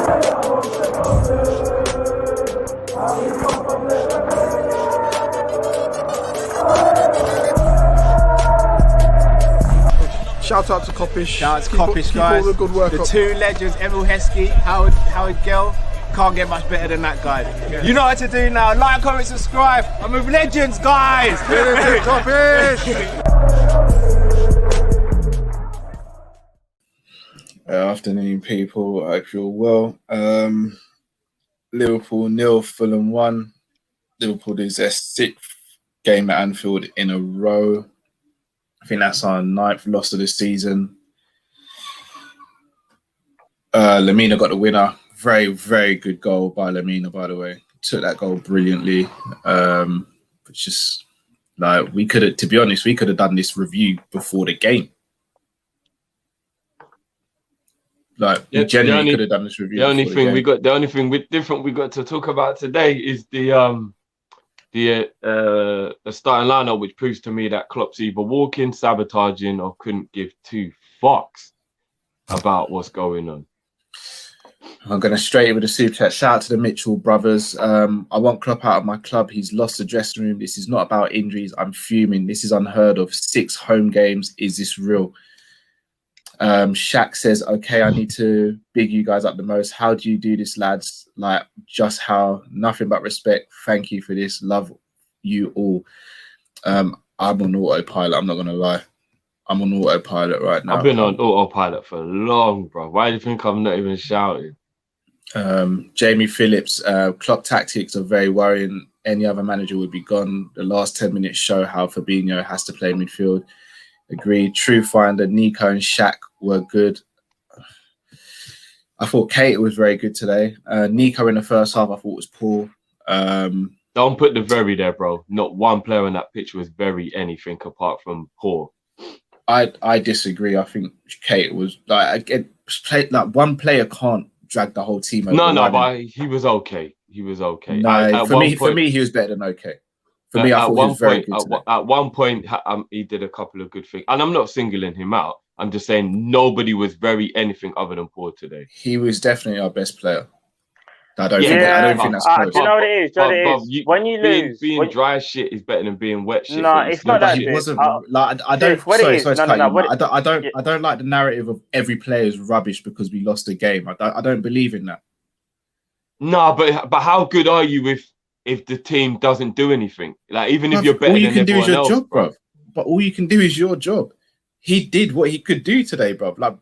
Shout out to Kop-Ish. Shout out to Kopish, guys. All the good work the up. two legends, Emil Heskey, Howard Gill. Can't get much better than that, guys. Yeah. You know what to do now. Like, comment, subscribe. I'm with legends, guys. Kop-Ish. Afternoon, people. I hope you're well. Liverpool 0, Fulham 1. Liverpool is their 6th game at Anfield in a row. I think that's our 9th loss of the season. Lamina got the winner. Very, very good goal by Lamina, by the way. Took that goal brilliantly. It's just like we could have, to be honest, we could have done this review before the game. Like we genuinely could have done this review. The only thing we got to talk about today is the starting lineup, which proves to me that Klopp's either walking, sabotaging, or couldn't give two fucks about what's going on. I'm going to straight in with the super chat. Shout out to the Mitchell brothers. I want Klopp out of my club. He's lost the dressing room. This is not about injuries. I'm fuming. This is unheard of. 6 home games. Is this real? Shaq says, okay, I need to big you guys up the most. How do you do this, lads? Like, just how? Nothing but respect. Thank you for this. Love you all. I'm on autopilot. I'm not going to lie. I'm on autopilot right now. I've been on autopilot for long, bro. Why do you think I'm not even shouting? Jamie Phillips, Klopp tactics are very worrying. Any other manager would be gone. The last 10 minutes show how Fabinho has to play midfield. Agreed. True Finder, Nico and Shaq were good. I thought Kate was very good today. Nico in the first half I thought was poor. Don't put the very there, bro. Not one player on that pitch was very anything apart from poor. I disagree. I think Kate was like one player can't drag the whole team over. No, but he was okay. He was okay. No, for me, he was better than okay. For me, I thought he was very good today. At one point, he did a couple of good things. And I'm not singling him out. I'm just saying nobody was very anything other than poor today. He was definitely our best player. I don't think that's close. Do you know what it is? When you lose, being dry shit is better than being wet shit. No, it's not that. It wasn't like I don't. Sorry to cut you. I don't like the narrative of every player is rubbish because we lost a game. I don't believe in that. No, but how good are you if the team doesn't do anything? Like even if you're better, all you can do is your else, job, bro. But all you can do is your job. He did what he could do today, bro. Like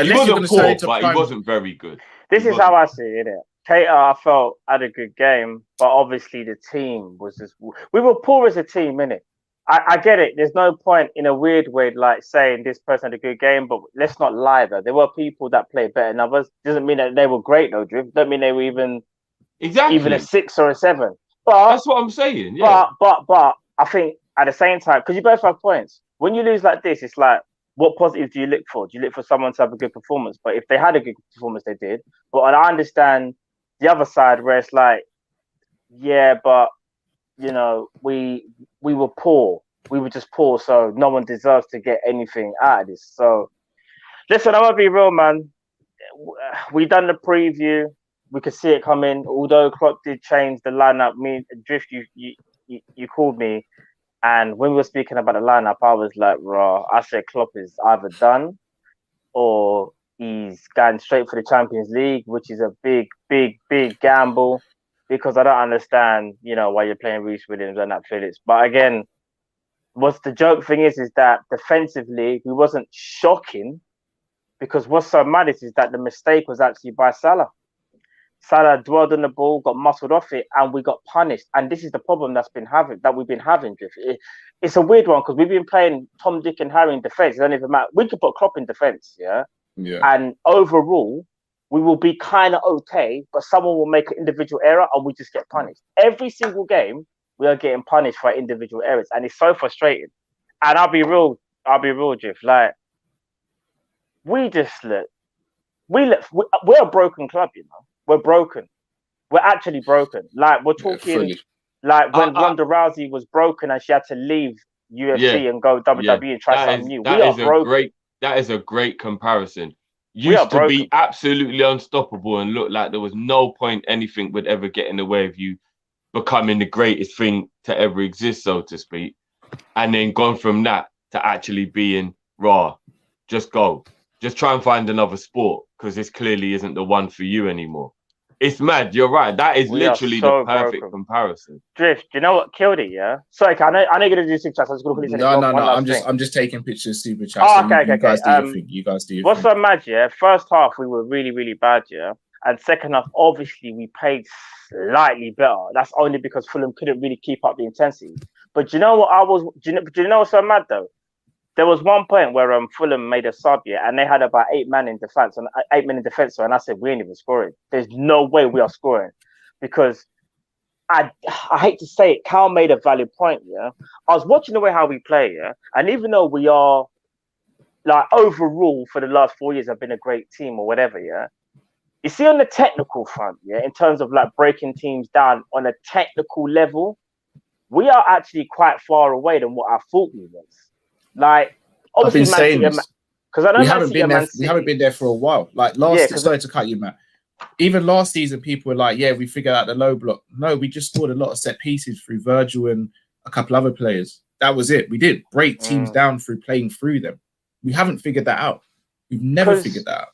he wasn't poor, but he wasn't very good. This is how I see it. Keita, I felt, had a good game, but obviously the team was just... We were poor as a team, innit? I get it. There's no point in a weird way like saying this person had a good game, but let's not lie, though. There were people that played better than others. Doesn't mean that they were great, though, Driv. Don't mean they were even a 6 or a 7. But that's what I'm saying, yeah. But I think at the same time, because you both have points, when you lose like this, it's like, what positives do you look for? Do you look for someone to have a good performance? But if they had a good performance, they did. But I understand the other side where it's like, yeah, but you know, we were poor. We were just poor, so no one deserves to get anything out of this. So listen, I'm gonna be real, man. We done the preview. We could see it coming. Although Klopp did change the lineup, me Drift, you called me, and when we were speaking about the lineup, I was like, raw. I said Klopp is either done or he's going straight for the Champions League, which is a big gamble, because I don't understand, you know, why you're playing Reece Williams and that Phillips. But again, what's the joke thing is that defensively, we wasn't shocking, because what's so mad is that the mistake was actually by Salah. Salah dwelled on the ball, got muscled off it, and we got punished. And this is the problem we've been having. It's a weird one because we've been playing Tom, Dick, and Harry in defence. It doesn't even matter. We could put Klopp in defence, yeah. And overall, we will be kind of okay, but someone will make an individual error, and we just get punished. Every single game, we are getting punished for individual errors, and it's so frustrating. And I'll be real, Jeff. Like, we're a broken club, you know. We're broken. We're actually broken. Like, we're talking like when Ronda Rousey was broken and she had to leave UFC and go WWE and try something new. We are broken. That is a great comparison. used to be absolutely unstoppable and looked like there was no point anything would ever get in the way of you becoming the greatest thing to ever exist, so to speak. And then gone from that to actually being raw. Just go. Just try and find another sport because this clearly isn't the one for you anymore. It's mad. You're right. That is literally the perfect comparison. Drift, do you know what killed it? Yeah. Sorry, I know you're gonna do super chats. I was gonna put No. I'm just taking pictures, super chats. Oh, okay. You guys do your thing. You guys do your what's thing. so mad? Yeah. First half we were really, really bad. Yeah. And second half, obviously, we played slightly better. That's only because Fulham couldn't really keep up the intensity. But do you know what do you know what's so mad though? There was one point where Fulham made a sub, yeah, and they had about 8 men in defense, and 8 men in defense, and I said we ain't even scoring. There's no way we are scoring, because I hate to say it, Cal made a valid point. Yeah, I was watching the way how we play, yeah, and even though we are like overall for the last 4 years have been a great team or whatever, yeah. You see on the technical front, yeah, in terms of like breaking teams down on a technical level, we are actually quite far away than what I thought we was. Like, obviously, I've been saying this because I know we haven't been there for a while. Like sorry to cut you, Matt. Even last season, people were like, "Yeah, we figured out the low block." No, we just scored a lot of set pieces through Virgil and a couple other players. That was it. We did break teams down through playing through them. We haven't figured that out. We've never figured that out.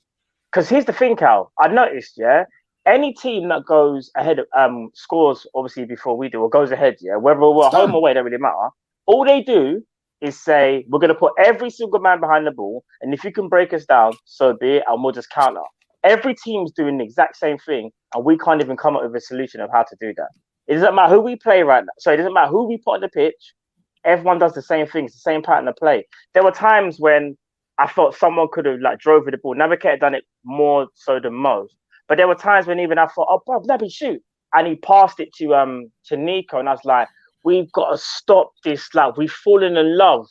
Because here's the thing, Cal. I noticed, yeah, any team that goes ahead, scores obviously before we do, or goes ahead, yeah, whether we're home or away, don't really matter. All they do is say, we're going to put every single man behind the ball, and if you can break us down, so be it, and we'll just counter. Every team's doing the exact same thing, and we can't even come up with a solution of how to do that. It doesn't matter who we play right now. So it doesn't matter who we put on the pitch. Everyone does the same thing. It's the same pattern of play. There were times when I thought someone could have like drove with the ball. Navigator done it more so than most. But there were times when even I thought, oh, bro, let me shoot. And he passed it to Nico, and I was like, we've got to stop this. Like, we've fallen in love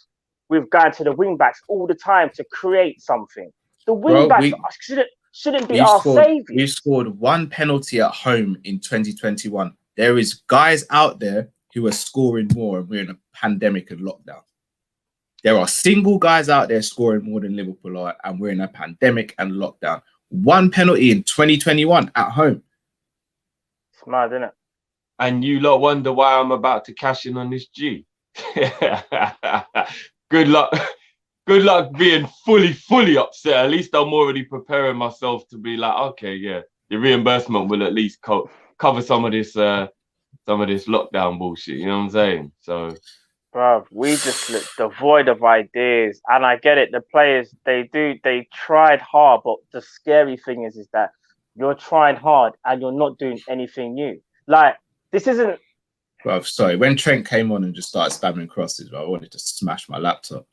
with going to the wing backs all the time to create something. The wing backs shouldn't be our savior. We scored one penalty at home in 2021. There is guys out there who are scoring more, and we're in a pandemic and lockdown. There are single guys out there scoring more than Liverpool are, and we're in a pandemic and lockdown. One penalty in 2021 at home. It's mad, isn't it? And you lot wonder why I'm about to cash in on this G. Good luck. Good luck being fully upset. At least I'm already preparing myself to be like, okay, yeah, the reimbursement will at least cover some of this lockdown bullshit. You know what I'm saying? So, bruv, we just look devoid of ideas, and I get it. The players, they tried hard, but the scary thing is that you're trying hard and you're not doing anything new. Like, this isn't. Well, sorry. When Trent came on and just started spamming crosses, I wanted to smash my laptop.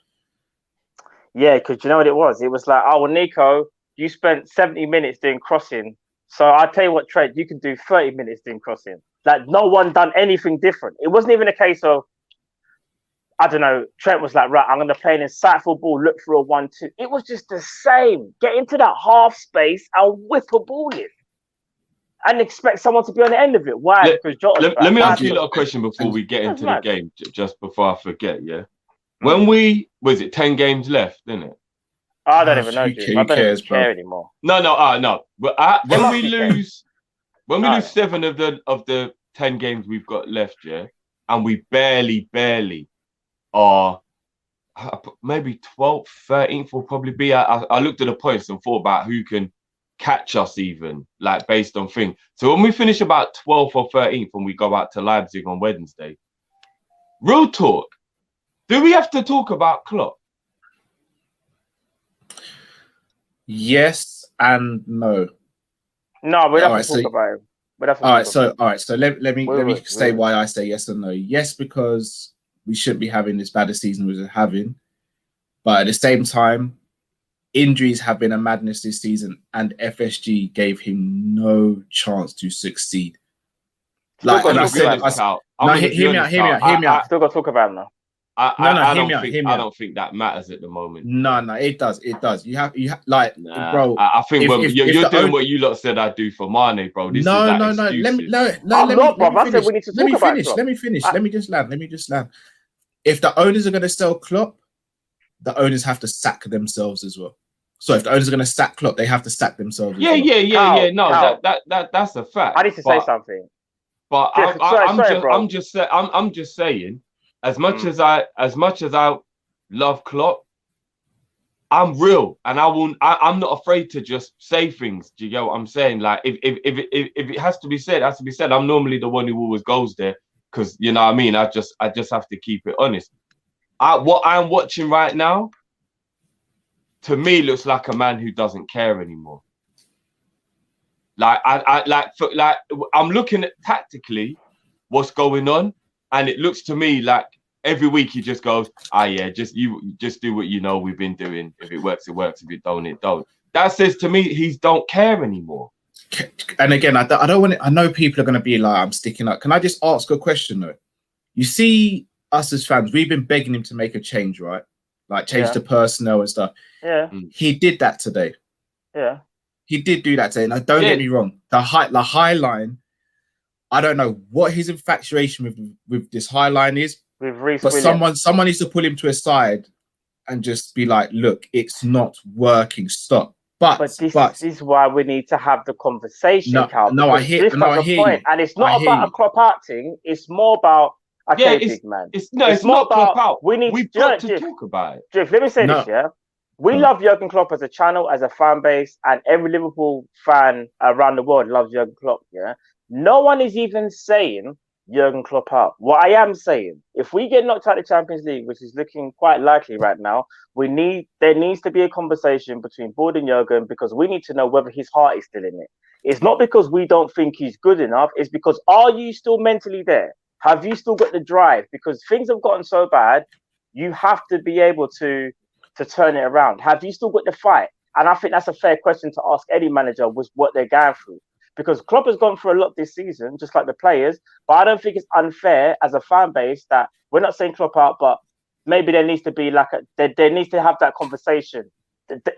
Yeah, because you know what it was? It was like, oh, well, Nico, you spent 70 minutes doing crossing. So I'll tell you what, Trent, you can do 30 minutes doing crossing. Like, no one done anything different. It wasn't even a case of, I don't know, Trent was like, right, I'm going to play an insightful ball, look for a 1-2. It was just the same. Get into that half space and whip a ball in. And expect someone to be on the end of it. Why? Let me ask you a little question before we get into the game, just before I forget, yeah? When was it 10 games left, didn't it? I don't even know, dude. I don't even care anymore. No. But when we lose 7 of the 10 games we've got left, yeah, and we barely are maybe 12th, 13th will probably be. I looked at the points and thought about who can catch us even, like based on thing. So when we finish about 12th or 13th and we go out to Leipzig on Wednesday, real talk, do we have to talk about Klopp? Yes and no. No, we don't have to talk about him. All right. So let me say why I say yes and no. Yes, because we shouldn't be having this bad a season as we're having, but at the same time, injuries have been a madness this season, and FSG gave him no chance to succeed. Like, and I said, hear me out. Still got to talk about him now. I don't think that matters at the moment. No, it does. You have bro. I think you're doing what you lot said I do for Mane, bro. No. Let me finish. Let me just land. If the owners are going to sell Klopp, the owners have to sack themselves as well. So if the owners are going to sack Klopp, they have to sack themselves. Yeah. No, that's a fact. I need to say something. But Jeff, I'm just saying, as much as I love Klopp, I'm real, and I'm not afraid to just say things. Do you get what I'm saying? Like if it has to be said, it has to be said. I'm normally the one who always goes there because you know what I mean. I just have to keep it honest. What I'm watching right now, to me, looks like a man who doesn't care anymore. Like I'm looking at tactically what's going on, and it looks to me like every week he just goes, just do what you know we've been doing. If it works, it works. If it don't, it don't. That says to me he don't care anymore. And again, I don't want it. I know people are going to be like, I'm sticking up. Can I just ask a question though? You see, us as fans, we've been begging him to make a change, right? Like change the personnel and stuff. Yeah. He did that today. Yeah. He did do that today. Now, don't get me wrong. The high line, I don't know what his infatuation with this high line is, but someone needs to pull him to a side and just be like, look, it's not working. Stop. But this is why we need to have the conversation, Cal. I hear you. And it's not about a Klopp out thing. It's more about big man. It's not Klopp out. We've got to talk about it. Jeff, let me say this, yeah. We love Jurgen Klopp as a channel, as a fan base, and every Liverpool fan around the world loves Jurgen Klopp, yeah? No one is even saying Jurgen Klopp out. What I am saying, if we get knocked out of the Champions League, which is looking quite likely right now, there needs to be a conversation between Board and Jurgen because we need to know whether his heart is still in it. It's not because we don't think he's good enough. It's because, are you still mentally there? Have you still got the drive? Because things have gotten so bad, you have to be able to turn it around. Have you still got the fight? And I think that's a fair question to ask any manager with what they're going through. Because Klopp has gone through a lot this season, just like the players. But I don't think it's unfair as a fan base that we're not saying Klopp out, but maybe there needs to be there needs to have that conversation.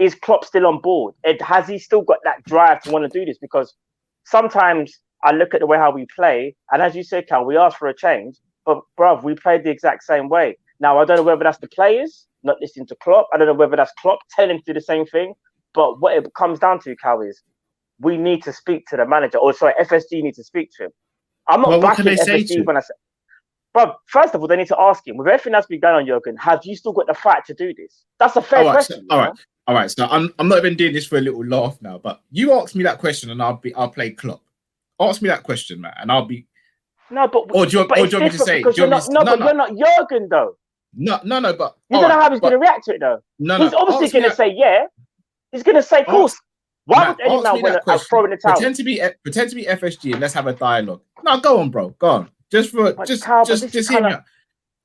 Is Klopp still on board? Has he still got that drive to want to do this? Because sometimes I look at the way how we play, and as you said, Cal, we asked for a change, but bruv, we played the exact same way. Now, I don't know whether that's the players not listening to Klopp. I don't know whether that's Klopp telling him to do the same thing. But what it comes down to, Cal, is we need to speak to the manager. Or sorry, FSG need to speak to him. I'm not backing FSG when I say, but first of all, they need to ask him, with everything that's been going on, Jurgen, have you still got the fight to do this? That's a fair question. All right. So I'm not even doing this for a little laugh now, but you ask me that question and I'll play Klopp. Ask me that question, man, and I'll be. No, but or do you want me to say? You're not Jurgen though. No, but you don't know how he's going to react to it though. He's obviously going to say yeah. He's going to say, of course. Why would any man want to throw in the towel? Pretend to be FSG and let's have a dialogue. No, go on, bro. Go on. Just hear me out.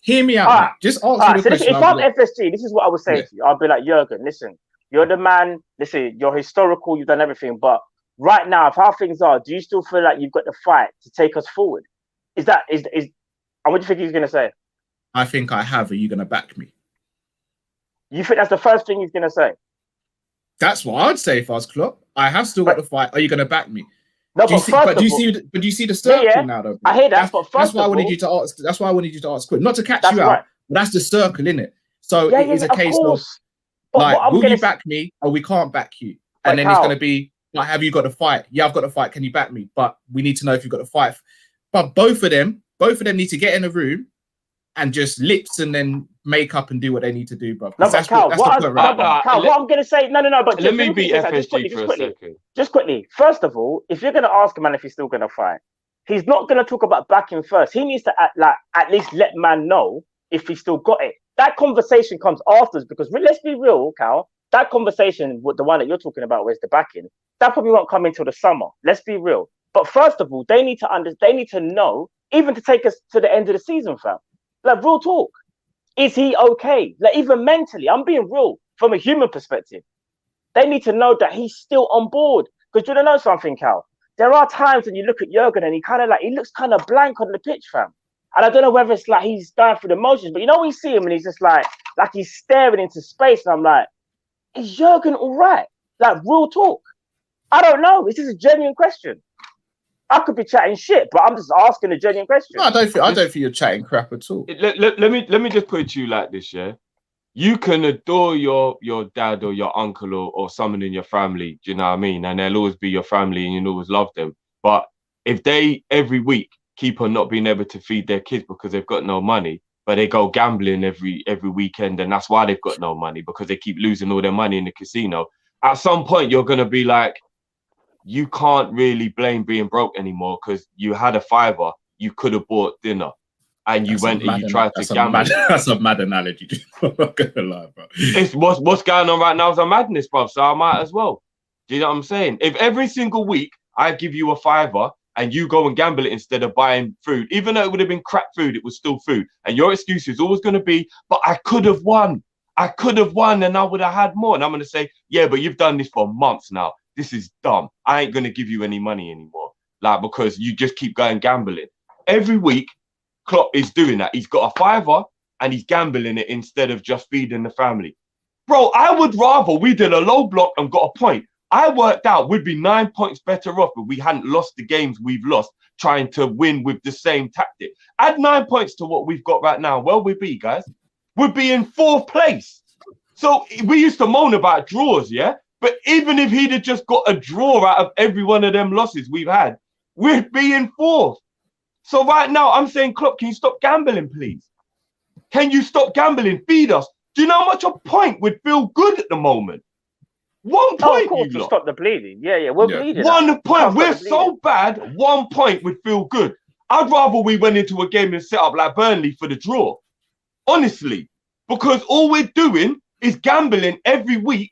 Hear me out. Right. Just answer the question. If I'm FSG, this is what I would say to you. I'll be like, Jurgen, listen, you're the man. Listen, you're historical. You've done everything. But right now, if how things are, do you still feel like you've got the fight to take us forward? And what do you think he's going to say? I think I have. Are you going to back me? You think that's the first thing he's going to say? That's what I'd say if I was Klopp. I have still got the fight. Are you going to back me? No, do you see the circle now, though? I hear that. That's why I wanted you to ask. That's why I wanted you to ask quick, not to catch you out. But that's the circle, isn't it? So it is a case of like, will you back me, or we can't back you? And then it's going to be like, have you got a fight? Yeah, I've got a fight. Can you back me? But we need to know if you've got a fight. But both of them need to get in a room and just lips and then make up and do what they need to do, bro. No, but Cal, what I'm going to say, but let me be FSG for a second. Just quickly. First of all, if you're going to ask a man if he's still going to fight, he's not going to talk about backing first. He needs to at least let man know if he's still got it. That conversation comes afterwards because let's be real, Cal. That conversation, with the one that you're talking about, where's the backing? That probably won't come until the summer. Let's be real. But first of all, they need to know, even to take us to the end of the season, fam. Like, real talk. Is he okay? Like, even mentally, I'm being real from a human perspective. They need to know that he's still on board. Because you don't know something, Cal. There are times when you look at Jurgen and he looks kind of blank on the pitch, fam. And I don't know whether it's like he's going through the motions, but you know, we see him and he's just like he's staring into space. And I'm like, is Jurgen all right? Like, real talk. I don't know. This is a genuine question. I could be chatting shit, but I'm just asking a genuine question. No, I don't think you're chatting crap at all. Let me just put it to you like this, yeah. you can adore your dad or your uncle or someone in your family, do you know what I mean? And they'll always be your family and you'll always love them. But if they every week keep on not being able to feed their kids because they've got no money, but they go gambling every weekend, and that's why they've got no money, because they keep losing all their money in the casino. At some point, you're gonna be like, you can't really blame being broke anymore because you had a fiver, you could have bought dinner, and you went and you tried to gamble. That's a mad analogy. I'm not gonna lie, bro. It's what's going on right now is a madness, bro. So I might as well. Do you know what I'm saying? If every single week I give you a fiver and you go and gamble it instead of buying food, even though it would have been crap food, it was still food. And your excuse is always going to be, but I could have won. I could have won and I would have had more. And I'm going to say, yeah, but you've done this for months now. This is dumb. I ain't going to give you any money anymore. Like, because you just keep going gambling. Every week, Klopp is doing that. He's got a fiver and he's gambling it instead of just feeding the family. Bro, I would rather we did a low block and got a point. I worked out we'd be 9 points better off if we hadn't lost the games we've lost trying to win with the same tactic. Add 9 points to what we've got right now. Where we'd be, guys? We'd be in 4th place. So we used to moan about draws, yeah? But even if he'd have just got a draw out of every one of them losses we've had, we'd be in 4th. So right now, I'm saying, Klopp, can you stop gambling, please? Can you stop gambling? Feed us. Do you know how much a point would feel good at the moment? 1 point, of course, to stop the bleeding. Yeah, we're bleeding. 1 point. We're so bad, 1 point would feel good. I'd rather we went into a game and set up like Burnley for the draw. Honestly. Because all we're doing is gambling every week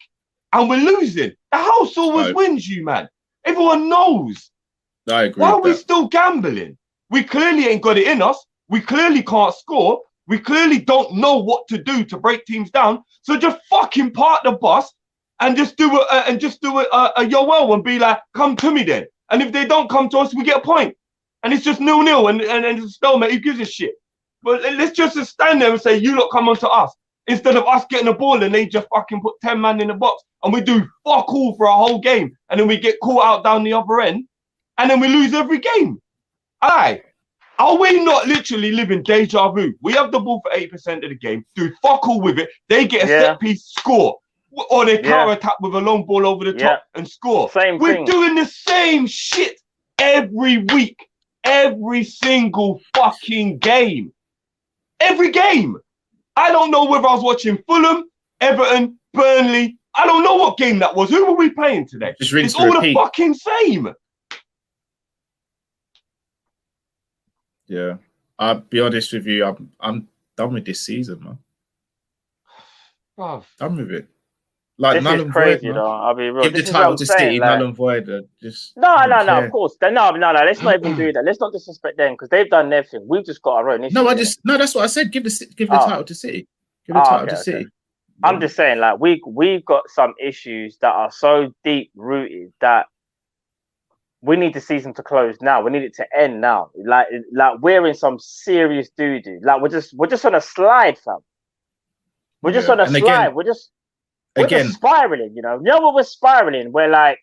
and we're losing. The house always wins you, man. Everyone knows. I agree. Why are we still gambling? We clearly ain't got it in us. We clearly can't score. We clearly don't know what to do to break teams down. So just fucking park the bus and just do a Yoel and be like, come to me then. And if they don't come to us, we get a point. And it's just 0-0 and it's a stalemate. Who gives a shit? But let's just stand there and say, you lot come on to us. Instead of us getting the ball and they just fucking put 10 man in the box and we do fuck all for a whole game. And then we get caught out down the other end. And then we lose every game. Aye. Are we not literally living deja vu? We have the ball for 80% of the game, do fuck all with it. They get a set piece, score. Or they counter attack with a long ball over the top and score. We're doing the same shit every week. Every single fucking game. Every game. I don't know whether I was watching Fulham, Everton, Burnley. I don't know what game that was. Who were we playing today? It's all the fucking same. Yeah, I'll be honest with you. I'm done with this season, man. Bruv. Done with it. Like this null is and crazy, void. though. I'll be real. Give the title to City, like, null and void. Just no. Of course, no. Let's not even do that. Let's not disrespect them because they've done their thing. We've just got our own issue. No, that's what I said. Give the title to City. Give the title to City. I'm just saying, like we've got some issues that are so deep rooted that we need the season to close now. We need it to end now. Like we're in some serious doo-doo. Like we're just on a slide, fam. We're just on a slide. We're just spiraling. You know what we're spiraling. We're like,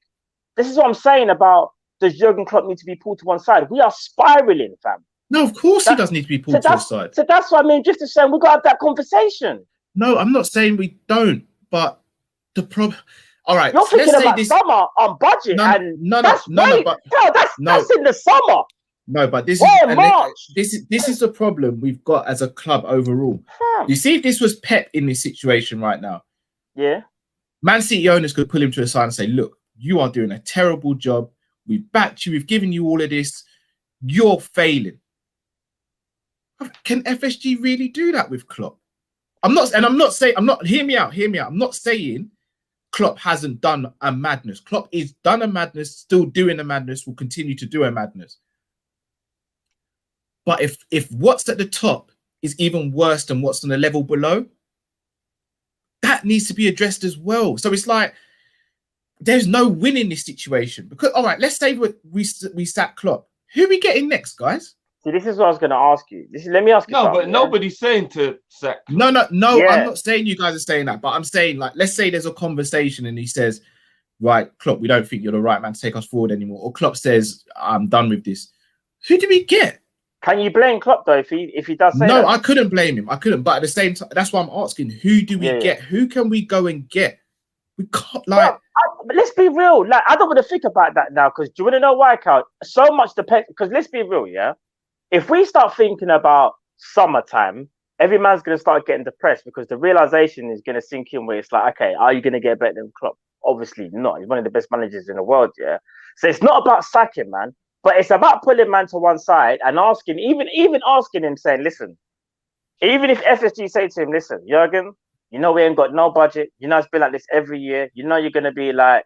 this is what I'm saying about does Jurgen Klopp need to be pulled to one side? We are spiraling, fam. No, of course he does need to be pulled to one side. So that's what I mean. Just to say, we got to have that conversation. No, I'm not saying we don't, but the problem. All right, you're thinking about summer on budget, that's in the summer. No, but this is the problem we've got as a club overall. You see, if this was Pep in this situation right now, Man City owners could pull him to the side and say, "Look, you are doing a terrible job. We've backed you. We've given you all of this. You're failing." Can FSG really do that with Klopp? Hear me out. I'm not saying Klopp hasn't done a madness. Klopp is done a madness, still doing a madness, will continue to do a madness. But if what's at the top is even worse than what's on the level below, that needs to be addressed as well. So it's like there's no win in this situation. Because all right, let's say we sack Klopp. Who are we getting next, guys? See, this is what I was going to ask you. Let me ask you. No, but nobody's saying to sack. No. I'm not saying you guys are saying that, but I'm saying, like, let's say there's a conversation and he says, "Right, Klopp, we don't think you're the right man to take us forward anymore," or Klopp says, "I'm done with this." Who do we get? Can you blame Klopp though if he does say No, that? I couldn't blame him. I couldn't. But at the same time, that's why I'm asking: who do we get? Who can we go and get? We can't but let's be real. Like, I don't want to think about that now because do you want to know why, Cal? So much depends. Because let's be real, yeah. If we start thinking about summertime, every man's going to start getting depressed because the realization is going to sink in where it's like, okay, are you going to get better than Klopp? Obviously not. He's one of the best managers in the world, yeah. So it's not about sacking, man, but it's about pulling man to one side and asking, even asking him, saying, listen, even if FSG say to him, listen, Jurgen, you know we ain't got no budget. You know it's been like this every year. You know you're going to be like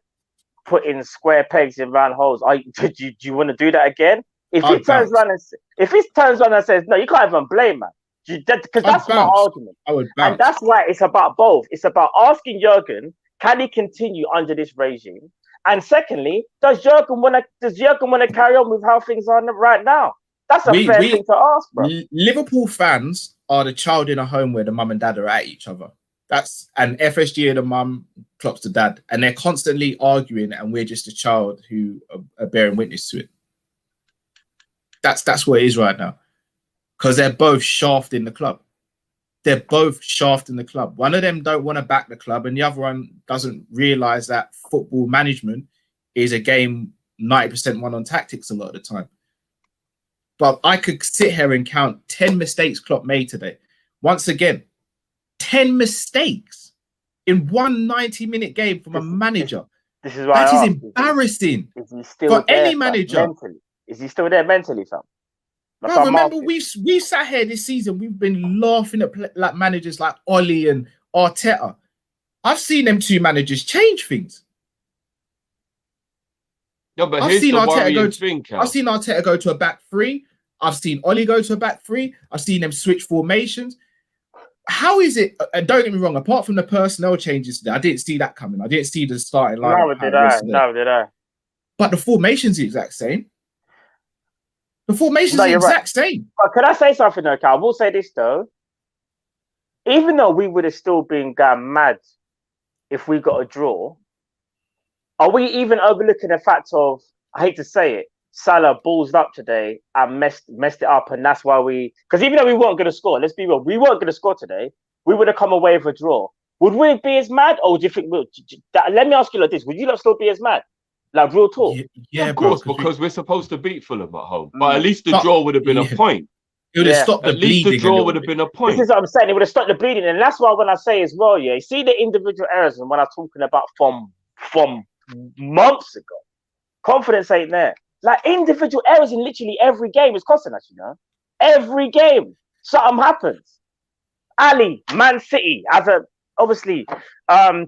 putting square pegs in round holes. Do you want to do that again? If he turns around and says, no, you can't even blame man. Because that's my argument. And that's why it's about both. It's about asking Jurgen, can he continue under this regime? And secondly, does Jurgen want to carry on with how things are right now? That's a fair thing to ask, bro. Liverpool fans are the child in a home where the mum and dad are at each other. And FSG are the mum, Klopp's the dad. And they're constantly arguing and we're just a child who are bearing witness to it. That's what it is right now. Because they're both shafting the club. They're both shafting the club. One of them don't want to back the club and the other one doesn't realise that football management is a game 90% won on tactics a lot of the time. But I could sit here and count 10 mistakes Klopp made today. Once again, 10 mistakes in one 90-minute game from a manager. This is why that is embarrassing for any manager. Mentally? Is he still there mentally, fam? Bro, remember, we've sat here this season, we've been laughing at like managers like Ollie and Arteta. I've seen them two managers change things. No, but I've seen Arteta go to a back three. I've seen Ollie go to a back three. I've seen them switch formations. How is it? And don't get me wrong, apart from the personnel changes today, I didn't see that coming. I didn't see the starting line. Neither did I. But the formation's the exact same. The formation's the exact same. But can I say something though, Cal? I will say this though. Even though we would have still been gone mad if we got a draw, are we even overlooking the fact of, I hate to say it, Salah ballsed up today and messed it up, and that's why because even though we weren't going to score, let's be real, we weren't going to score today, we would have come away with a draw. Would we be as mad, or do you think, let me ask you like this, would you not still be as mad? Like real talk? Yeah, of course, because we're supposed to beat Fulham at home. But at least the draw would have been a point. It would have stopped the bleeding. At least the draw would have been a point. This is what I'm saying. It would have stopped the bleeding. And that's why when I say as well, yeah, you see the individual errors, and when I'm talking about from months ago, confidence ain't there. Like individual errors in literally every game is costing us, you know? Every game, something happens. Ali, Man City, obviously,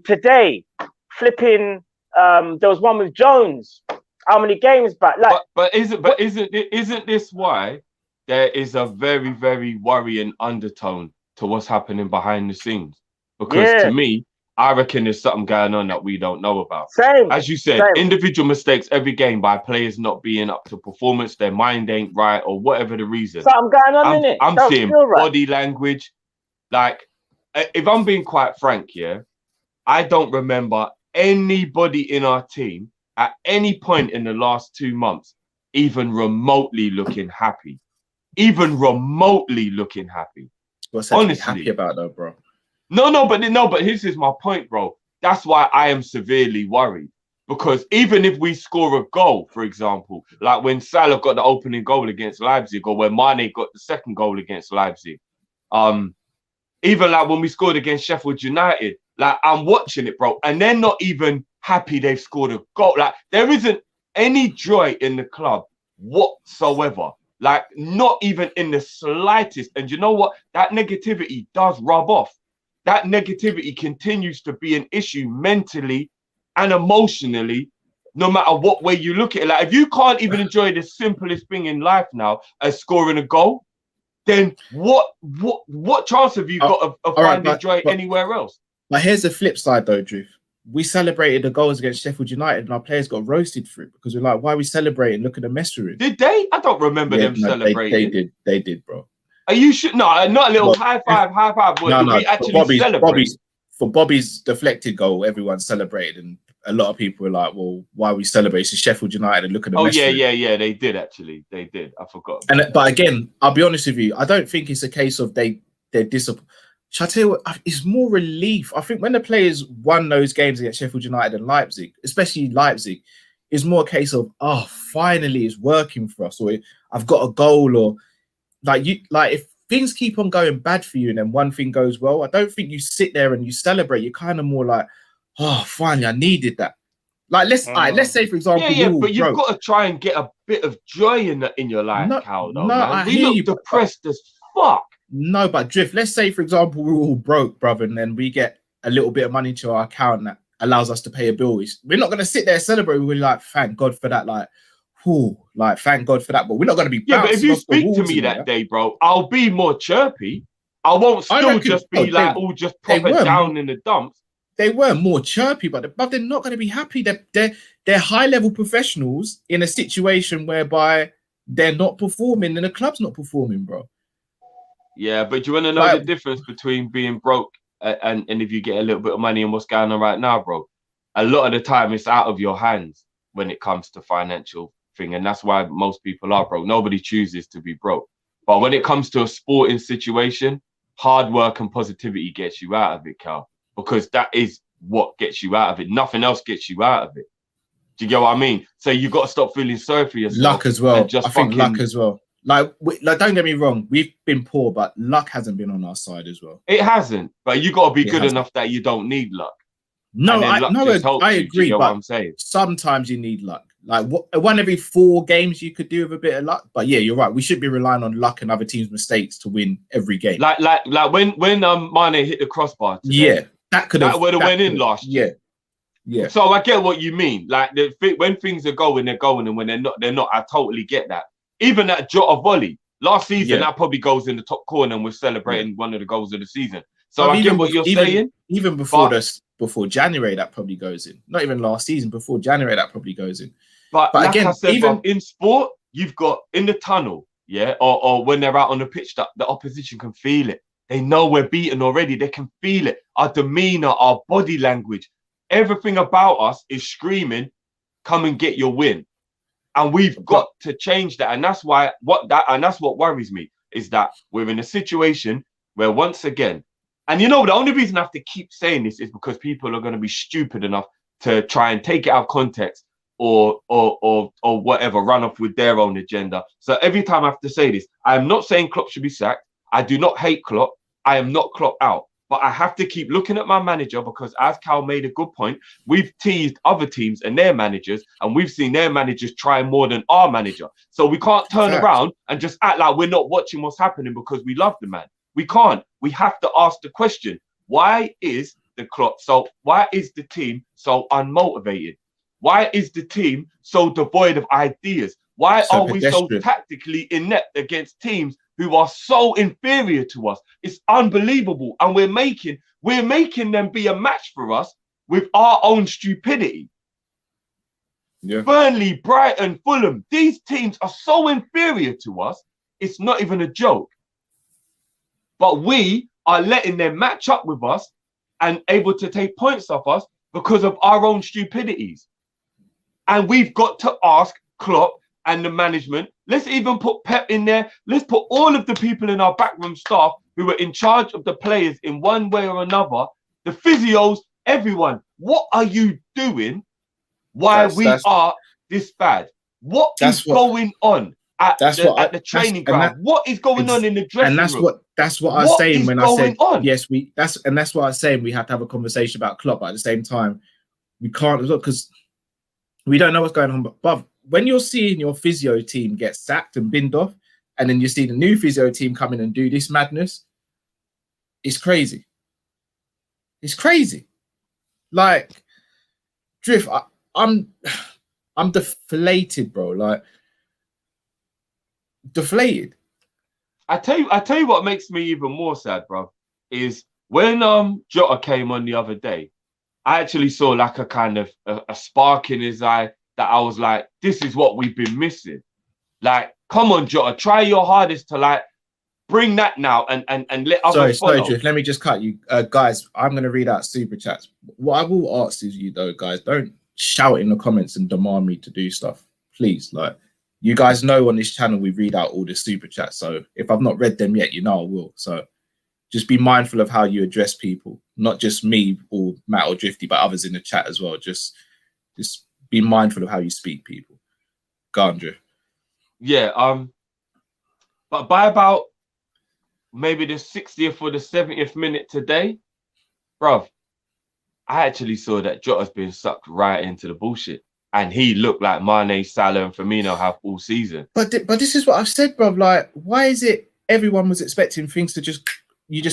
today, flipping, there was one with Jones. How many games back? Like, but isn't this why there is a very, very worrying undertone to what's happening behind the scenes? Because to me, I reckon there's something going on that we don't know about. Same. As you said, individual mistakes every game by players not being up to performance, their mind ain't right, or whatever the reason. Something going on in it. I'm seeing body language. Like, if I'm being quite frank, I don't remember anybody in our team at any point in the last 2 months even remotely looking happy. Even remotely looking happy. What's that honestly happy about though, bro? No, but this is my point, bro. That's why I am severely worried. Because even if we score a goal, for example, like when Salah got the opening goal against Leipzig, or when Mane got the second goal against Leipzig, even like when we scored against Sheffield United, like I'm watching it, bro, and they're not even happy they've scored a goal. Like there isn't any joy in the club whatsoever. Like not even in the slightest. And you know what? That negativity does rub off. That negativity continues to be an issue mentally and emotionally, no matter what way you look at it. Like if you can't even enjoy the simplest thing in life now as scoring a goal, then what chance have you got of finding joy anywhere else? But here's the flip side though, Drew. We celebrated the goals against Sheffield United and our players got roasted for it because we're like, why are we celebrating? Look at the mess we're in. Did they? I don't remember them celebrating. They did, bro. Are you sure? No, not a little high five. But we actually celebrate? for Bobby's deflected goal, everyone celebrated, and a lot of people were like, "Well, why are we celebrating Sheffield United and look at the?" Oh yeah. They did actually. They did. I forgot. But again, I'll be honest with you. I don't think it's a case of they're disappointed. Shall I tell you what? It's more relief. I think when the players won those games against Sheffield United and Leipzig, especially Leipzig, it's more a case of, oh, finally it's working for us, or I've got a goal, or like if things keep on going bad for you and then one thing goes well, I don't think you sit there and you celebrate. You're kind of more like, oh, finally, I needed that. Like let's say, for example, but you've got to try and get a bit of joy in your life, Cal. Though, man. We look depressed as fuck. No, but Drift, let's say, for example, we're all broke, brother, and then we get a little bit of money to our account that allows us to pay a bill. We're not going to sit there and celebrate. We're like, thank God for that. Like, thank God for that. But we're not going to be. Yeah, but if you speak to me that day, bro, I'll be more chirpy. I won't still just be all just proper down in the dumps. They were more chirpy, but they're not going to be happy. They're high-level professionals in a situation whereby they're not performing and the club's not performing, bro. Yeah, but do you want to know the difference between being broke and if you get a little bit of money and what's going on right now, bro? A lot of the time it's out of your hands when it comes to financial thing. And that's why most people are broke. Nobody chooses to be broke. But when it comes to a sporting situation, hard work and positivity gets you out of it, Cal. Because that is what gets you out of it. Nothing else gets you out of it. Do you get what I mean? So you got to stop feeling sorry for yourself. Luck as well. I think luck as well. Like, don't get me wrong, we've been poor, but luck hasn't been on our side as well. It hasn't, but you got to be good enough that you don't need luck. No, I agree, but what I'm saying. Sometimes you need luck. Like one every 4 games you could do with a bit of luck. But yeah, you're right. We should be relying on luck and other teams' mistakes to win every game. Like when Mane hit the crossbar today, yeah, that would have went in last year. Yeah. So I get what you mean. Like when things are going, they're going, and when they're not. I totally get that. Even that Jota volley last season, that probably goes in the top corner, and we're celebrating one of the goals of the season. So I get what you're saying. Even before January, that probably goes in. Not even last season, before January, that probably goes in. But like again, I said, even in sport, you've got in the tunnel, or when they're out on the pitch, that the opposition can feel it. They know we're beaten already. They can feel it. Our demeanor, our body language, everything about us is screaming, "Come and get your win." And we've got to change that. And that's what worries me, is that we're in a situation where once again, and the only reason I have to keep saying this is because people are going to be stupid enough to try and take it out of context or whatever, run off with their own agenda. So every time I have to say this, I am not saying Klopp should be sacked. I do not hate Klopp. I am not Klopp out. But I have to keep looking at my manager because, as Cal made a good point, we've teased other teams and their managers, and we've seen their managers try more than our manager. So we can't turn around and just act like we're not watching what's happening because we love the man. We can't. We have to ask the question: why is the team so unmotivated? Why is the team so devoid of ideas? Why are we so tactically inept against teams who are so inferior to us? It's unbelievable. And we're making them be a match for us with our own stupidity. Yeah. Burnley, Brighton, Fulham, these teams are so inferior to us, it's not even a joke. But we are letting them match up with us and able to take points off us because of our own stupidities. And we've got to ask Klopp and the management. Let's even put Pep in there. Let's put all of the people in our backroom staff who are in charge of the players in one way or another, the physios, everyone. What are you doing? Why we are this bad? What is going on at the training ground? What is going on in the dressing room? That's what I was saying when I said yes. That's what I was saying. We have to have a conversation about Klopp, but at the same time, we can't as well because we don't know what's going on. But when you're seeing your physio team get sacked and binned off, and then you see the new physio team come in and do this madness, it's crazy. It's crazy. Like, Drift, I'm deflated, bro. Like, deflated. I tell you what makes me even more sad, bro, is when Jota came on the other day, I actually saw like a kind of a spark in his eye that I was like, this is what we've been missing. Like, come on, Jota, try your hardest to like bring that now and let Sorry, others follow. Drift. Let me just cut you, guys. I'm going to read out super chats. What I will ask is you though, guys, don't shout in the comments and demand me to do stuff, please. Like, you guys know on this channel we read out all the super chats. So if I've not read them yet, you know I will. So just be mindful of how you address people, not just me or Matt or Drifty, but others in the chat as well. Just be mindful of how you speak, people. Go on, Drift. Yeah. But by about maybe the 60th or the 70th minute today, bruv, I actually saw that Jota's been sucked right into the bullshit. And he looked like Mane, Salah, and Firmino have all season. But this is what I've said, bruv. Like, why is it everyone was expecting things to just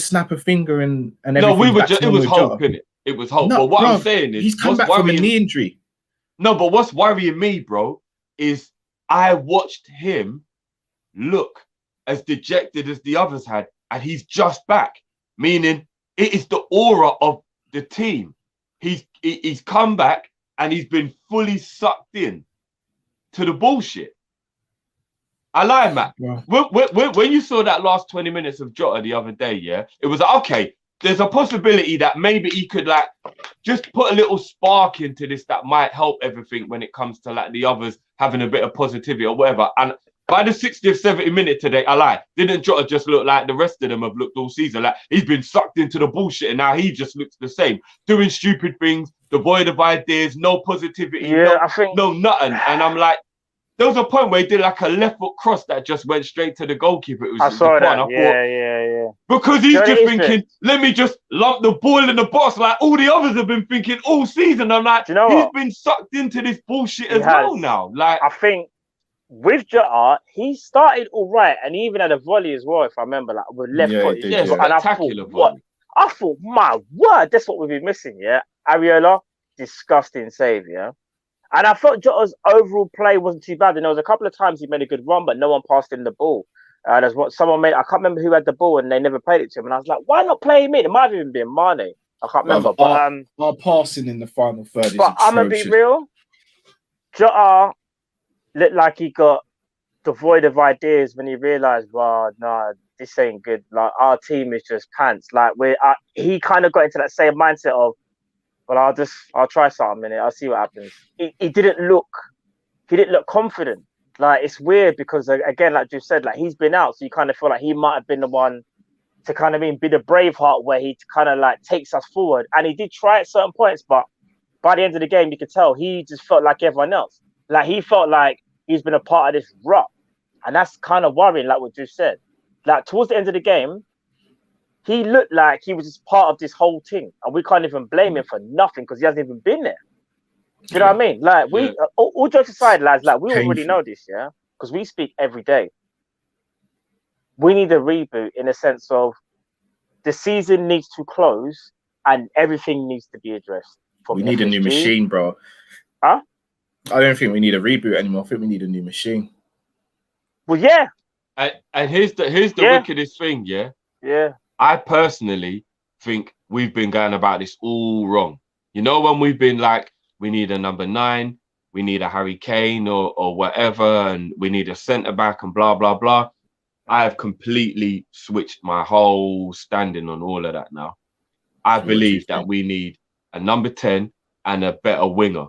snap a finger and everything? No, we were just, it was hope, innit? It was hope. No, but what bruv, I'm saying is, he's come back from a knee injury. No, but what's worrying me, bro, is I watched him look as dejected as the others had, and he's just back. Meaning, it is the aura of the team. He's come back and he's been fully sucked in to the bullshit. I lie, Matt. Yeah. When you saw that last 20 minutes of Jota the other day, yeah, it was like, okay, there's a possibility that maybe he could like just put a little spark into this that might help everything when it comes to like the others having a bit of positivity or whatever. And by the 60th, 70th minute today, I lie. Didn't Jota just look like the rest of them have looked all season? Like he's been sucked into the bullshit and now he just looks the same. Doing stupid things, devoid of ideas, no positivity, no nothing. And I'm like, there was a point where he did like a left foot cross that just went straight to the goalkeeper. It was I saw that. Yeah. Because he's just thinking, let me just lump the ball in the box like all the others have been thinking all season. I'm like, he's been sucked into this bullshit as well now. Like, I think with Jota, he started all right, and he even had a volley as well, if I remember, like with left foot. Yeah, spectacular volley. I thought, my word, that's what we've been missing. Yeah, Areola, disgusting save. Yeah. And I thought Jota's overall play wasn't too bad. And there was a couple of times he made a good run, but no one passed him the ball. There's what someone made. I can't remember who had the ball, and they never played it to him. And I was like, why not play him in? It might have even been Mane. I can't remember. But our passing in the final third is but I'm gonna be real. Jota looked like he got devoid of ideas when he realised, well, no, this ain't good. Like our team is just pants. Like he kind of got into that same mindset of, well, I'll try something in it. I'll see what happens. He didn't look confident. Like it's weird because again, like you said, like he's been out, so you kind of feel like he might have been the one to kind of be the Braveheart where he kind of like takes us forward. And he did try at certain points, but by the end of the game, you could tell he just felt like everyone else. Like he felt like he's been a part of this rut, and that's kind of worrying. Like what you said, like towards the end of the game, he looked like he was just part of this whole thing, and we can't even blame him for nothing because he hasn't even been there. Do you know what I mean? Like all jokes aside, lads, like we already know this, yeah, because we speak every day. We need a reboot in a sense of the season needs to close and everything needs to be addressed. We need FSG. A new machine, bro. Huh? I don't think we need a reboot anymore. I think we need a new machine. Well, yeah. And here's the wickedest thing, yeah. Yeah. I personally think we've been going about this all wrong. You know, when we've been like, we need a number 9, we need a Harry Kane or whatever, and we need a centre back and blah, blah, blah. I have completely switched my whole standing on all of that now. I believe that we need a number 10 and a better winger.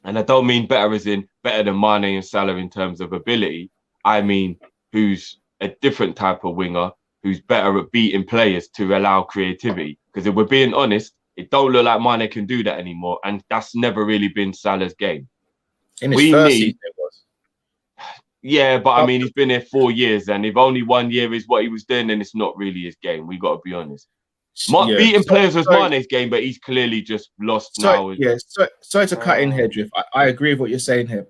And I don't mean better as in better than Mane and Salah in terms of ability. I mean who's a different type of winger, who's better at beating players to allow creativity. Because if we're being honest, it don't look like Mane can do that anymore. And that's never really been Salah's game. In his first season it was. Yeah, but I mean, he's been here 4 years. And if only 1 year is what he was doing, then it's not really his game. We got to be honest. Beating players was Mane's game, but he's clearly just lost now. Yeah, sorry to cut in here, Drift. I agree with what you're saying here.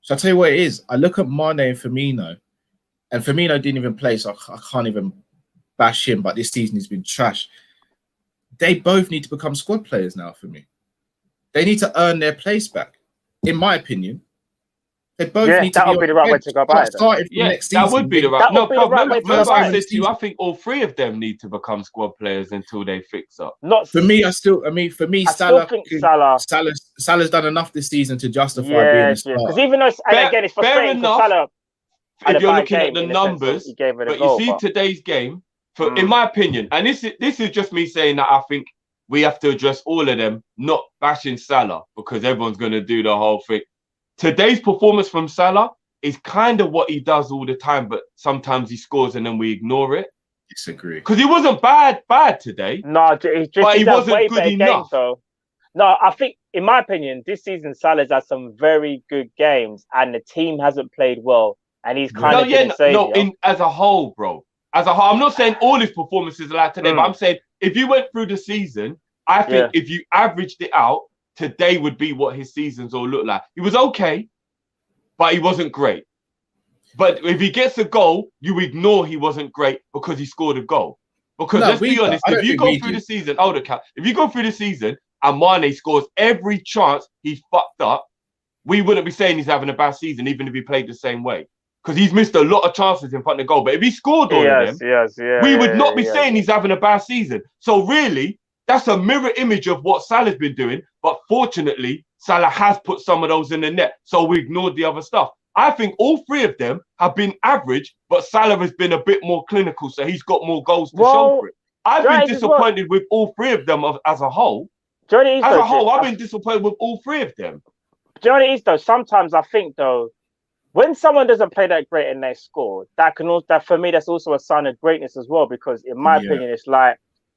So I'll tell you what it is. I look at Mane and Firmino didn't even play, so I can't even bash him, but this season he's been trash. They both need to become squad players now for me. They need to earn their place back, in my opinion. They both need to that would be the right way to go about it. Next season, that would be the right. No, remember I said to you, I think all 3 of them need to become squad players until they fix up. Not for me. Salah's done enough this season to justify being a starter. Because even though, and again, it's frustrating because Salah. had if a you're bad looking at game the in the sense of numbers, he gave it a but goal. you see today's game, in my opinion, and this is just me saying that I think we have to address all of them, not bashing Salah, because everyone's going to do the whole thing. Today's performance from Salah is kind of what he does all the time, but sometimes he scores and then we ignore it. Disagree. Because he wasn't bad today. No, he's just but he had wasn't way good better enough. games, though. No, I think, in my opinion, this season Salah's had some very good games, and the team hasn't played well, and he's kind of been a savior. As a whole, bro. As a whole, I'm not saying all his performances are like today, but I'm saying if you went through the season, I think if you averaged it out, today would be what his seasons all look like. He was okay, but he wasn't great. But if he gets a goal, you ignore he wasn't great because he scored a goal. Because let's be honest, if you go through the season, if you go through the season and Mane scores every chance he fucked up, we wouldn't be saying he's having a bad season, even if he played the same way. Because he's missed a lot of chances in front of the goal. But if he scored all of them, we would not be saying he's having a bad season. So really, that's a mirror image of what Salah's been doing. But fortunately, Salah has put some of those in the net. So we ignored the other stuff. I think all three of them have been average, but Salah has been a bit more clinical. So he's got more goals to show for it. I've been disappointed with all three of them as a whole. I've been disappointed with all three of them. Do you know what it is, though? Sometimes I think, though, when someone doesn't play that great and they score, that for me, that's also a sign of greatness as well. Because in my opinion, it's like,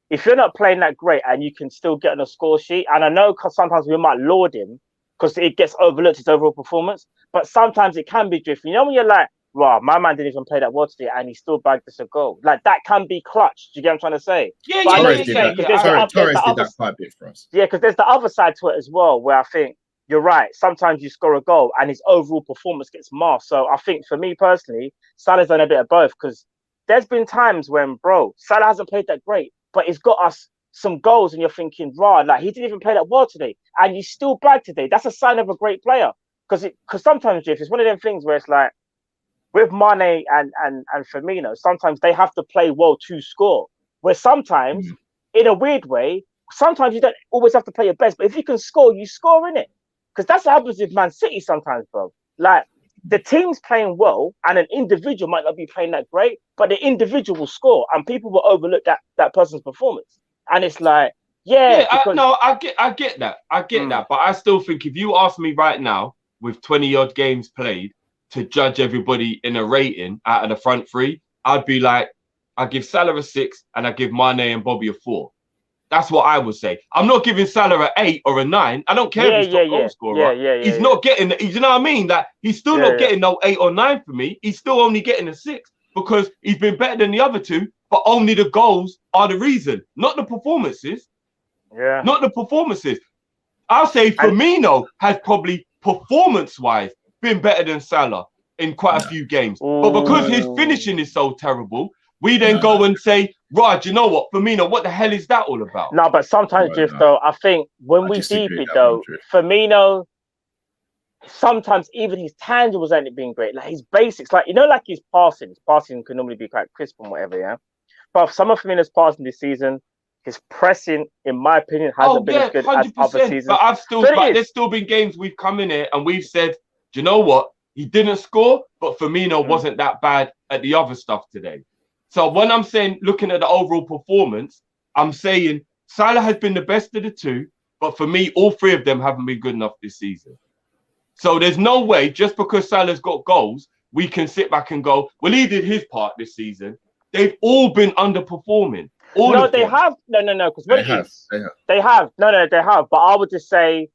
if you're not playing that great and you can still get on a score sheet, and I know because sometimes we might laud him because it gets overlooked his overall performance, but sometimes it can be drifting. You know, when you're like, wow, my man didn't even play that well today and he still bagged us a goal. Like, that can be clutch. Do you get what I'm trying to say? Torres did that quite a bit for us. Yeah, because there's the other side to it as well, where I think, you're right. Sometimes you score a goal and his overall performance gets masked. So I think for me personally, Salah's done a bit of both, because there's been times when, Salah hasn't played that great, but he's got us some goals and you're thinking, like, he didn't even play that well today and you still bagged today. That's a sign of a great player. Because sometimes, Jeff, it's one of them things where it's like, with Mane and Firmino, sometimes they have to play well to score. Where sometimes, in a weird way, sometimes you don't always have to play your best, but if you can score, you score in it. Because that's what happens with Man City sometimes, bro. Like, the team's playing well, and an individual might not be playing that great, but the individual will score, and people will overlook that person's performance. And it's like, I get that. I get that. But I still think if you ask me right now, with 20-odd games played, to judge everybody in a rating out of the front three, I'd be like, I give Salah a 6, and I give Mane and Bobby a 4. That's what I would say. I'm not giving Salah an 8 or a 9. I don't care if he's top goal scorer. He's not getting, you know what I mean? Like, he's still not getting no 8 or 9 for me. He's still only getting a 6 because he's been better than the other two, but only the goals are the reason, not the performances. Yeah. Not the performances. I'll say Firmino has probably, performance-wise, been better than Salah in quite a few games. But because his finishing is so terrible, we then go and say, Raj, you know what, Firmino, what the hell is that all about? No, but sometimes, Drift, though, I think when we deep it, though, Firmino, sometimes even his tangibles ain't been great. Like, his basics, like, you know, like his passing can normally be quite crisp and whatever, yeah? But some of Firmino's passing this season, his pressing, in my opinion, hasn't been as good 100%. As other seasons. But there's still been games we've come in here and we've said, do you know what? He didn't score, but Firmino wasn't that bad at the other stuff today. So when I'm saying, looking at the overall performance, I'm saying Salah has been the best of the two, but for me, all three of them haven't been good enough this season. So there's no way, just because Salah's got goals, we can sit back and go, well, he did his part this season. They've all been underperforming. They have. No, because they have. But I would just say,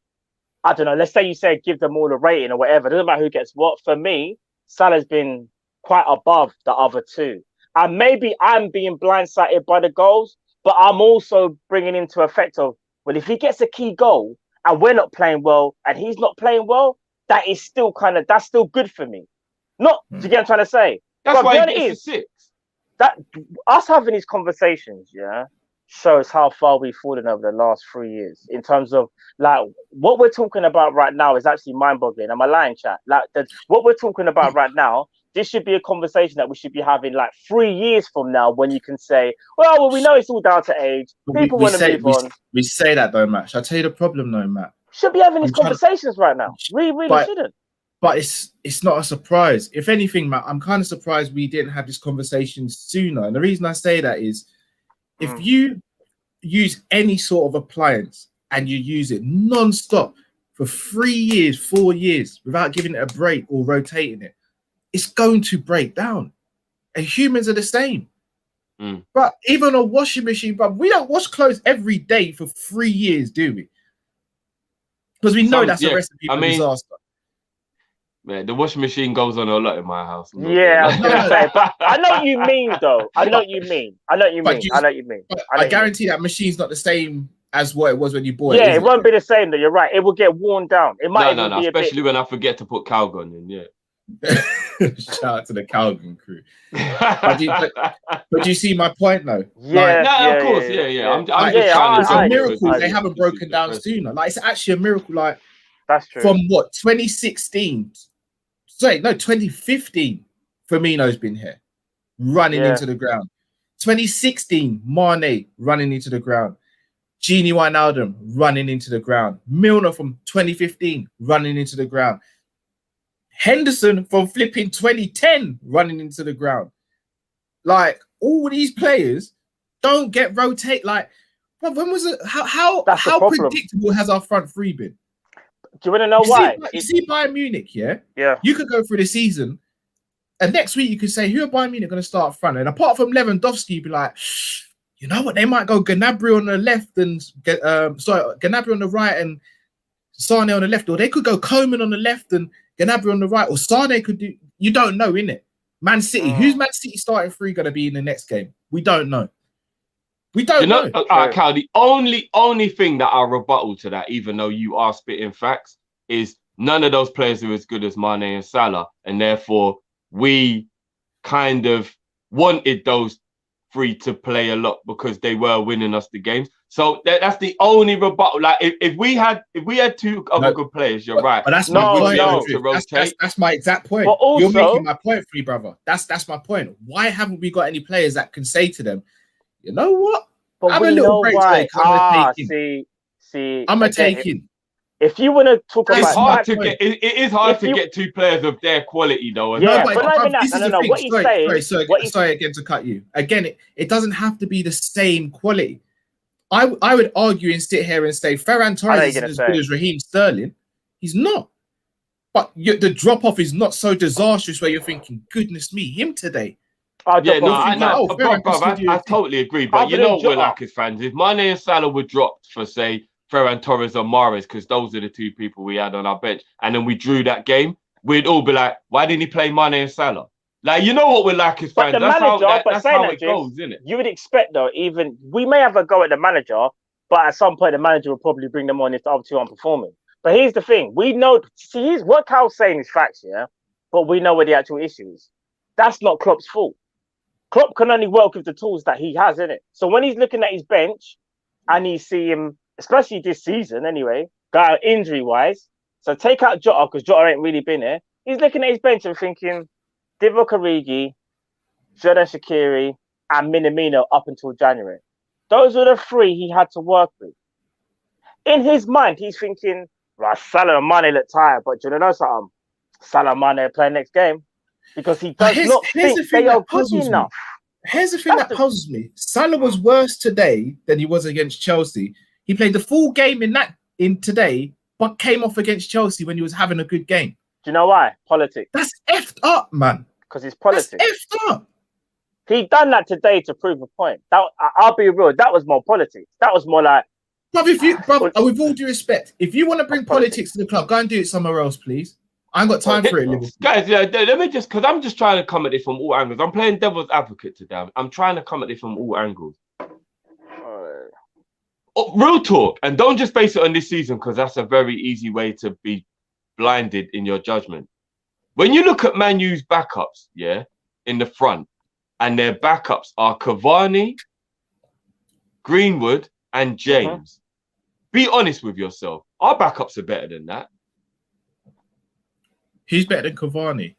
I don't know, let's say you say give them all a rating or whatever. It doesn't matter who gets what. For me, Salah's been quite above the other two. And maybe I'm being blindsided by the goals, but I'm also bringing into effect of, well, if he gets a key goal and we're not playing well and he's not playing well, that is still that's still good for me. Not, do you get what I'm trying to say? That's why he gets a 6. That, us having these conversations, shows how far we've fallen over the last 3 years in terms of, like, what we're talking about right now is actually mind-boggling. Am I lying, chat? Like, what we're talking about right now, this should be a conversation that we should be having like 3 years from now, when you can say, well, we know it's all down to age. People want to move on. We say that though, Matt. Shall I tell you the problem though, Matt? Should be having these conversations right now. We really shouldn't. but it's not a surprise. If anything, Matt, I'm kind of surprised we didn't have this conversation sooner. And the reason I say that is, if you use any sort of appliance and you use it non-stop for 3 years, 4 years without giving it a break or rotating it, it's going to break down. And humans are the same. But even a washing machine, but we don't wash clothes every day for 3 years, do we? Because we know that's a recipe for disaster. Man, the washing machine goes on a lot in my house. Yeah, I was gonna say, but I know what you mean, though. I know what you mean. But I guarantee that machine's not the same as what it was when you bought it. Yeah, it won't be the same, though. You're right. It will get worn down. It might no, be especially when I forget to put Calgon in. Yeah. Shout out to the Calgon crew. But do you see my point, though? Yeah. Of course. Yeah. I'm just it's trying a to miracle they haven't broken down sooner. Like, it's actually a miracle. Like, that's true. From what, 2016? Sorry, no, 2015. Firmino's been here, running into the ground. 2016, Mane running into the ground. Gini Wijnaldum running into the ground. Milner from 2015 running into the ground. Henderson from flipping 2010 running into the ground. Like, all these players don't get rotate. Like, when was it? How predictable has our front three been? Do you want to know why? You see Bayern Munich, yeah? You could go through the season, and next week you could say, who are Bayern Munich going to start up front? And apart from Lewandowski, you'd be like, you know what? They might go Gnabry on the left and Gnabry on the right and Sane on the left, or they could go Coman on the left and Gnabry on the right, or Sane could do. You don't know, innit? Man City. Who's Man City starting three going to be in the next game? We don't know. We don't know. All right, Cal, the only thing that I'll rebuttal to that, even though you are spitting facts, is none of those players are as good as Mane and Salah, and therefore we kind of wanted those three to play a lot because they were winning us the games. So that's the only rebuttal. Like if we had two other good players, you're right. But that's that's my exact point. But also, you're making my point, free brother. That's my point. Why haven't we got any players that can say to them, you know what? But have we a little know break why. today. See. I'm a taking. If you want to talk about, it is hard to get two players of their quality, though. Yeah, but not even that. No. What he's saying. Sorry again to cut you. Again, it doesn't have to be the same quality. I would argue and sit here and say Ferran Torres is as good as Raheem Sterling. He's not. But the drop off is not so disastrous where you're thinking, goodness me, him today. I totally agree. But you know what we're like as fans. If Mane and Salah were dropped for, say, Ferran Torres or Mahrez, because those are the two people we had on our bench, and then we drew that game, we'd all be like, why didn't he play Mane and Salah? Like, you know what we're like as fans. That's how it goes, isn't it? You would expect, though, even we may have a go at the manager, but at some point the manager will probably bring them on if the other two aren't performing. But here's the thing. We know, what Cal's saying is facts, yeah? But we know where the actual issue is. That's not Klopp's fault. Klopp can only work with the tools that he has, innit? So when he's looking at his bench and he's seeing, especially this season anyway, guy injury-wise, so take out Jota, because Jota ain't really been here, he's looking at his bench and thinking, Divock Origi, Xherdan Shaqiri, and Minamino up until January. Those were the three he had to work with. In his mind, he's thinking, right, Salah and Mane look tired, but do you know something? Salah and Mane play next game. Because he does not think they are good enough. Here's the thing that puzzles me. Salah was worse today than he was against Chelsea. He played the full game in today, but came off against Chelsea when he was having a good game. Do you know why? Politics. That's effed up, man. Because it's politics. That's effed up. He done that today to prove a point. I'll be real. That was more politics. That was more like. Brother, with all due respect, if you want to bring politics to the club, go and do it somewhere else, please. I ain't got time for it, Liverpool. Guys, let me just, because I'm just trying to come at it from all angles. I'm playing devil's advocate today. I'm trying to come at it from all angles. Real talk, and don't just base it on this season, because that's a very easy way to be blinded in your judgment. When you look at Man U's backups, yeah, in the front, and their backups are Cavani, Greenwood, and James. Be honest with yourself. Our backups are better than that. Who's better than Cavani?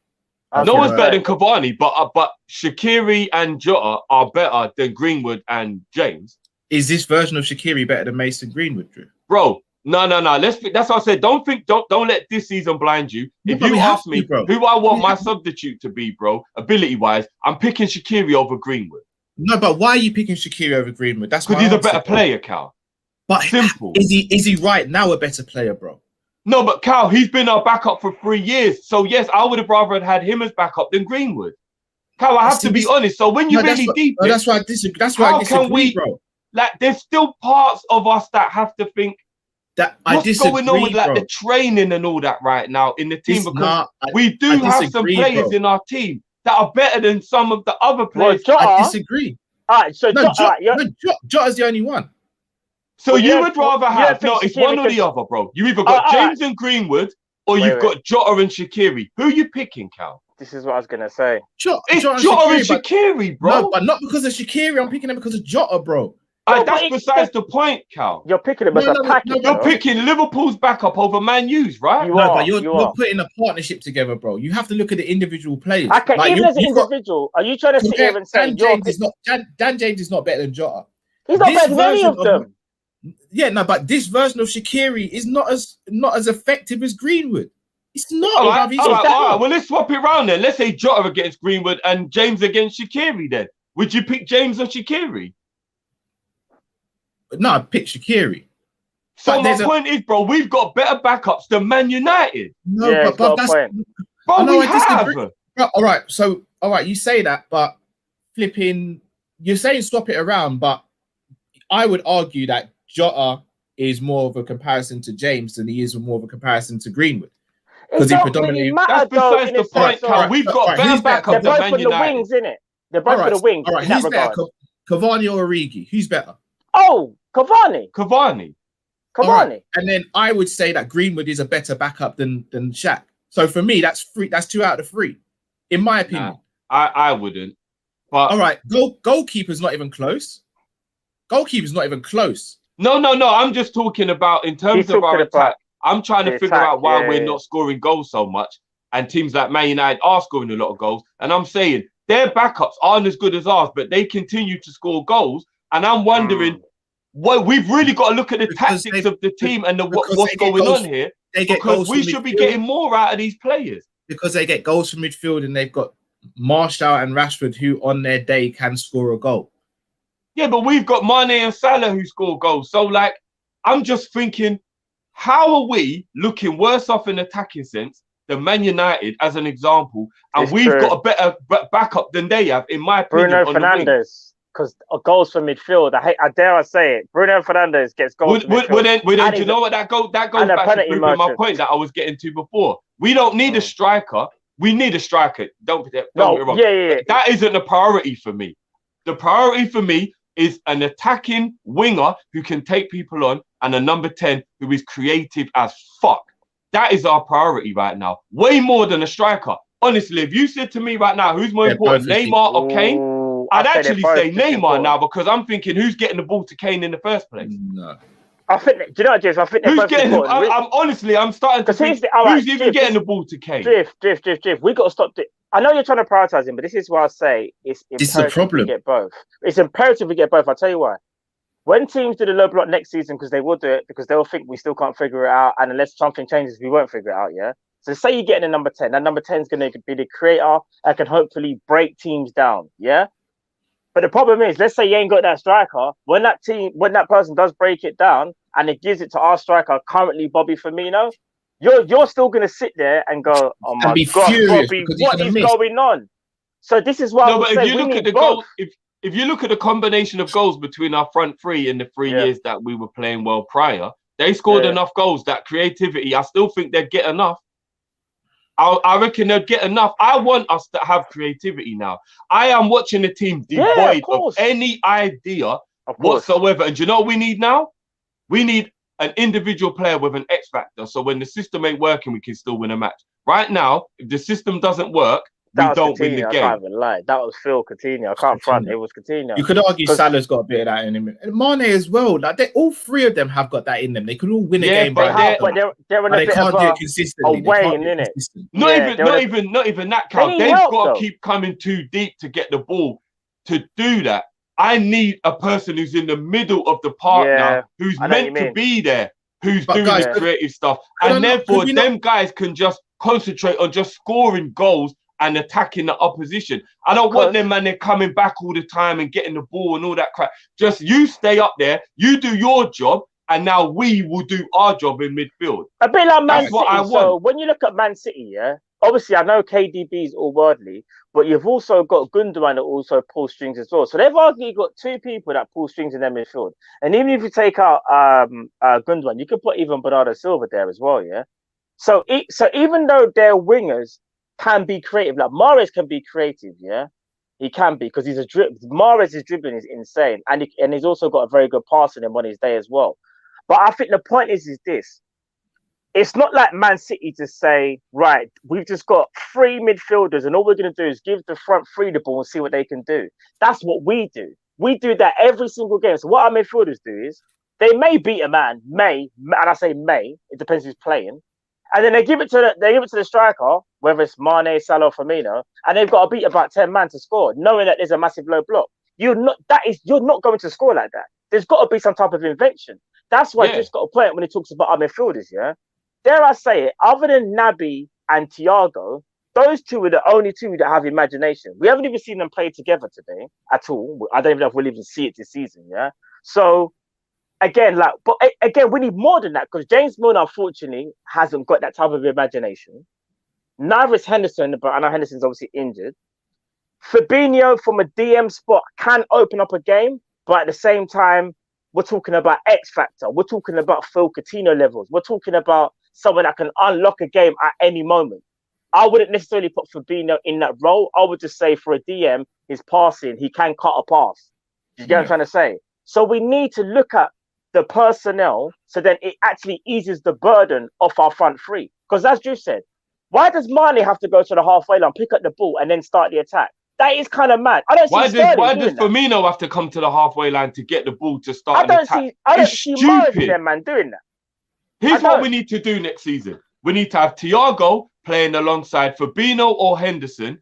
No one's better than Cavani, but Shaqiri and Jota are better than Greenwood and James. Is this version of Shaqiri better than Mason Greenwood, Drew? Bro, No. That's what I said. Don't let this season blind you. No, If but you we have ask to, me bro. who I want We my have- substitute to be, bro, ability-wise, I'm picking Shaqiri over Greenwood No, but why are you picking Shaqiri over Greenwood? That's because my he's a answer, better bro. player, Cal. But Simple. Is he right now a better player, bro? No, but Cal, he's been our backup for 3 years. So yes, I would have rather had him as backup than Greenwood. Cal, I have to be honest. So when you really deep it, that's why I disagree. That's why I disagree, bro. like, there's still parts of us that have to think what's going on with like the training and all that right now in the team, because we do have some players in our team that are better than some of the other players. Well, I disagree. All right, so Jota's the only one. So you would rather have it's one or the other, bro. You either got James and Greenwood, or you've got Jota and Shaqiri. Who are you picking, Cal? This is what I was gonna say. Jota and Shaqiri, bro. No, but not because of Shaqiri. I'm picking him because of Jota, bro. That's besides the point, Cal. You're picking him as a package. You're picking Liverpool's backup over Man U's, right? But you're putting a partnership together, bro. You have to look at the individual players. Okay, like, even as an individual, are you trying to sit here and say Dan James is not better than Jota? He's not better than any of them. Yeah, no, but this version of Shaqiri is not as effective as Greenwood. It's not. All right. Well, let's swap it around then. Let's say Jota against Greenwood and James against Shaqiri. Then would you pick James or Shaqiri? No, I'd pick Shaqiri. So my point is, bro, we've got better backups than Man United. No, but that's bro. We have. Bro, all right. You say that, but flipping, you're saying swap it around, but I would argue that Jota is more of a comparison to James than he is more of a comparison to Greenwood. Because he predominantly. That's besides the point, Cal. We've got better backup than Man United. They're both for the wings, innit? They're both for the wings. All right, who's better, Cavani or Origi? Who's better? Oh, Cavani. All right. And then I would say that Greenwood is a better backup than Shaq. So for me, that's 2 out of 3, in my opinion. I wouldn't. But all right, goalkeeper's not even close. No. I'm just talking about in terms of our attack. I'm trying to figure out why we're not scoring goals so much, and teams like Man United are scoring a lot of goals. And I'm saying their backups aren't as good as ours, but they continue to score goals. And I'm wondering, well, we've really got to look at the tactics of the team and what's going on here. Because we should be getting more out of these players. Because they get goals from midfield and they've got Martial and Rashford who on their day can score a goal. Yeah, but we've got Mane and Salah who score goals. So, like, I'm just thinking, how are we looking worse off in attacking sense than Man United, as an example, and we've got a better backup than they have, in my opinion. Bruno Fernandes. Because goals from midfield, I dare say it. Bruno Fernandes gets goals. Then, do you know what that goes back to proving my point that I was getting to before? We don't need a striker. We need a striker. Don't get me wrong. Yeah. That isn't a priority for me. The priority for me is an attacking winger who can take people on, and a number 10 who is creative as fuck. That is our priority right now. Way more than a striker. Honestly, if you said to me right now, who's more important, Neymar or Kane? I'd actually say Neymar now, because I'm thinking, who's getting the ball to Kane in the first place? No. I think, do you know what, James? I think they're both important. I'm starting to think, who's even getting the ball to Kane? Drift. We got to stop. I know you're trying to prioritize him, but this is why I say it's imperative we get both. It's imperative we get both. I'll tell you why. When teams do the low block next season, because they will do it, because they'll think we still can't figure it out, and unless something changes, we won't figure it out, yeah? So say you're getting a number 10. That number 10 is going to be the creator and can hopefully break teams down, yeah? But the problem is, let's say you ain't got that striker. When that person does break it down and it gives it to our striker, currently Bobby Firmino, you're still going to sit there and go, oh my God, Bobby, what is going on? So this is why but if you look at the goal, if you look at the combination of goals between our front three in the 3 years that we were playing well prior, they scored enough goals. That creativity, I still think they'd get enough. I reckon they'd get enough. I want us to have creativity now. I am watching a team devoid of any idea whatsoever. And do you know what we need now? We need an individual player with an X factor. So when the system ain't working, we can still win a match. Right now, if the system doesn't work, we don't win the game. I can't even lie. That was Phil Coutinho. I can't front. It was Coutinho. You could argue Salah's got a bit of that in him. And Mane as well. Like all 3 of them have got that in them. They could all win a game, but they're in a bit of a Wayne, innit? Not even that count. They've got to keep coming too deep to get the ball. To do that, I need a person who's in the middle of the park now, who's meant to be there. who's But doing guys, the creative stuff, could I and not- therefore could we them not- guys can just concentrate on just scoring goals and attacking the opposition. I don't want them, man. They're coming back all the time and getting the ball and all that crap. Just you stay up there, you do your job, and now we will do our job in midfield. A bit like Man That's City. what I So want. when you look at Man City, yeah, obviously I know KDB is all worldly, but you've also got Gundogan that also pulls strings as well. So they've arguably got two people that pull strings in their midfield. And even if you take out Gundogan, you could put even Bernardo Silva there as well, yeah. So even though their wingers can be creative, like Mahrez can be creative, yeah, he can be because Mahrez's dribbling is insane, and he's also got a very good pass in him on his day as well. But I think the point is this. It's not like Man City to say, right, we've just got three midfielders and all we're going to do is give the front three the ball and see what they can do. That's what we do. We do that every single game. So what our midfielders do is they may beat a man, and I say may, it depends who's playing. And then they give it to the striker, whether it's Mane, Salah, or Firmino, and they've got to beat about 10 men to score, knowing that there's a massive low block. You're not going to score like that. There's got to be some type of invention. That's why I just got a point when he talks about our midfielders, yeah? Dare I say it, other than Naby and Thiago, those two are the only two that have imagination. We haven't even seen them play together today at all. I don't even know if we'll even see it this season, yeah? So, again, we need more than that because James Milner, unfortunately, hasn't got that type of imagination. Neither is Henderson, but I know Henderson's obviously injured. Fabinho, from a DM spot, can open up a game, but at the same time, we're talking about X factor. We're talking about Phil Coutinho levels. We're talking about someone that can unlock a game at any moment. I wouldn't necessarily put Fabinho in that role. I would just say for a DM, his passing, he can cut a pass. You get what I'm trying to say? So we need to look at the personnel so then it actually eases the burden off our front three. Because as Drew said, why does Mane have to go to the halfway line, pick up the ball, and then start the attack? That is kind of mad. I don't see Why does Firmino have to come to the halfway line to get the ball to start an attack? I don't see Mahrez, man, doing that. Here's what we need to do next season. We need to have Thiago playing alongside Fabinho or Henderson,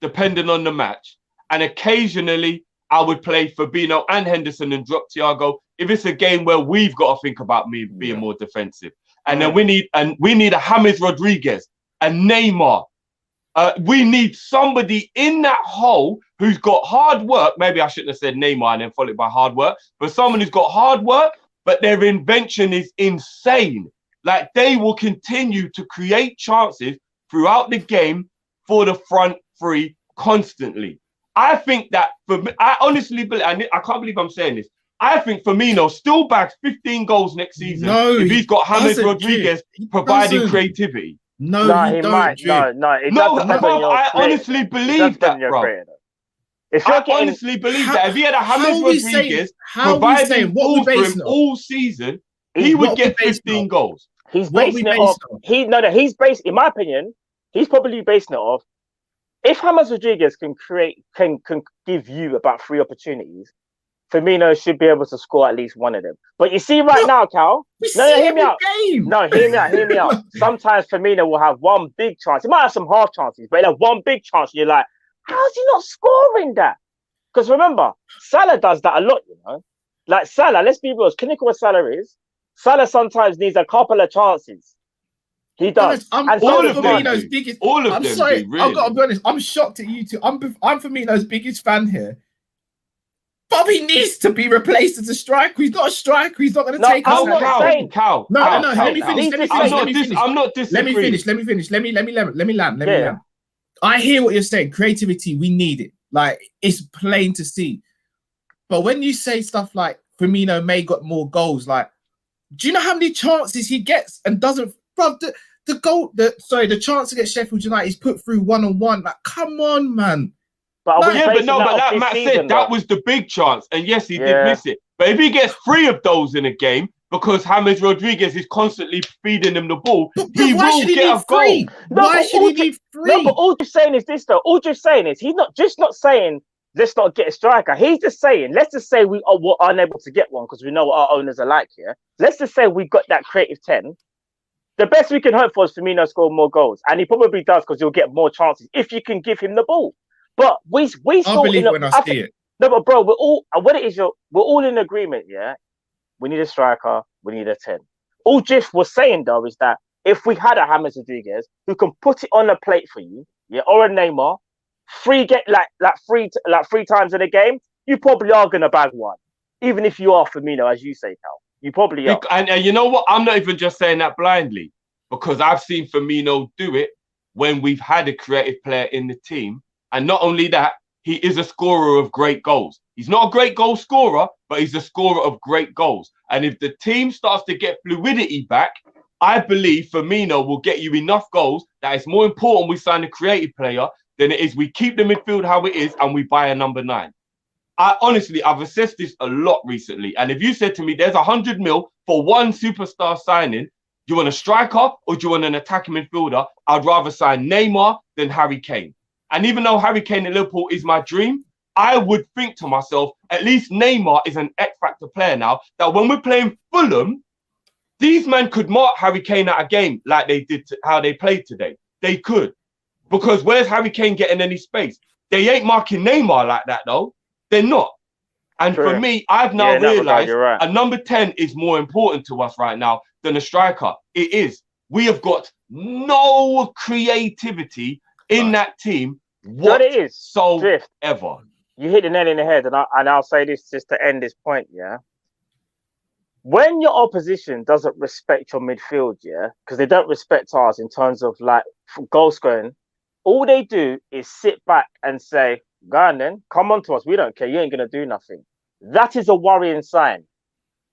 depending on the match. And occasionally, I would play Fabinho and Henderson and drop Thiago if it's a game where we've got to think about being more defensive. And then we need a James Rodriguez, a Neymar. We need somebody in that hole who's got hard work. Maybe I shouldn't have said Neymar and then followed by hard work, but someone who's got hard work, but their invention is insane. Like they will continue to create chances throughout the game for the front three constantly. I think that I honestly believe, I can't believe I'm saying this. I think Firmino still bags 15 goals next season if he's got James Rodriguez providing creativity. No, he might. I honestly believe that, bro. Honestly believe that if he had a James Rodriguez providing balls for him all season, he would get 15 goals. He's basing it off. In my opinion, he's probably basing it off. If James Rodriguez can give you about 3 opportunities, Firmino should be able to score at least one of them. But you see right now, Cal. Hear me out. No, hear me out. Sometimes Firmino will have one big chance. He might have some half chances, but he'll have one big chance. And you're like, how's he not scoring that? Because remember, Salah does that a lot, you know. Like Salah, let's be real. As clinical as Salah is, Salah sometimes needs a couple of chances. He does. All of Firmino's biggest. All of I'm them. sorry. Really. I've got to be honest. I'm shocked at you two. I'm Firmino's biggest fan here. Bobby needs to be replaced as a striker. He's not a striker. He's not going to take us. Cal. No. Let me finish. I'm not disagreeing. Let me finish. Let me land. I hear what you're saying. Creativity, we need it. Like, it's plain to see. But when you say stuff like Firmino may got more goals, like, do you know how many chances he gets and doesn't? Bro, the chance against Sheffield United, he's put through 1-on-1. Like, come on, man. But like Matt said, that was the big chance. And yes, he did miss it. But if he gets 3 of those in a game, because James Rodriguez is constantly feeding him the ball, he will get a goal. Why should he need 3? No, but all you're saying is this, though. All you're saying is he's not saying, let's not get a striker. He's just saying, let's just say we are unable to get one because we know what our owners are like here. Let's just say we got that creative 10. The best we can hope for is Firmino score more goals. And he probably does because he'll get more chances if you can give him the ball. But we I'll believe when I see it. No, but bro, we're all in agreement, yeah? We need a striker, we need a 10. All Jiff was saying though is that if we had a James Rodriguez who can put it on a plate for you, yeah, or a Neymar, three times in a game, you probably are gonna bag one, even if you are Firmino, as you say, Cal. You probably are. And you know what? I'm not even just saying that blindly, because I've seen Firmino do it when we've had a creative player in the team, and not only that, he is a scorer of great goals. He's not a great goal scorer, but he's a scorer of great goals. And if the team starts to get fluidity back, I believe Firmino will get you enough goals that it's more important we sign a creative player than it is we keep the midfield how it is and we buy a number 9. I've assessed this a lot recently. And if you said to me, there's 100 mil for one superstar signing, do you want a striker or do you want an attacking midfielder? I'd rather sign Neymar than Harry Kane. And even though Harry Kane at Liverpool is my dream, I would think to myself, at least Neymar is an X-factor player now, that when we're playing Fulham, these men could mark Harry Kane at a game like they did how they played today. They could. Because where's Harry Kane getting any space? They ain't marking Neymar like that, though. They're not. And True. for me, I've now realised right. a number 10 is more important to us right now than a striker. It is. We have got no creativity in that team whatsoever. You hit the nail in the head, and I'll say this just to end this point, yeah? When your opposition doesn't respect your midfield, yeah, because they don't respect ours in terms of like goal scoring, all they do is sit back and say, go on then, come on to us. We don't care. You ain't going to do nothing. That is a worrying sign.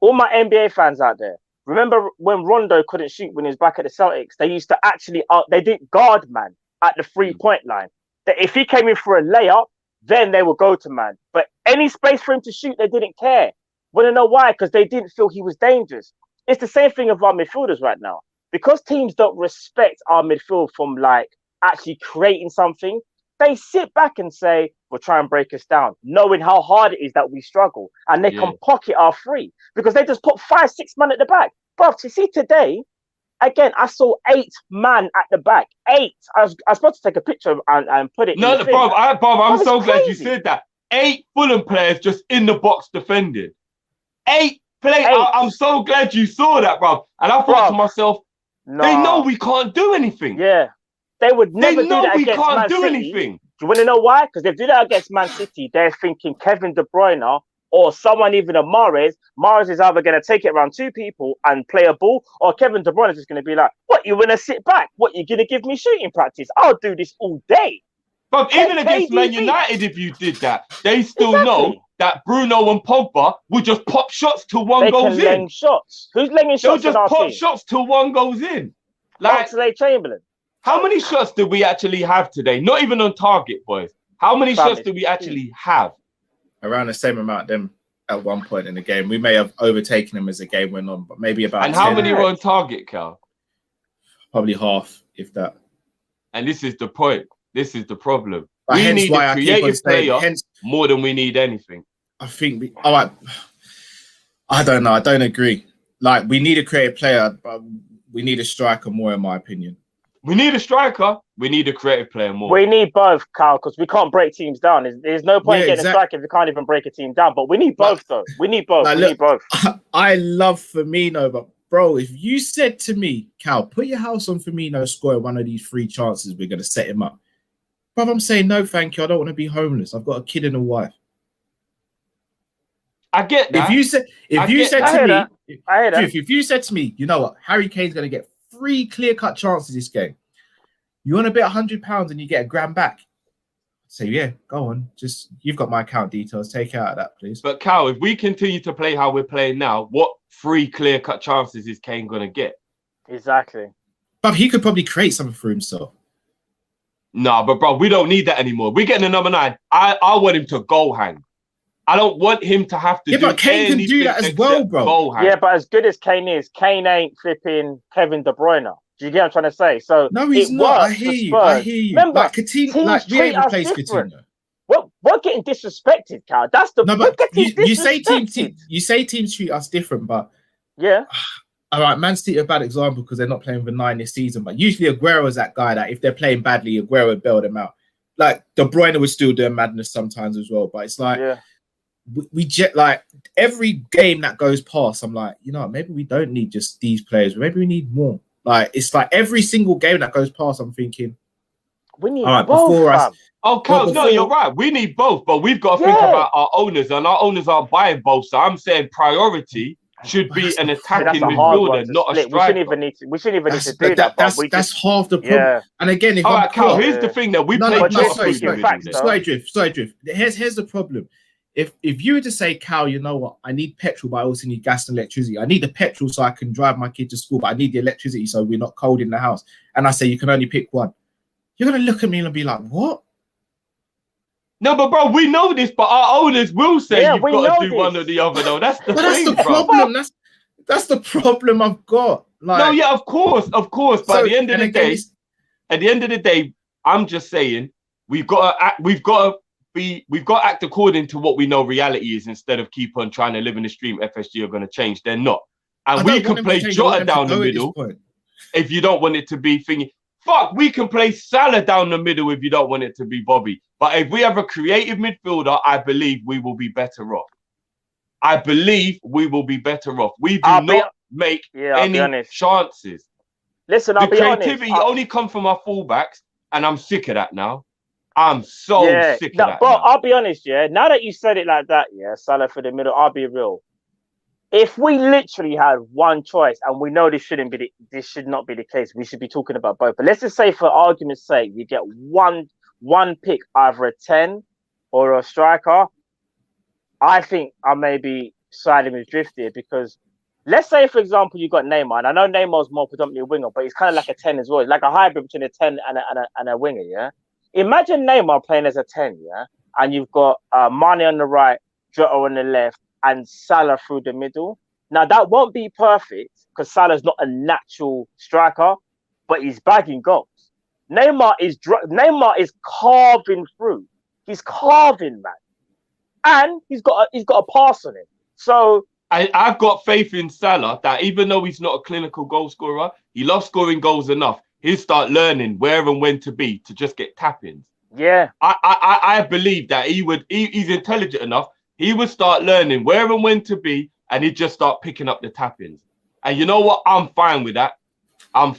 All my NBA fans out there, remember when Rondo couldn't shoot when he was back at the Celtics? They used to actually, they did guard man at the 3-point line. That if he came in for a layup, then they would go to man. But any space for him to shoot, they didn't care. Want to know why? Because they didn't feel he was dangerous. It's the same thing of our midfielders right now. Because teams don't respect our midfield from like actually creating something, they sit back and say, we'll try and break us down, knowing how hard it is that we struggle. And they can pocket our free because they just put 5-6 men at the back. But you see today, again, I saw 8 man at the back. 8. I was supposed to take a picture and put it. No, Bob, I'm so glad you said that. 8 Fulham players just in the box defended. 8 players. I'm so glad you saw that, bro. And I thought to myself, they know we can't do anything. Yeah, they would never do that against Man City. They know we can't do anything. Do you want to know why? Because if they do that against Man City, they're thinking Kevin De Bruyne or someone even a Mahrez. Mahrez is either going to take it around 2 people and play a ball, or Kevin De Bruyne is just going to be like, what, you want to sit back? What, you're going to give me shooting practice? I'll do this all day. But even against Man United, if you did that, they still know that Bruno and Pogba will just pop shots till one goes in. They can leng shots. Who's lenging shots? They'll just pop shots till one goes in. Like Oxlade-Chamberlain. How many shots did we actually have today? Not even on target, boys. How many shots did we actually have? Around the same amount them at one point in the game. We may have overtaken them as the game went on, but maybe about. And how many were on target, Cal? Probably half, if that. And this is the point. This is the problem. But we need a creative player more than we need anything. I think. All right. I don't know. I don't agree. Like, we need a creative player, but we need a striker more, in my opinion. We need a striker. We need a creative player more. We need both, Carl, because we can't break teams down. There's no point in getting a striker if we can't even break a team down. But we need both, though. We need both. We need both. I love Firmino, but bro, if you said to me, Cal, put your house on Firmino scoring one of these 3 chances, we're going to set him up. But I'm saying, no, thank you. I don't want to be homeless. I've got a kid and a wife. I get that. If you said to me, you know what, Harry Kane's going to get 3 clear-cut chances this game. You want to bet £100 and you get £1,000 back? Say, yeah, go on. Just, you've got my account details. Take out of that, please. But Cal, if we continue to play how we're playing now, what 3 clear-cut chances is Kane going to get? Exactly. But he could probably create something for himself. No, but bro, we don't need that anymore. We're getting a number 9. I want him to goal hang. I don't want him to have to do but Kane can do that as well, bro. Yeah, but as good as Kane is, Kane ain't flipping Kevin De Bruyne. Do you get what I'm trying to say? So no, he's not. I hear you. I hear you. Remember, like Coutinho, like we ain't replaced Coutinho. We're getting disrespected, Cal. That's the. No, but you say teams treat us different, but yeah. All right, Man City are a bad example because they're not playing with 9 this season. But usually Aguero's that guy that if they're playing badly, Aguero would bail them out. Like De Bruyne would still do madness sometimes as well. But it's like like every game that goes past, I'm like, you know, maybe we don't need just these players, maybe we need more. Like it's like every single game that goes past, I'm thinking, we need all right, both, before us. Oh, Cal, no, you're right. We need both, but we've got to think about our owners, and our owners aren't buying both. So I'm saying priority should be an attacking midfielder, not a striker. We shouldn't even need to do that. That's half the problem. Yeah. And again, if all I'm right, Cal, here's the thing that we play. Sorry, Drift. Here's the problem. If you were to say, Cal, you know what? I need petrol, but I also need gas and electricity. I need the petrol so I can drive my kid to school, but I need the electricity so we're not cold in the house. And I say you can only pick one. You're gonna look at me and be like, what? No, but bro, we know this, but our owners will say you've got to do one or the other, though. That's the thing, that's the problem. That's the problem I've got. Like, no, yeah, of course. But at the end of the day, I'm just saying we've got to act according to what we know reality is, instead of keep on trying to live in the stream. FSG are going to change. They're not, and we can play Jota down the middle if you don't want it to be thingy. Fuck, we can play Salah down the middle if you don't want it to be Bobby. But if we have a creative midfielder, I believe we will be better off. We do not make any chances. Listen, the I'll be honest. creativity only comes from our fullbacks, and I'm sick of that now. I'm so sick of that. But I'll be honest, now that you said it like that, Salah for the middle, I'll be real. If we literally had one choice, and we know this should not be the case, we should be talking about both. But let's just say, for argument's sake, you get one pick, either a 10 or a striker. I think I may be siding with Drift here, because let's say, for example, you got Neymar. And I know Neymar's more predominantly a winger, but he's kind of like a 10 as well. He's like a hybrid between a 10 and a winger, yeah? Imagine Neymar playing as a 10, yeah? And you've got Mane on the right, Jota on the left, and Salah through the middle. Now, that won't be perfect, because Salah's not a natural striker, but he's bagging goals. Neymar is carving through. He's carving, man. And he's got a pass on him. So I've got faith in Salah that even though he's not a clinical goal scorer, he loves scoring goals enough. He'll start learning where and when to be to just get tap-ins. Yeah. I believe that he's intelligent enough. He would start learning where and when to be, and he'd just start picking up the tap-ins. And you know what? I'm fine with that. You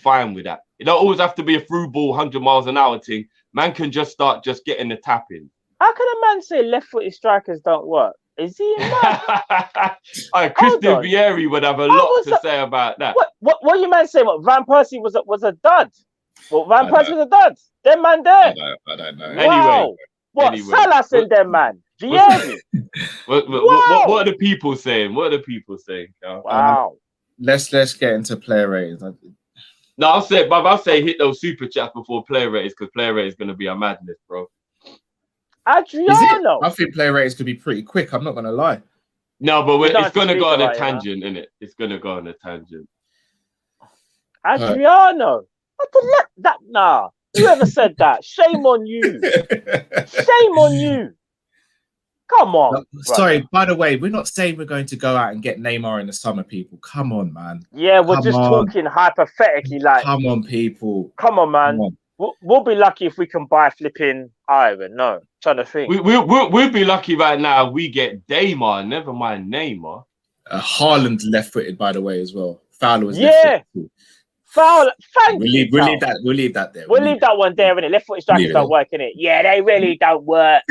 don't always have to be a through ball, 100 miles an hour thing. Man can just start getting the tap-ins. How can a man say left-footed strikers don't work? Is he mad? Christian Vieri would have a lot to say about that. What you man say? What, Van Persie was a dud? Well, Van Persie was a dud. Them man there. I don't know. Wow. Anyway, Salah said them man. Vieri. What are the people saying? Wow. Let's get into player ratings. No, I'll say hit those super chats before player ratings, because player ratings is going to be a madness, bro. Adriano. I think player ratings could be pretty quick. I'm not going to lie. No, but it's going to go on a tangent, innit? It's going to go on a tangent. Adriano. Nah. Whoever said that? Shame on you. Shame on you. Come on. No, sorry, by the way, we're not saying we're going to go out and get Neymar in the summer, people. Come on, man. Yeah, we're just talking hypothetically. Like, come on, people. Come on, man. We'll be lucky if we can buy flipping Ivan. No, trying to think. We'll be lucky right now. We get Neymar. Never mind Neymar. Haaland's left-footed, by the way, as well. Fowler was left-footed. Fowler. We'll leave that there. We'll leave that one there, innit? Left-footed strikers don't work, innit? Yeah, they really don't work.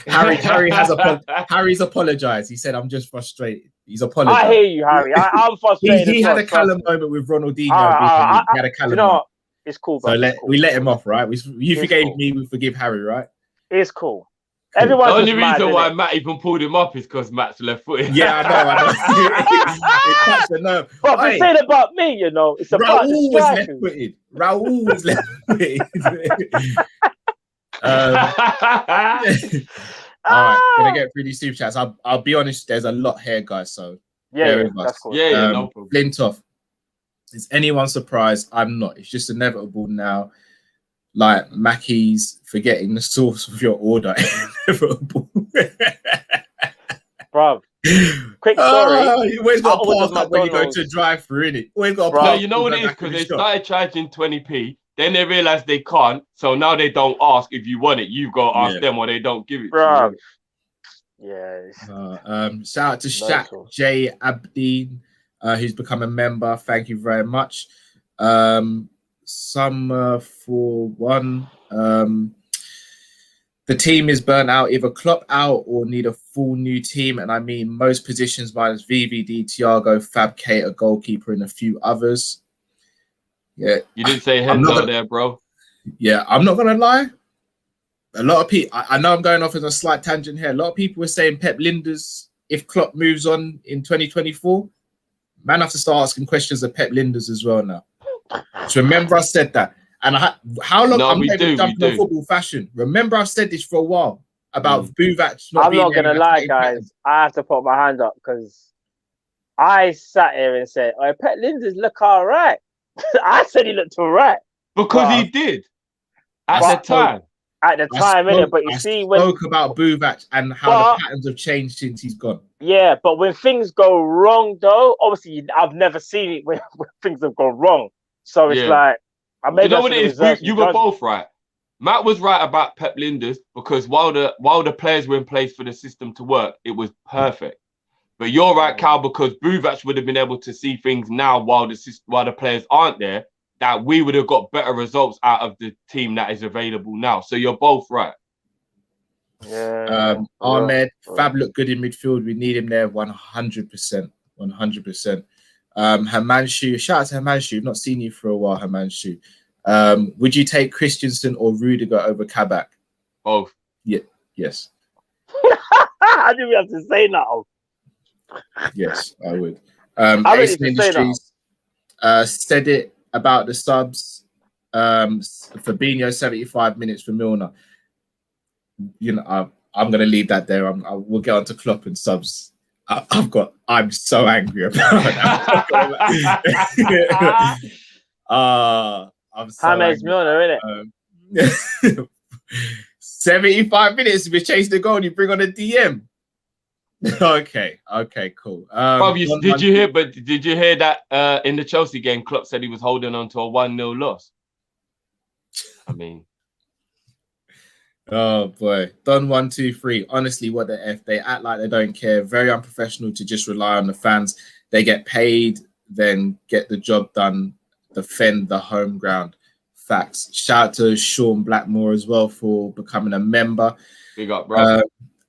Harry's apologized. He said, "I'm just frustrated." He's apologized. I hear you, Harry. I'm frustrated. He had a Callum moment with Ronaldinho. He had a Callum moment. It's cool, bro. So we let him off, right? You forgave me, we forgive Harry, right? It's cool. Everyone. The only reason why Matt even pulled him up is because Matt's left-footed. Yeah, I know. But we say it about me, you know. It's about Raul was left-footed. Raul was left-footed. All right, gonna get through these super chats. I'll be honest. There's a lot here, guys. So that's cool. No problem. Flintoff. Is anyone surprised? I'm not. It's just inevitable now. Like Mackey's forgetting the source of your order. Inevitable. Bro, quick story. You always got to park up when you go to drive-through, innit? Always got to park. No, you know what it is? Because they started charging 20p. Then they realized they can't. So now they don't ask if you want it. You go ask them, or they don't give it to you. Yeah. Shout out to Shaq J Abdeen, who's become a member. Thank you very much. Summer for one. The team is burnt out, either Klopp out or need a full new team. And I mean most positions minus VVD, Thiago, Fab Kate, a goalkeeper, and a few others. Yeah. You didn't say Henzo there, bro. Yeah, I'm not gonna lie. A lot of people, I know I'm going off on a slight tangent here. A lot of people were saying Pep Linders, if Klopp moves on in 2024, man, have to start asking questions of Pep Linders as well now. So remember I said that. And how long I'm jumping on football fashion. Remember I've said this for a while about Buvac not I'm being not gonna lie, guys. I have to put my hand up because I sat here and said, "Oh, Pep Linders look all right." I said he looked all right because he did at the time. At the time, innit? But you see, when spoke about Buvac and how the patterns have changed since he's gone. Yeah, but when things go wrong, though, obviously I've never seen it when things have gone wrong. So it's like, you know what it is? You were both right. Matt was right about Pep Linders because while the players were in place for the system to work, it was perfect. But you're right, Cal, because Buvac would have been able to see things now while the players aren't there, that we would have got better results out of the team that is available now. So you're both right. Yeah. Ahmed, Fab looked good in midfield. We need him there 100%. 100%. Himanshu, shout out to Himanshu. I've not seen you for a while, Himanshu. Would you take Christensen or Rudiger over Kabak? Both. Yeah. Yes. I didn't have to say that. Yes, I would. Ace Industries said it about the subs. Fabinho 75 minutes for Milner. You know, I'm going to leave that there. We'll get on to Klopp and subs. I'm so angry about that. I'm so James Milner, innit? 75 minutes if you chase the goal and you bring on a DM. Okay, cool. Did you hear that in the Chelsea game, Klopp said he was holding on to a 1-0 loss? I mean, oh boy, done 1, 2, 3. Honestly, what the F? They act like they don't care. Very unprofessional to just rely on the fans. They get paid, then get the job done. Defend the home ground. Facts. Shout out to Sean Blackmore as well for becoming a member. Big up, bro.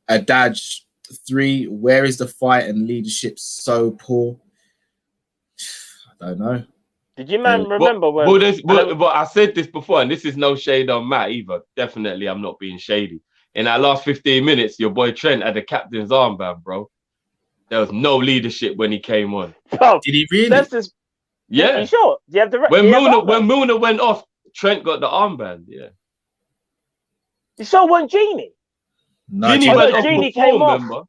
Adaj 3. Where is the fight and leadership so poor? I don't know. Did you remember when? But I said this before, and this is no shade on Matt either. Definitely, I'm not being shady. In that last 15 minutes, your boy Trent had the captain's armband, bro. There was no leadership when he came on. Bro, did he really? Yeah. You sure? Do you have the when Milner went off, Trent got the armband. Yeah. You saw one Genie? No, Genie came off. Remember?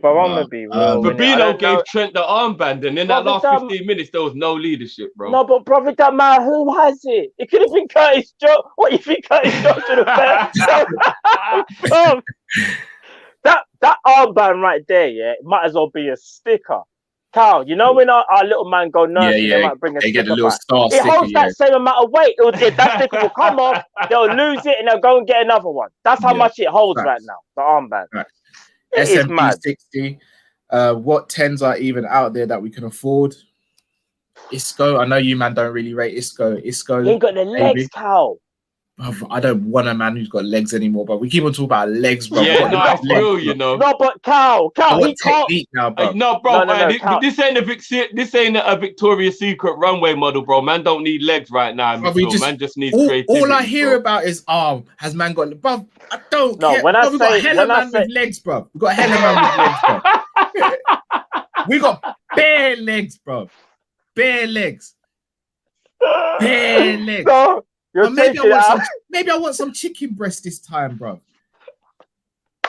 But I'm gonna be real. Fabinho gave Trent the armband, and in that last 15 minutes, there was no leadership, bro. No, but bro, it doesn't matter who has it. It could have been Curtis Jones. What you think Curtis Jones should have been? That armband right there, yeah, it might as well be a sticker. Carl, you know when our little man go nursing, they might bring a sticker get a little star back. It holds that same amount of weight. That sticker will come off, they'll lose it, and they'll go and get another one. That's how much it holds right now, the armband. Right. SMP 60. What 10s are even out there that we can afford? Isco. I know you man don't really rate Isco. He ain't got the legs, Cal. I don't want a man who's got legs anymore, but we keep on talking about legs, bro. Yeah, no, I feel you know. No, but Cal, he can't. Now, bro. No, this ain't a Victoria's Secret runway model, bro. Man don't need legs right now. Man just needs creativity. All I hear about is has man got? Bro, I don't care. When I we got hella man with legs, bro. We got hella man with legs, bro. We got bare legs, bro. Bare legs. Bare legs. No. Maybe I want some chicken breast this time, bro.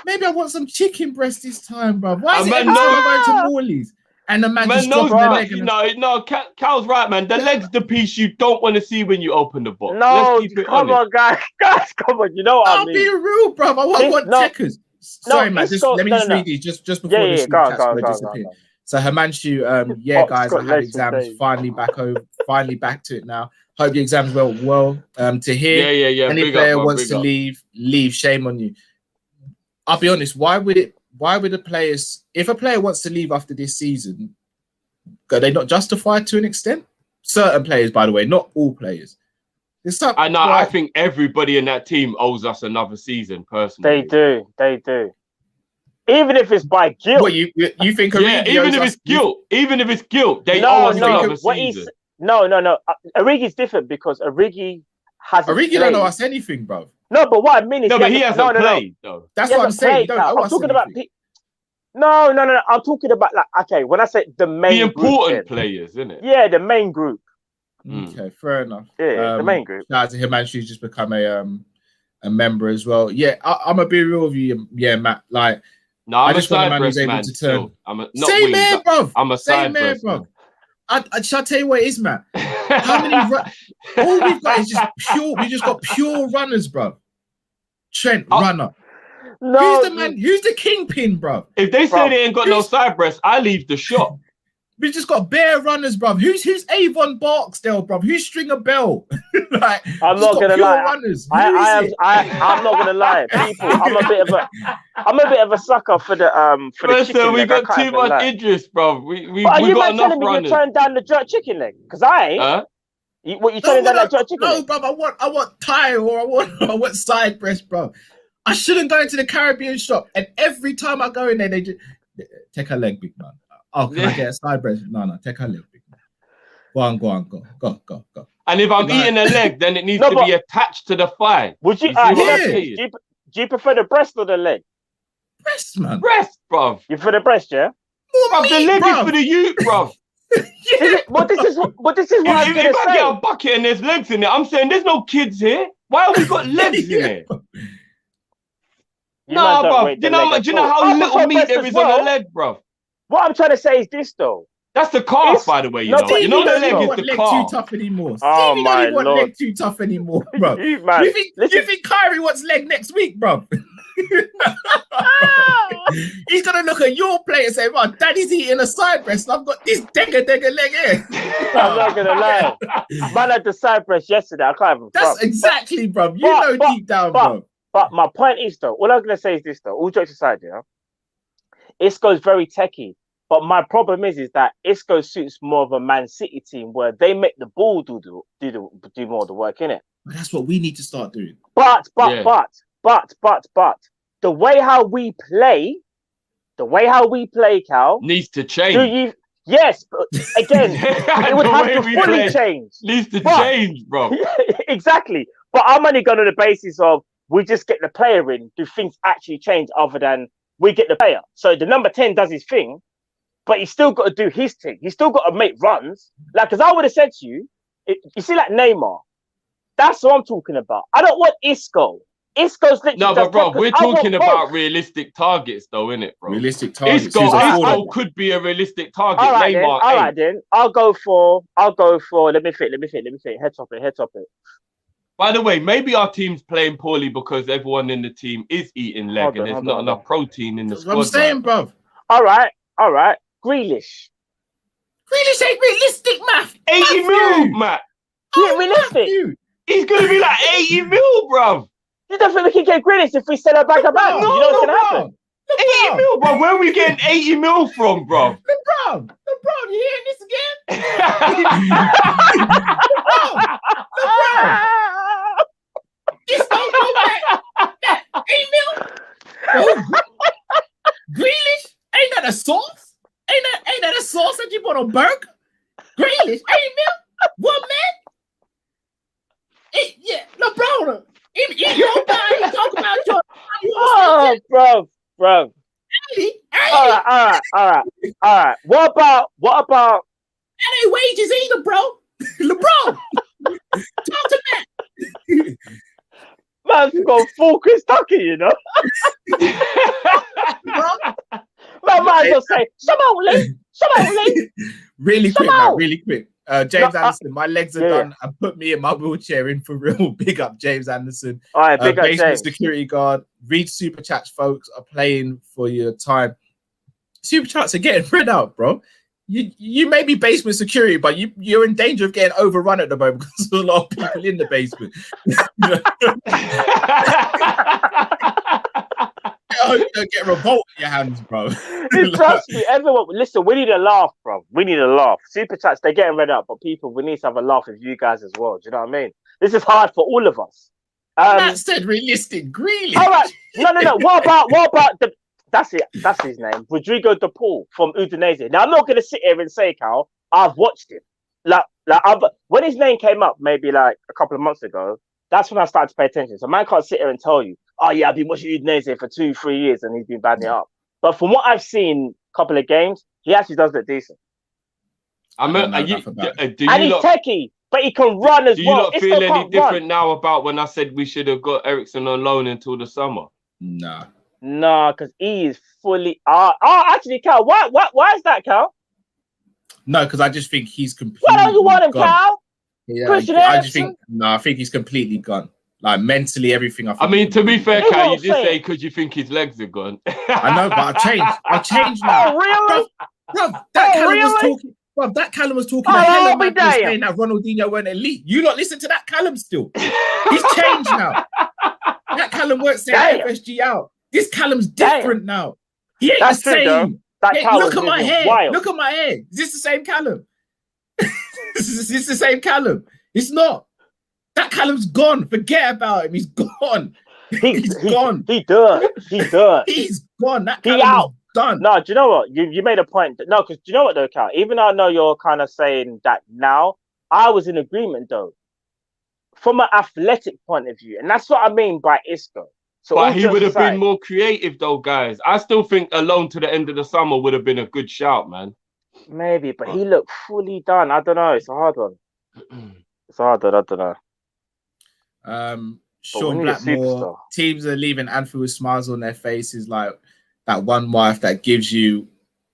Maybe I want some chicken breast this time, bro. Why is it every time I go to Morley's and the man just dropping the leg? No, Cal's right, man. The leg's the piece you don't want to see when you open the box. No, come on, guys, come on. You know what I mean? I'll be real, bro. I want checkers. Sorry, man. Let me just read these just before this disappear. So Himanshu, guys, I had exams finally back to it now. Hope the exams went well. To hear any player wants to leave, shame on you. I'll be honest. Why would the players? If a player wants to leave after this season, are they not justified to an extent? Certain players, by the way, not all players. I know. I think everybody in that team owes us another season. Personally, They do. Even if it's by guilt. What you think? Yeah, even if it's guilt, they owe us another season. No. Origi's different because Origi hasn't. Origi don't owe us anything, bro. No, but what I mean is, but he hasn't played though. That's what I'm saying. I'm talking about. No. I'm talking about when I say the main, the important players, isn't it? Yeah, the main group. Okay, fair enough. Yeah, the main group. Shout out to Himanshu's just become a member as well. Yeah, I'm gonna be real with you. Yeah, Matt. Like, no, I'm I just want a man who's able to turn. Same man, bro. I'm a side man, bro. Shall I tell you what it is, Matt? How many? All we've got is just pure. We just got pure runners, bro. Trent, runner. No, who's the man? Who's the kingpin, bro? If they say they ain't got no side breasts, I leave the shop. We just got bare runners, bruv. Who's Avon Barksdale, bruv? Who's Stringer Bell? Like, I'm not gonna lie. Runners. I'm not gonna lie, people. I'm a bit of a sucker for the First, chicken we leg. got too much interest, bruv. We got enough telling me runners. you turned down the jerk chicken leg? Because I ain't. Huh? You turning down that jerk chicken leg? No, bruv. I want thigh or I want side breast, bruv. I shouldn't go into the Caribbean shop, and every time I go in there, they just take a leg, big man. Oh, can I get a side breast? No, take her leg. Go on. Go. And if I'm eating a leg, then it needs to be attached to the thigh. Would you? Do you prefer the breast or the leg? Breast, man. Breast, bruv. You prefer the breast, yeah? More the leg is for the youth, bruv. This is what I'm gonna say. If I get a bucket and there's legs in it, I'm saying there's no kids here. Why have we got legs in it? Nah, bruv. Do you know how little meat there is on a leg, bruv? What I'm trying to say is this, though. That's the calf, by the way. You know the leg is the calf. Too tough anymore. Oh Stevie my don't want Lord. leg too tough anymore, bro. You think Kyrie wants leg next week, bro? He's gonna look at your plate and say, "Man, Daddy's eating a side breast, and I've got this degger leg here." I'm not gonna lie. Man had the side breast yesterday. I can't even. That's exactly, bro. You know deep down, bro. But my point is, though, all I'm gonna say is this, though. All jokes aside, yeah. Isco's very techie, but my problem is that Isco suits more of a Man City team where they make the ball do more of the work, innit? That's what we need to start doing. But the way how we play, Cal, needs to change. Yes, but again, it would have to fully change. Needs to change, bro. Exactly. But I'm only going on the basis of we just get the player in. Do things actually change other than we get the player? So the number 10 does his thing, but he's still got to do his thing. He's still got to make runs. Like, because I would have said to you, you see, like Neymar, that's what I'm talking about. I don't want Isco. Isco's literally but bro, we're talking about realistic targets, though, innit, bro? Realistic targets. Isco could be a realistic target. All right, Neymar, then. I'll go for. Let me think. Head topic. By the way, maybe our team's playing poorly because everyone in the team is eating leg and there's not enough protein in the squad. I'm saying, bro. All right. Grealish ain't realistic, math. 80 mil, Matt. He ain't realistic. He's gonna be like 80 mil, bro. You don't think we can get Grealish if we sell her back about? You know what's gonna happen? 80 mil, bro. Where are we getting 80 mil from, bro? LeBron, you hearing this again? LeBron. This don't go back. 8 mil. Grealish, ain't that a sauce? Ain't that a sauce that you put on burger? Grealish, 8 mil. 1 man. Yeah, LeBron. In your body, you talk about your. Oh, bro. All right. What about? That ain't wages either, bro. LeBron, talk to Matt. Man's got full Chris Tucker, you know. Man might as well say, "Come on, Lee." Really quick, man. Really quick. James Anderson, my legs are done and put me in my wheelchair in for real. Big up, James Anderson. All right, big up, James. Security guard. Read super chats, folks are playing for your time. Super chats are getting read out, bro. You may be basement security, but you're in danger of getting overrun at the moment because there's a lot of people in the basement. hope you don't get a revolt in your hands, bro. Trust me, everyone. Listen, we need a laugh, bro. We need a laugh. Super chats, they're getting read up, but people, we need to have a laugh with you guys as well. Do you know what I mean? This is hard for all of us. That said realistic, Grealish. All right, no. What about the? That's it. That's his name, Rodrigo De Paul from Udinese. Now I'm not gonna sit here and say, Cal, I've watched him. When his name came up, maybe like a couple of months ago, that's when I started to pay attention. So man can't sit here and tell you, oh yeah, I've been watching Udinese for 2-3 years and he's been banding it up. But from what I've seen, a couple of games, he actually does look decent. And he's techie, but he can run as well. Do you not feel any different now about when I said we should have got Ericsson on loan until the summer? Nah. No, because he is fully. Actually, Cal, why is that, Cal? No, because I just think he's completely. Why don't you want him, Cal? Yeah, I think he's completely gone. Like mentally, everything. I mean, to be fair, Cal, you did say because you think his legs are gone. I know, but I changed now. Oh, really? Bro, that Callum was talking. Bro, that Callum was talking. Helen was saying that Ronaldinho weren't elite. You lot listen to that Callum still. He's changed now. That Callum weren't saying FSG out. This Callum's different now. He ain't the same. Look at my hair. Wild. Look at my hair. Is this the same Callum? Is this the same Callum? It's not. That Callum's gone. Forget about him. He's gone. He's gone. He done. He's gone. That Callum is done. No, do you know what? You made a point. No, because do you know what though, Cal? Even though I know you're kind of saying that now, I was in agreement though. From an athletic point of view. And that's what I mean by Isco. So but he would have been more creative though, guys. I still think a loan to the end of the summer would have been a good shout, man. Maybe, but he looked fully done. I don't know. It's a hard one. I don't know. Sean Blackmore, teams are leaving Anfield with smiles on their faces, like that one wife that gives you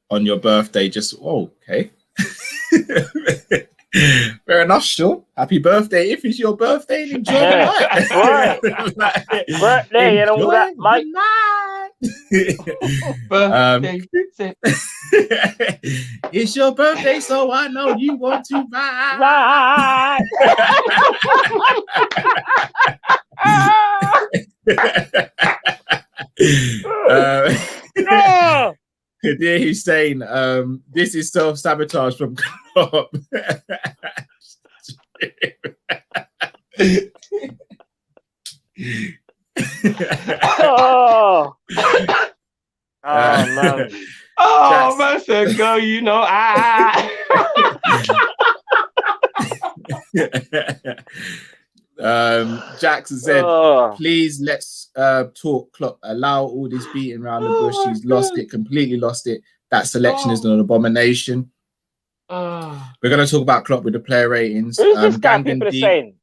on your birthday just, okay. Fair enough, Sean. Happy birthday if it's your birthday and enjoy the night. Birthday and all that, mate. Birthday. It's your birthday, so I know you want to ride. Kadir Hussein, this is self-sabotage from Klopp. Man. Oh, man said, go, you know, Jackson said, please let's talk Klopp. Allow all this beating around the bush. He's lost it, completely lost it. That selection is an abomination. We're going to talk about Klopp with the player ratings. Who's this guy? People are saying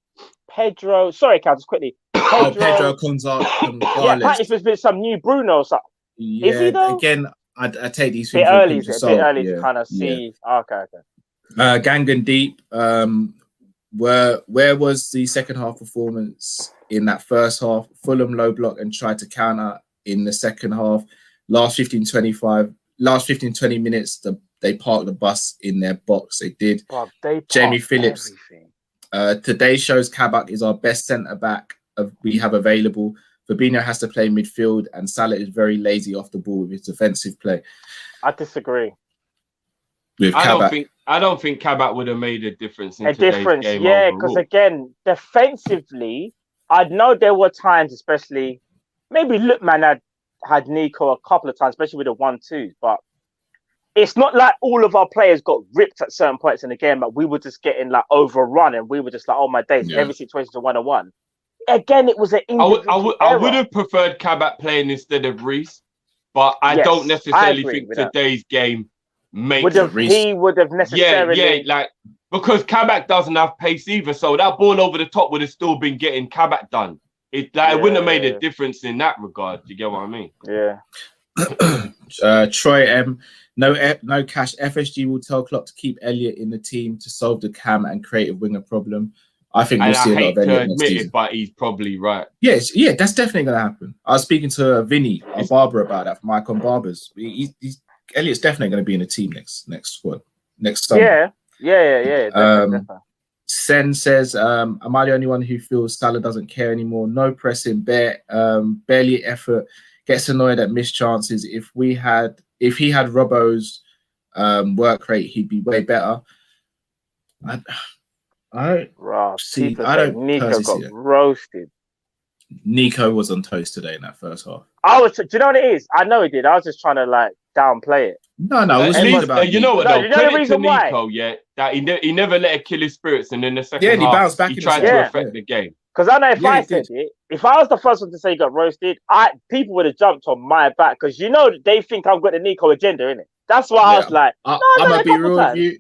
Pedro. Sorry, Cal, just quickly. Pedro Gonzalez. Apparently there's been some new Bruno or something. Yeah, is he though? Again, I take these things a bit early to kind of see. Yeah. Okay. Gangan Deep. Where was the second half performance in that first half? Fulham low block and tried to counter in the second half. Last 15-20 minutes, they parked the bus in their box. They did. Jamie Phillips. Today shows Kabak is our best centre back we have available. Fabinho has to play midfield, and Salah is very lazy off the ball with his defensive play. I disagree. I don't think Kabak would have made a difference. Game yeah, because again, defensively, I know there were times, especially maybe Lookman had Nico a couple of times, especially with the 1-2s, but it's not like all of our players got ripped at certain points in the game, but we were just getting like overrun and we were just like, oh my days, every situation's a 1-on-1. Again, it was an individual I would have preferred Kabak playing instead of Reece, but I don't necessarily think today's game makes he would have necessarily like because Kabak doesn't have pace either, so that ball over the top would have still been getting Kabak done. It wouldn't have made a difference in that regard. Do you get what I mean? Yeah. Troy M. No cash. FSG will tell Klopp to keep Elliott in the team to solve the cam and creative winger problem. I think we'll see a lot of Elliott next season. But he's probably right. Yes, yeah, that's definitely going to happen. I was speaking to Vinny, our barber, about that from Icon Barbers. Elliott's definitely going to be in the team next squad next summer. Yeah. Definitely. Sen says, am I the only one who feels Salah doesn't care anymore? No pressing, barely effort. Gets annoyed at missed chances. If he had Robbo's work rate, he'd be way better. I don't see. I don't Nico got see it. roasted. Nico was on toast today in that first half. Do you know what it is? I know he did. I was just trying to like downplay it. No, it wasn't about you know what? No, though? you know the Credit to reason why? Nico, yeah, that he never let it kill his spirits, and in the second he half, bounced back. He tried to affect the game. Because I know if I he said did. it, if I was the first one to say he got roasted, people would have jumped on my back because you know they think I've got the Nico agenda, innit? That's why I was like, I'm gonna be real with you.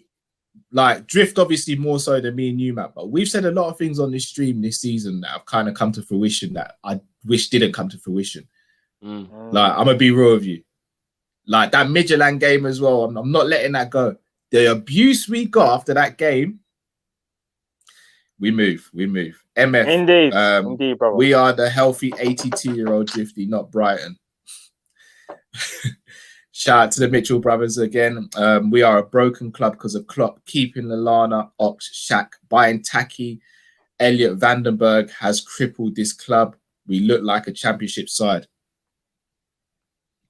Like Drift, obviously more so than me and you, Matt. But we've said a lot of things on this stream this season that have kind of come to fruition that I wish didn't come to fruition. Like I'm gonna be real with you. Like that Midtjylland game as well. I'm not letting that go. The abuse we got after that game. We move. MF. Indeed, brother. We are the healthy 82-year-old Drifty, not Brighton. Shout out to the Mitchell brothers again. We are a broken club because of Klopp keeping Lallana, Ox, Shaq, buying Taki. Elliot Vandenberg has crippled this club. We look like a championship side.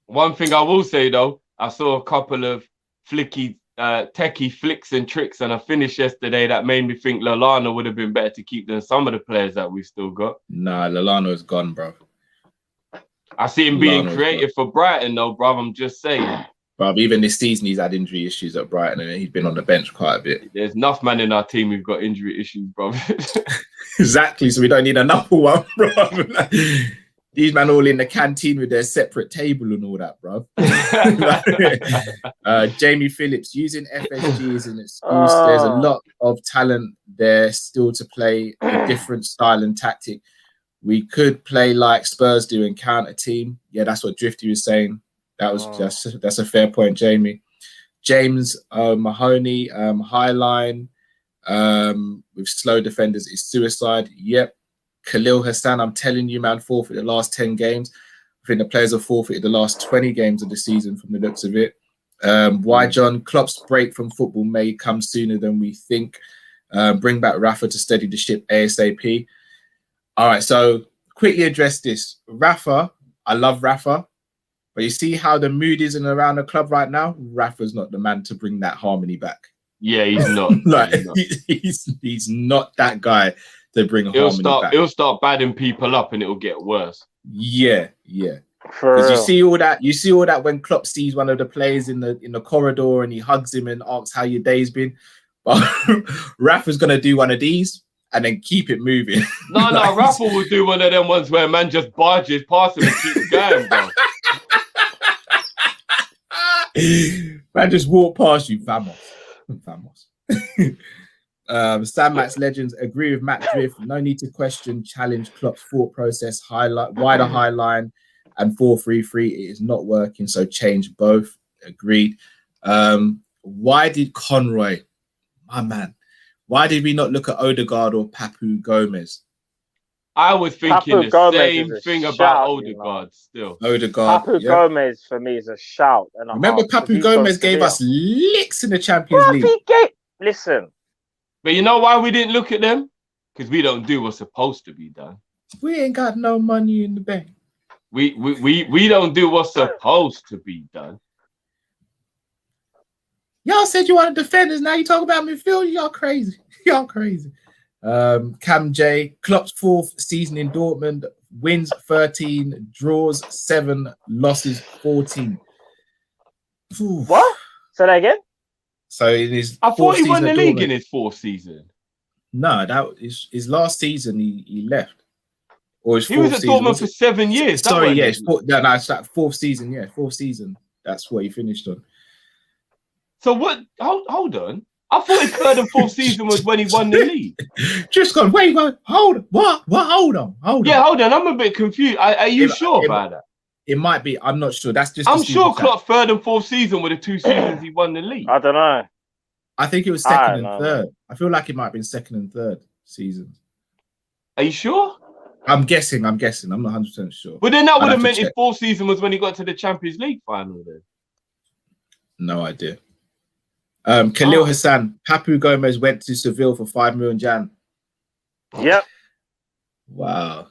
One thing I will say though, I saw a couple of techie flicks and tricks and a finish yesterday that made me think Lallana would have been better to keep than some of the players that we've still got. Nah, Lallana is gone, bro. I see him being creative for Brighton though, bro. I'm just saying. Bro, even this season he's had injury issues at Brighton and he's been on the bench quite a bit. There's enough man in our team who've got injury issues, bro. Exactly, so we don't need another one, bro. These men all in the canteen with their separate table and all that, bro. Jamie Phillips, using FSG as an excuse. There's a lot of talent there still to play a different style and tactic. We could play like Spurs do and counter team. Yeah, that's what Drifty was saying. That's a fair point, Jamie. James Mahoney, high line with slow defenders is suicide. Yep. Khalil Hassan, I'm telling you, man, forfeited the last 10 games. I think the players have forfeited the last 20 games of the season from the looks of it. Why, John? Klopp's break from football may come sooner than we think. Bring back Rafa to steady the ship ASAP. All right, so quickly address this. Rafa, I love Rafa, but you see how the mood is around the club right now? Rafa's not the man to bring that harmony back. Yeah, he's not. He's not that guy to bring harmony back. He'll start badding people up and it'll get worse. Yeah. Because you see all that when Klopp sees one of the players in the corridor and he hugs him and asks how your day's been. But Rafa's gonna do one of these and then keep it moving. No, Rafa will do one of them ones where a man just barges past him and keeps going, bro. Man, just walk past you, vamos. Sam Max Legends agree with Matt Drift. No need to question, challenge Klopp's thought process. Highlight wider high line and 4-3-3. It is not working, so change both. Agreed. Why did Conroy, my man? Why did we not look at Odegaard or Papu Gomez? I was thinking the same thing about Odegaard still. Papu Gomez for me is a shout. And remember, Papu Gomez gave us licks in the Champions League. Listen. But you know why we didn't look at them? Because we don't do what's supposed to be done. We ain't got no money in the bank. We don't do what's supposed to be done. Y'all said you wanted defenders. Now you talk about midfield. Y'all crazy. Cam J, Klopp's 4th season in Dortmund, wins 13, draws 7, losses 14. Ooh. What? Say that again? So in his I thought he won the league in his 4th season. No, that is his last season. He left. Or his 4th he was at Dortmund for 7 years. Sorry, yeah, it's that 4th season. Yeah, 4th season. That's what he finished on. So what? Hold on. I thought his 3rd and 4th season was when he won the league. Just gone. Wait. Hold on. What? Hold on. Yeah, hold on. I'm a bit confused. Are you sure about that? It might be. I'm not sure. That's just. I'm sure Klopp's 3rd and 4th season were the 2 seasons he won the league. I don't know. I think it was 2nd and 3rd. I feel like it might have been 2nd and 3rd seasons. Are you sure? I'm guessing. I'm not 100% sure. But then that would have meant his 4th season was when he got to the Champions League final. Then. No idea. Khalil Hassan, Papu Gomez went to Seville for 5 million Jan. Yep. Wow.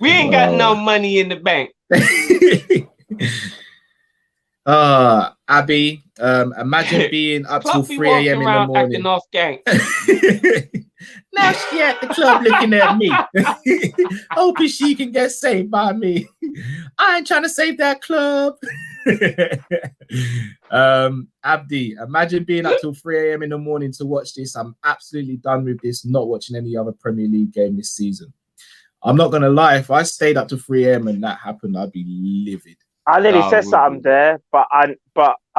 We ain't got no money in the bank. Abby, imagine being up till 3 a.m. in the morning. Now she at the club looking at me. Hoping she can get saved by me. I ain't trying to save that club. Abdi, imagine being up till 3 a.m. in the morning to watch this. I'm absolutely done with this, not watching any other Premier League game this season. I'm not going to lie, if I stayed up to 3 a.m. and that happened, I'd be livid. I nearly said something there, but I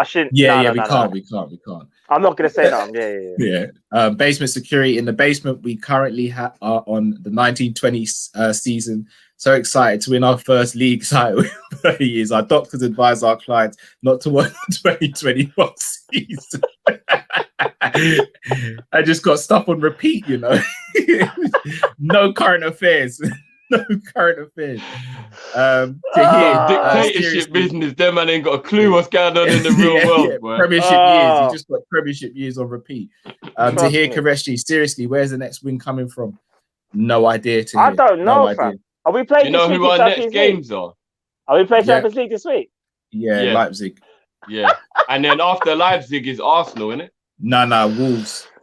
shouldn't. We can't. I'm not going to say that. Yeah. Basement security. In the basement, we currently are on the 1920 season. So excited to win our first league title in 30 years. Our doctors advise our clients not to watch the 2021 season. I just got stuff on repeat, you know. No current affairs. No current affairs. Dictatorship business. Them man ain't got a clue what's going on in the real world. Boy. Premiership years. You just got Premiership years on repeat. To hear Kopish, seriously, where's the next win coming from? No idea. I don't know, fam. Are we playing? You know who our next games are? Are we playing Champions League this week? Yeah, Leipzig. Yeah, and then after Leipzig is Arsenal, isn't it? No,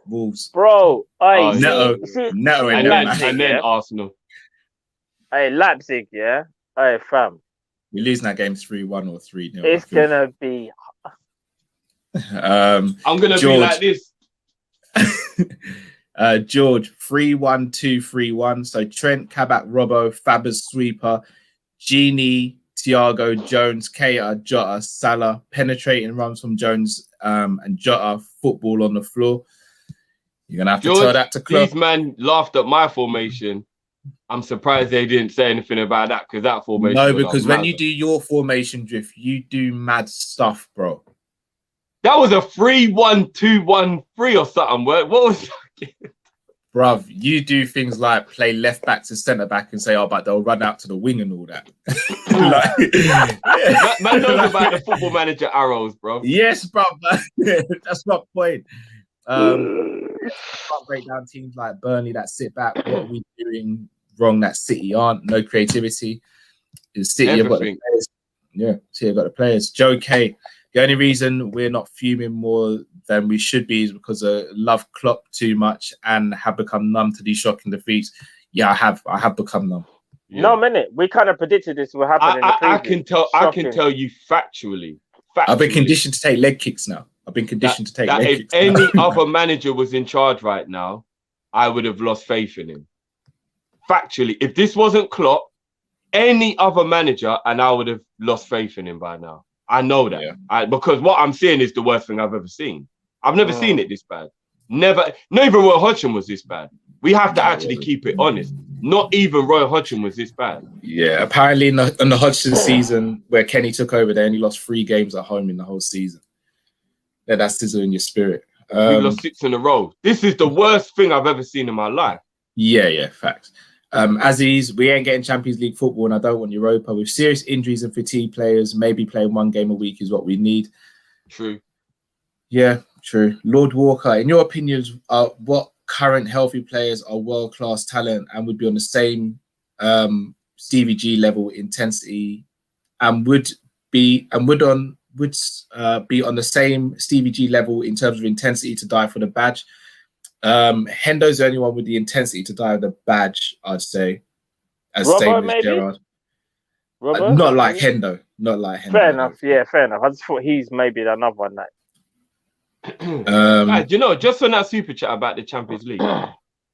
Wolves. Bro, Neto, and then Arsenal. Hey, Leipzig, yeah. Hey, fam. We're losing that game 3-1 or 3-0. It's gonna be. I'm gonna be like this. George, 3-1-2-3-1. So Trent, Kabak, Robbo, Fabers, Sweeper, Genie, Thiago, Jones, Keita, Jota, Salah, penetrating runs from Jones and Jota, football on the floor. You're gonna have to tell that to Klopp. These men laughed at my formation. I'm surprised they didn't say anything about that because that formation. No, because when you do your formation drift, you do mad stuff, bro. That was a 3-1-2-1-3 or something. What was that? Bruv, you do things like play left back to centre back and say, oh, but they'll run out to the wing and all that. Man knows about the Football Manager arrows, bro. Yes, bro. That's my point. Can't break down teams like Burnley that sit back. What are we doing wrong that City aren't? No creativity. The City have got the players. Yeah, City have got the players. Joe K. The only reason we're not fuming more than we should be is because I love Klopp too much and have become numb to these shocking defeats. Yeah, I have become numb. Yeah. No minute. We kind of predicted this will happen. I can tell you factually. I've been conditioned to take leg kicks now. I've been conditioned to take leg kicks. If any other manager was in charge right now, I would have lost faith in him. Factually, if this wasn't Klopp, any other manager, and I would have lost faith in him by now. I know that because what I'm seeing is the worst thing I've ever seen. I've never seen it this bad. Never. Not even Roy Hodgson was this bad. We have to actually keep it honest. Not even Roy Hodgson was this bad. Yeah, apparently in the Hodgson season where Kenny took over, they only lost 3 games at home in the whole season. Yeah, that's sizzle in your spirit. We lost 6 in a row. This is the worst thing I've ever seen in my life. Yeah, facts. Aziz, we ain't getting Champions League football and I don't want Europa. With serious injuries and fatigue players, maybe playing 1 game a week is what we need. True. Yeah, true. Lord Walker, in your opinions, what current healthy players are world-class talent and would be on the same Stevie G level intensity and would be on the same Stevie G level in terms of intensity to die for the badge? Hendo's the only one with the intensity to die with the badge, I'd say. As same as Gerrard. Not like Hendo. Not like Hendo. Fair enough. Yeah, fair enough. I just thought he's maybe another one that. Guys, you know, just on that super chat about the Champions League,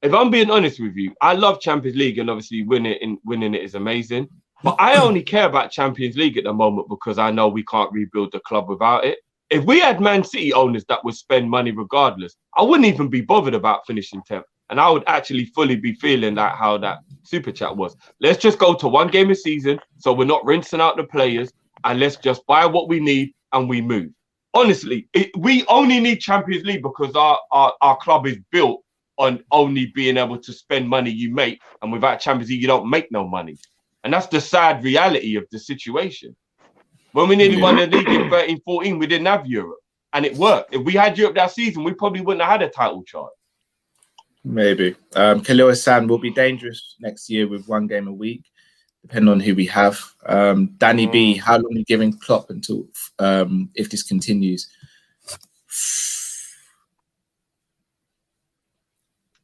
if I'm being honest with you, I love Champions League and obviously winning it is amazing. But I only care about Champions League at the moment because I know we can't rebuild the club without it. If we had Man City owners that would spend money regardless, I wouldn't even be bothered about finishing 10th. And I would actually fully be feeling like how that super chat was. Let's just go to 1 game a season so we're not rinsing out the players and let's just buy what we need and we move. Honestly, we only need Champions League because our club is built on only being able to spend money you make. And without Champions League, you don't make no money. And that's the sad reality of the situation. When we nearly won the league in 13-14, we didn't have Europe. And it worked. If we had Europe that season, we probably wouldn't have had a title chart. Maybe. Khalil Hassan will be dangerous next year with 1 game a week. depending on who we have. Danny B, how long are you giving Klopp until if this continues?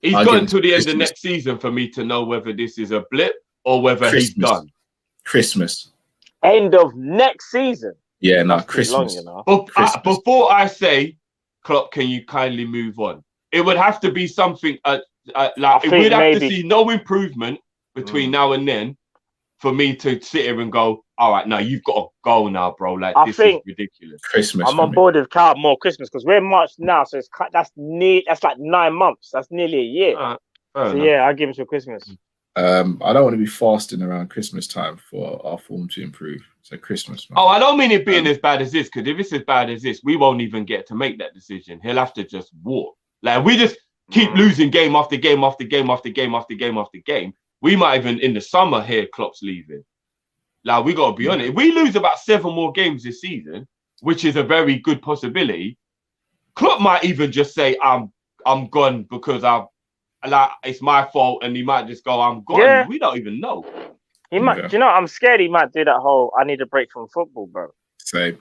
He's got until the end of next season for me to know whether this is a blip or whether he's done. Christmas. End of next season. Yeah, no, Christmas. Long, you know? Before I say, Klopp, can you kindly move on? It would have to be something like we'd have to see no improvement between now and then for me to sit here and go, all right, now you've got to go now, bro. Like, this is ridiculous. Christmas. I'm on board with Cal more Christmas because we're in March now, so that's like 9 months. That's nearly a year. So yeah, I'll give him till Christmas. I don't want to be fasting around Christmas time for our form to improve. So Christmas, man. Oh, I don't mean it being as bad as this, because if it's as bad as this, we won't even get to make that decision. He'll have to just walk. Like, we just keep losing game after game after game after game after game after game. We might even in the summer hear Klopp's leaving. Like, we got to be honest. If we lose about 7 more games this season, which is a very good possibility, Klopp might even just say, I'm gone because it's my fault, and he might just go, I'm gone. Yeah. We don't even know. He might. Do you know? I'm scared he might do that whole I need a break from football, bro. Same.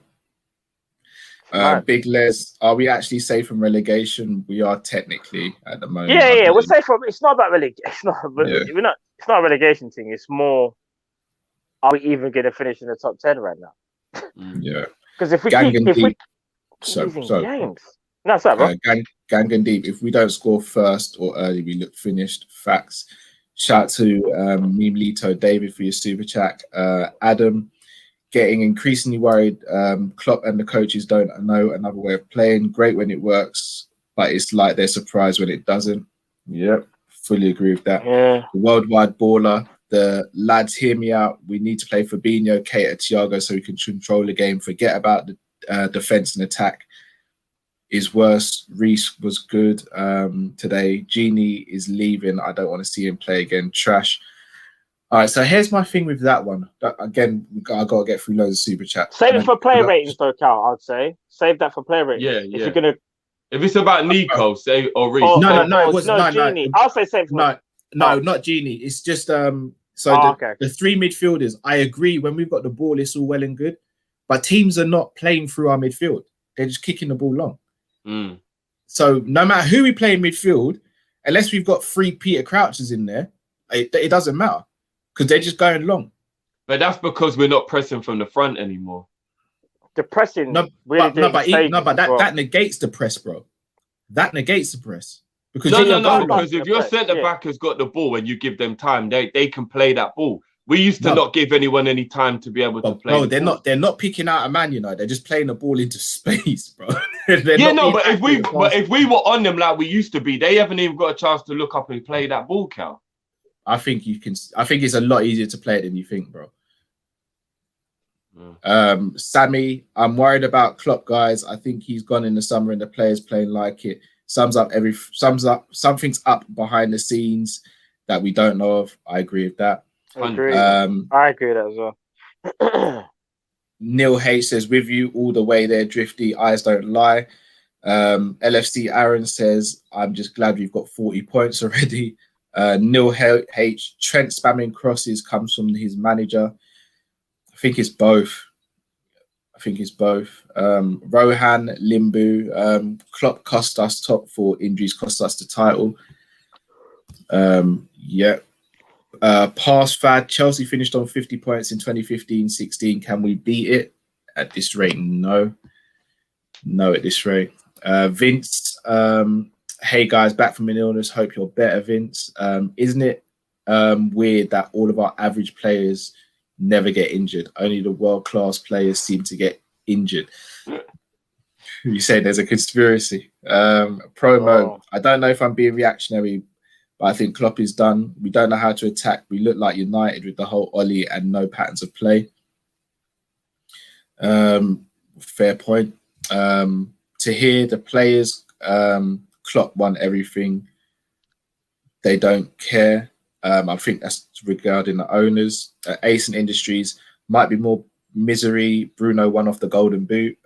Big Les, are we actually safe from relegation? We are technically at the moment. Yeah. We're safe from. It's not about relegation. It's not. We're not. It's not a relegation thing. It's more. Are we even going to finish in the top 10 right now? Yeah. Because if we Gang keep games. No, sorry, bro. Gang and deep. If we don't score first or early, we look finished. Facts. Shout out to Meme Lito, David for your super chat. Adam, getting increasingly worried. Klopp and the coaches don't know another way of playing. Great when it works, but it's like they're surprised when it doesn't. Yep, fully agree with that. Yeah. The worldwide baller. The lads, hear me out. We need to play Fabinho, Keita, Thiago so we can control the game. Forget about the defense and attack. Is worse. Reece was good today. Genie is leaving. I don't want to see him play again. Trash. All right, so here's my thing with that one. Again, I got to get through loads of super chats. Save it for player ratings, though, Cal. I'd say save that for player ratings. Yeah. If you're gonna, if it's about Nico, say or Reece. No, it wasn't. Genie. I'll say save. No, not Genie. It's just the 3 midfielders. I agree. When we've got the ball, it's all well and good, but teams are not playing through our midfield. They're just kicking the ball long. So no matter who we play in midfield, unless we've got 3 Peter Crouches in there, it doesn't matter because they're just going long. But that's because we're not pressing from the front anymore. The pressing, but that negates the press, bro. That negates the press because because if your centre back has got the ball and you give them time, they can play that ball. We used to not give anyone any time to be able to play. No, they're not picking out a man. You know, they're just playing the ball into space, bro. But if we were on them like we used to be, they haven't even got a chance to look up and play that ball, Cal. I think it's a lot easier to play it than you think, bro. Sammy, I'm worried about Klopp, guys. I think he's gone in the summer and the players playing like it. Something's up behind the scenes that we don't know of. I agree with that. I agree with that as well. Neil H says, with you all the way there, Drifty, eyes don't lie. LFC Aaron says, I'm just glad we've got 40 points already. Neil H, Trent spamming crosses comes from his manager. I think it's both. Rohan, Limbu, Klopp cost us top 4, injuries cost us the title. Pass fad, Chelsea finished on 50 points in 2015-16. Can we beat it? At this rate, no. No, at this rate. Vince, hey guys, back from an illness. Hope you're better, Vince. Isn't it weird that all of our average players never get injured? Only the world-class players seem to get injured. You say there's a conspiracy. Promo. I don't know if I'm being reactionary, but I think Klopp is done. We don't know how to attack. We look like United with the whole Ollie and no patterns of play. Fair point. To hear the players, Klopp won everything. They don't care. I think that's regarding the owners. Ace and Industries might be more misery. Bruno won off the golden boot.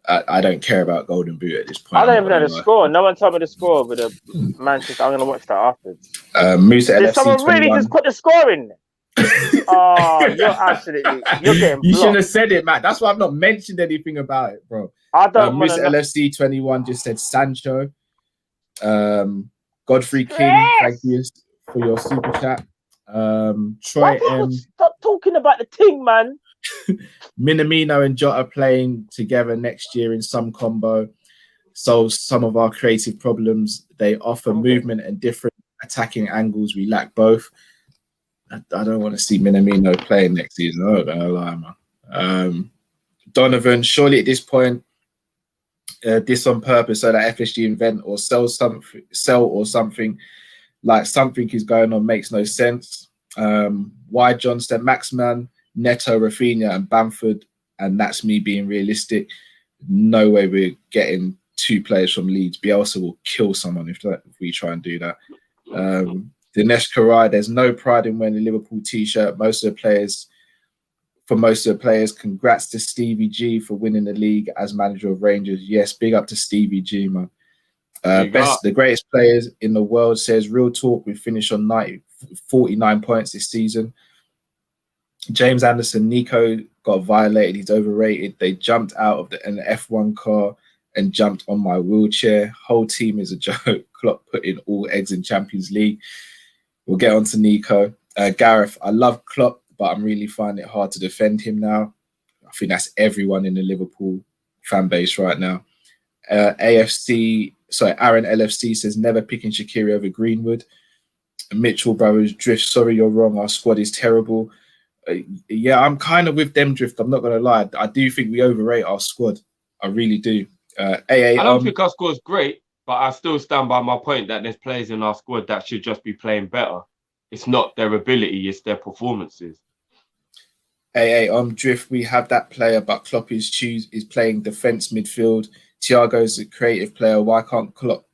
I don't care about Golden Boot at this point. I don't even know the score. No one told me the score with the Manchester. I'm going to watch that afterwards. Musa Did LFC someone 21. really just put the score in? Oh, you're getting You should blocked. have said it, Matt. That's why I've not mentioned anything about it, bro. I don't want Musa to know. LFC 21 just said Sancho. Godfrey King, thank you for your super chat. Troy M. Stop talking about the team, man. Minamino and Jota playing together next year in some combo solves some of our creative problems. They offer movement and different attacking angles. We lack both. I don't want to see Minamino playing next season. I'm not gonna lie, man. Donovan, surely at this point, this on purpose so that FSG invent or sell something like something is going on makes no sense. Why Johnston, Maxman, Neto, Rafinha, and Bamford, and that's me being realistic. No way we're getting 2 players from Leeds. Bielsa will kill someone if we try and do that. Dinesh Karai, there's no pride in wearing a Liverpool t-shirt. Most of the players, congrats to Stevie G for winning the league as manager of Rangers. Yes, big up to Stevie G, man. The greatest players in the world says, real talk, we finished on 49 points this season. James Anderson, Nico got violated. He's overrated. They jumped out of an F1 car and jumped on my wheelchair. Whole team is a joke. Klopp put in all eggs in Champions League. We'll get on to Nico. Gareth, I love Klopp, but I'm really finding it hard to defend him now. I think that's everyone in the Liverpool fan base right now. Aaron LFC says, never picking Shaqiri over Greenwood. Mitchell Brothers, Drift, sorry, you're wrong. Our squad is terrible. Yeah, I'm kind of with them, Drift. I'm not going to lie. I do think we overrate our squad. I really do. I don't think our squad's great, but I still stand by my point that there's players in our squad that should just be playing better. It's not their ability, it's their performances. Drift, we have that player, but Klopp is playing defence midfield. Thiago's a creative player. Why can't Klopp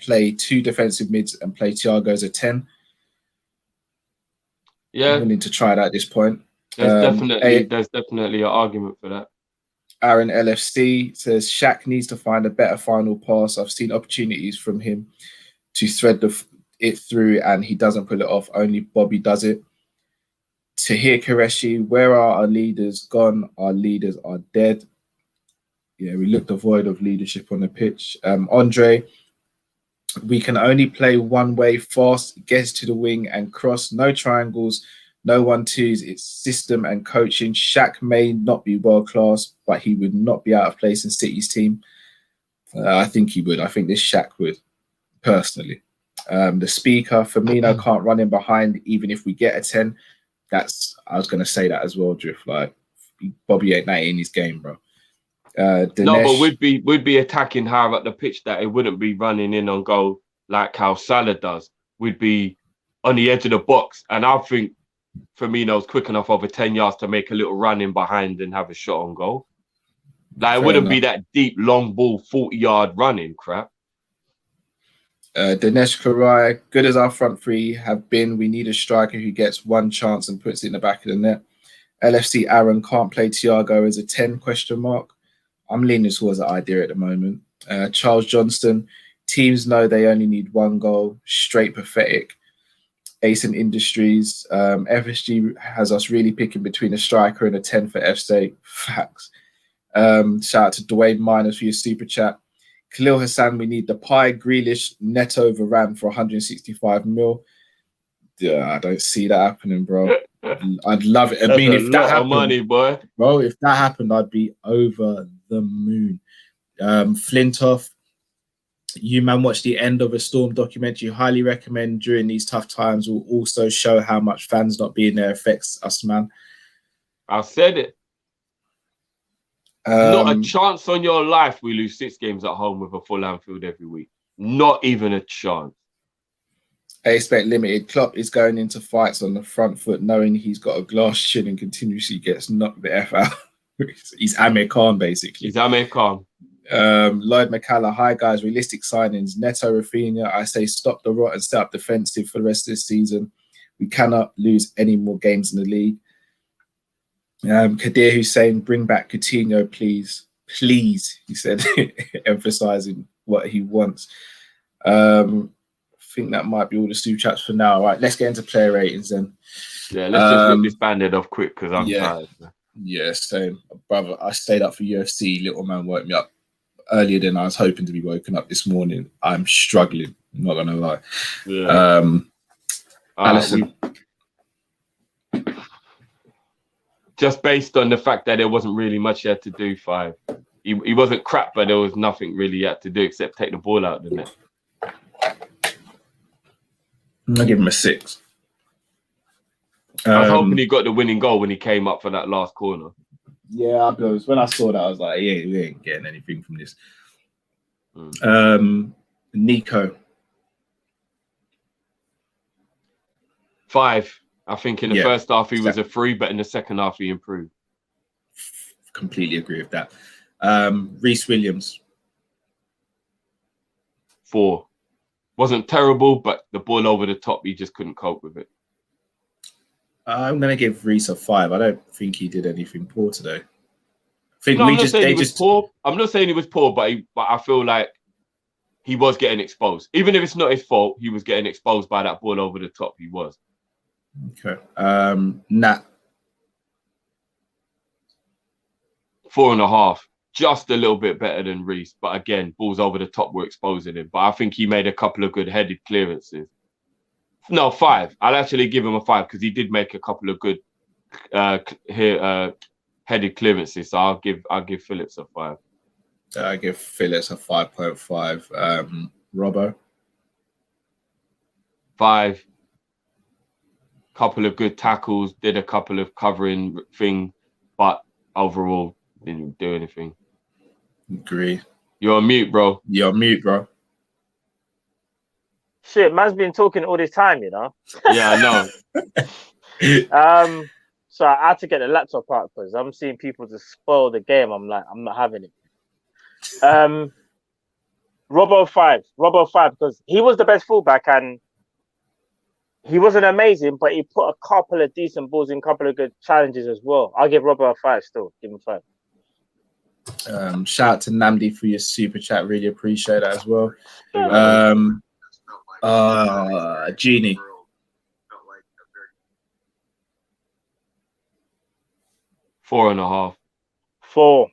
play 2 defensive mids and play Thiago as a 10? Yeah, I'm willing to try that at this point. There's definitely an argument for that. Aaron LFC says Shaq needs to find a better final pass. I've seen opportunities from him to thread it through, and he doesn't pull it off. Only Bobby does it. Tahir Qureshi, where are our leaders gone? Our leaders are dead. Yeah, we look devoid of leadership on the pitch. Andre, we can only play one way, fast, gets to the wing and cross. No triangles, no 1-2s. It's system and coaching. Shaq may not be world class, but he would not be out of place in City's team. I think he would. I think this Shaq would, personally. The speaker, Firmino can't run in behind even if we get a 10. I was going to say that as well, Drift. Like, Bobby ain't that in his game, bro. Dinesh, No, but we'd be attacking higher up the pitch that it wouldn't be running in on goal like how Salah does. We'd be on the edge of the box, and I think Firmino's quick enough over 10 yards to make a little run in behind and have a shot on goal. Like, it wouldn't be that deep, long ball, 40-yard running crap. Dinesh Karai, good as our front three have been, we need a striker who gets one chance and puts it in the back of the net. LFC Aaron can't play Thiago as a 10 ? I'm leaning towards that idea at the moment. Charles Johnston, teams know they only need 1 goal. Straight pathetic. Asen Industries, FSG has us really picking between a striker and a 10 for FSA. Facts. Shout out to Dwayne Miners for your super chat. Khalil Hassan, we need the pie. Grealish, Neto Varane for 165 mil. Yeah, I don't see that happening, bro. I'd love it. I mean, if that happened, money, boy. Bro, if that happened, I'd be over the moon. Flintoff, you man watch the End of a Storm documentary. Highly recommend. During these tough times will also show how much fans not being there affects us, man. I said it. Not a chance on your life we lose 6 games at home with a full Anfield every week. Not even a chance. I expect limited. Klopp is going into fights on the front foot, knowing he's got a glass chin and continuously gets knocked the F out. He's Amir Khan, basically. He's Amir Khan. Lloyd McCalla, hi guys, realistic signings. Neto, Rafinha, I say stop the rot and set up defensive for the rest of the season. We cannot lose any more games in the league. Kadir Hussein, bring back Coutinho, please. please, he said, emphasizing what he wants. I think that might be all the super chats for now. All right, let's get into player ratings then. Yeah, let's just rip this bandit off quick because I'm tired. Yeah, same. Brother, I stayed up for UFC. Little man woke me up earlier than I was hoping to be woken up this morning. I'm struggling, I'm not going to lie. Yeah. Allison. Just based on the fact that there wasn't really much he had to do, 5. He wasn't crap, but there was nothing really he had to do except take the ball out of the net. I'll give him a 6. I was hoping he got the winning goal when he came up for that last corner. Yeah, because when I saw that, I was like, yeah, we ain't getting anything from this. Nico. 5. I think in the first half he was a 3, but in the second half he improved. Completely agree with that. Reece Williams. 4. Wasn't terrible, but the ball over the top, he just couldn't cope with it. I'm going to give Reece a 5. I don't think he did anything poor today. I'm not saying he was poor, but I feel like he was getting exposed. Even if it's not his fault, he was getting exposed by that ball over the top. He was. Okay. Nat. 4.5. Just a little bit better than Reece. But again, balls over the top were exposing him. But I think he made a couple of good headed clearances. No, 5. I'll actually give him a 5 because he did make a couple of good headed clearances. So I'll give Phillips a 5. I give Phillips a 5.5. Robbo. 5. Couple of good tackles, did a couple of covering thing, but overall didn't do anything. Agree. You're on mute, bro. You're on mute, bro. Shit, man's been talking all this time, you know. Yeah, I know. So I had to get the laptop out because I'm seeing people just spoil the game. I'm like, I'm not having it. Robbo 5 because he was the best fullback and he wasn't amazing, but he put a couple of decent balls in, a couple of good challenges as well. I'll give Robbo a 5 still. Give him 5. Shout out to Namdi for your super chat. Really appreciate that as well. Genie. 4.5. 4.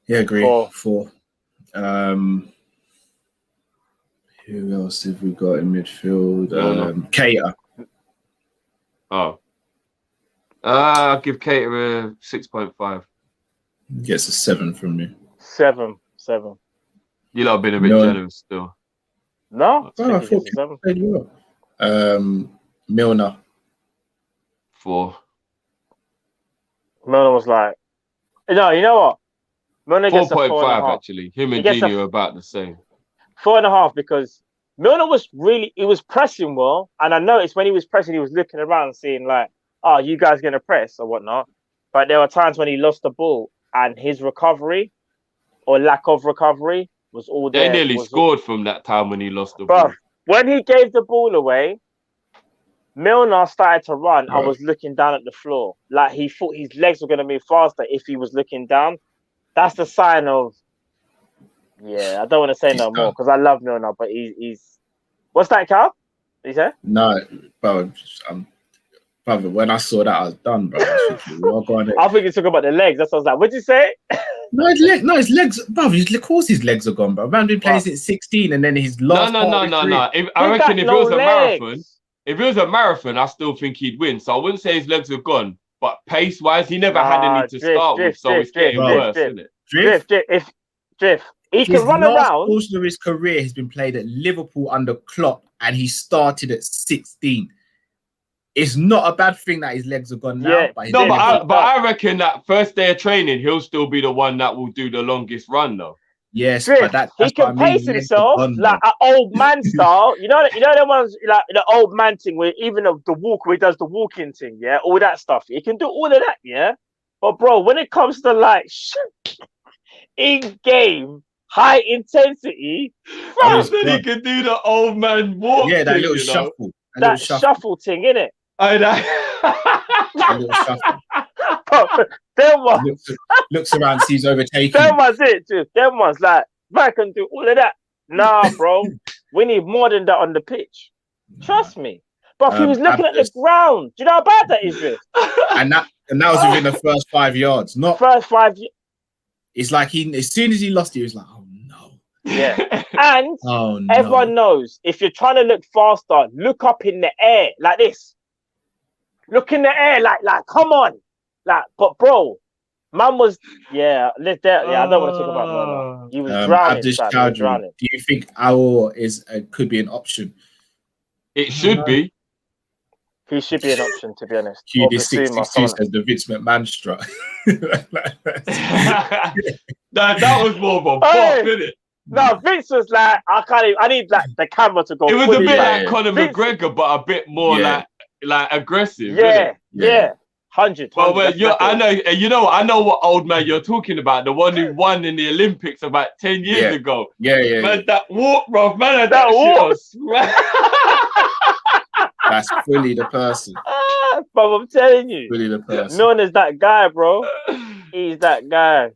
Yeah, agree. 4. Who else have we got in midfield? Cater. Oh. I'll give Cater a 6.5. Gets a 7 from me. 7. You lot have been a bit generous still. No? I thought Cater played well. Milner. 4. Milner was like, no, you know what? Milner gets a 4.5 actually. Him and Gini are about the same. 4.5 because Milner he was pressing well, and I noticed when he was pressing, he was looking around, seeing like, "Oh, you guys gonna press or whatnot?" But there were times when he lost the ball, and his recovery or lack of recovery was all there. They nearly scored from that time when he lost the ball. When he gave the ball away, Milner started to run. I was looking down at the floor, like he thought his legs were gonna move faster if he was looking down. That's the sign of. Yeah, I don't want to say no more because I love Milner, but he's. What's that, Cal? He said? No, bro. Brother, when I saw that, I was done, bro. I think you're talking about the legs. That's what I was like. What'd you say? His legs, bro. Of course, his legs are gone, bro. Man been playing since 16, and then his last. No. I reckon if it was a marathon, I still think he'd win. So I wouldn't say his legs are gone, but pace-wise, he never had any to start with, so it's getting worse, isn't it? Drift. He can run around. Last portion of his career has been played at Liverpool under Klopp, and he started at 16. It's not a bad thing that his legs are gone now. But I reckon that first day of training, he'll still be the one that will do the longest run, though. Yes, Drift, but he can pace himself like an old man style. You know the ones like the old man thing where even the walk where he does the walking thing, yeah, all that stuff. He can do all of that, yeah. But bro, when it comes to like in game high intensity, bro, then he can do the old man walk. Yeah, that little shuffle. That shuffle thing, innit? I know. A little shuffle. Them ones, looks around, sees overtaken. them ones it too. Them ones like man can do all of that. Nah, bro, we need more than that on the pitch. Trust me. But he was looking at the ground. Do you know how bad that is, Riff? And that was within the first 5 yards. Not First 5 years. It's like as soon as he lost it, he was like, oh no. Yeah. And Oh no. everyone knows if you're trying to look faster, look up in the air like this. Look in the air like come on. Like, but bro, man was I don't want to talk about no. He was drowning. He was drowning. Do you think Aor could be an option? It should be. He should be an option, to be honest. QD662 says the Vince McMahon strut. that was more of a pop, innit? No, Vince was like, I need like the camera to go. It was a bit back. like Conor McGregor, but a bit more like aggressive. Yeah. 100. Well, I know what old man you're talking about. The one who won in the Olympics about 10 years ago. Yeah. Man, that walk, bro. Man, that walk. That's fully the person. But I'm telling you, Fully the person. known as that guy, bro. He's that guy.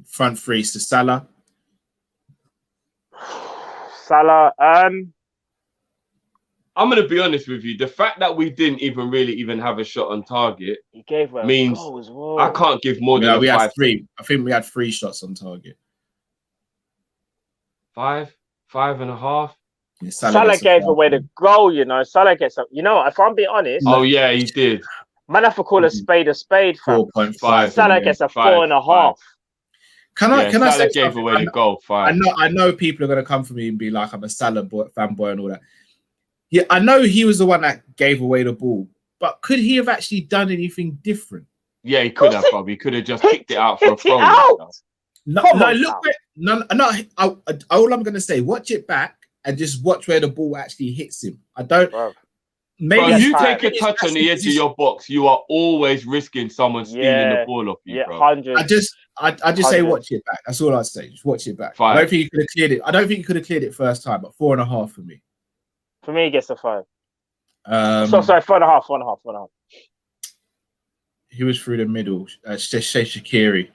Front three, so Salah. Salah. I'm gonna be honest with you. The fact that we didn't even have a shot on target he gave means a goal as well. I can't give more than we had 5. 3. I think we had 3 shots on target. 5.5. Yeah, Salah gave away the goal, you know. Salah gets up. You know, if I'm being honest. Oh yeah, he did. Man, I have to call a spade. 4.5. Salah gets a 4.5. Can I Salah say gave something? away the goal. 5. I know people are gonna come for me and be like, I'm a Salah fanboy and all that. Yeah, I know he was the one that gave away the ball, but could he have actually done anything different? Yeah, he could have probably. Could have just kicked it out for a throw. No, all I'm gonna say, watch it back and just watch where the ball actually hits him. I don't. Bro. Maybe But you take a touch on the edge of your box, you are always risking someone stealing the ball off you, bro. 100. I just say watch it back. That's all I'd say. Just watch it back. 5. I don't think he could have cleared it. I don't think he could have cleared it first time, but 4.5 for me. For me, he gets a 5. Sorry, 4.5. He was through the middle. Shea Shaqiri.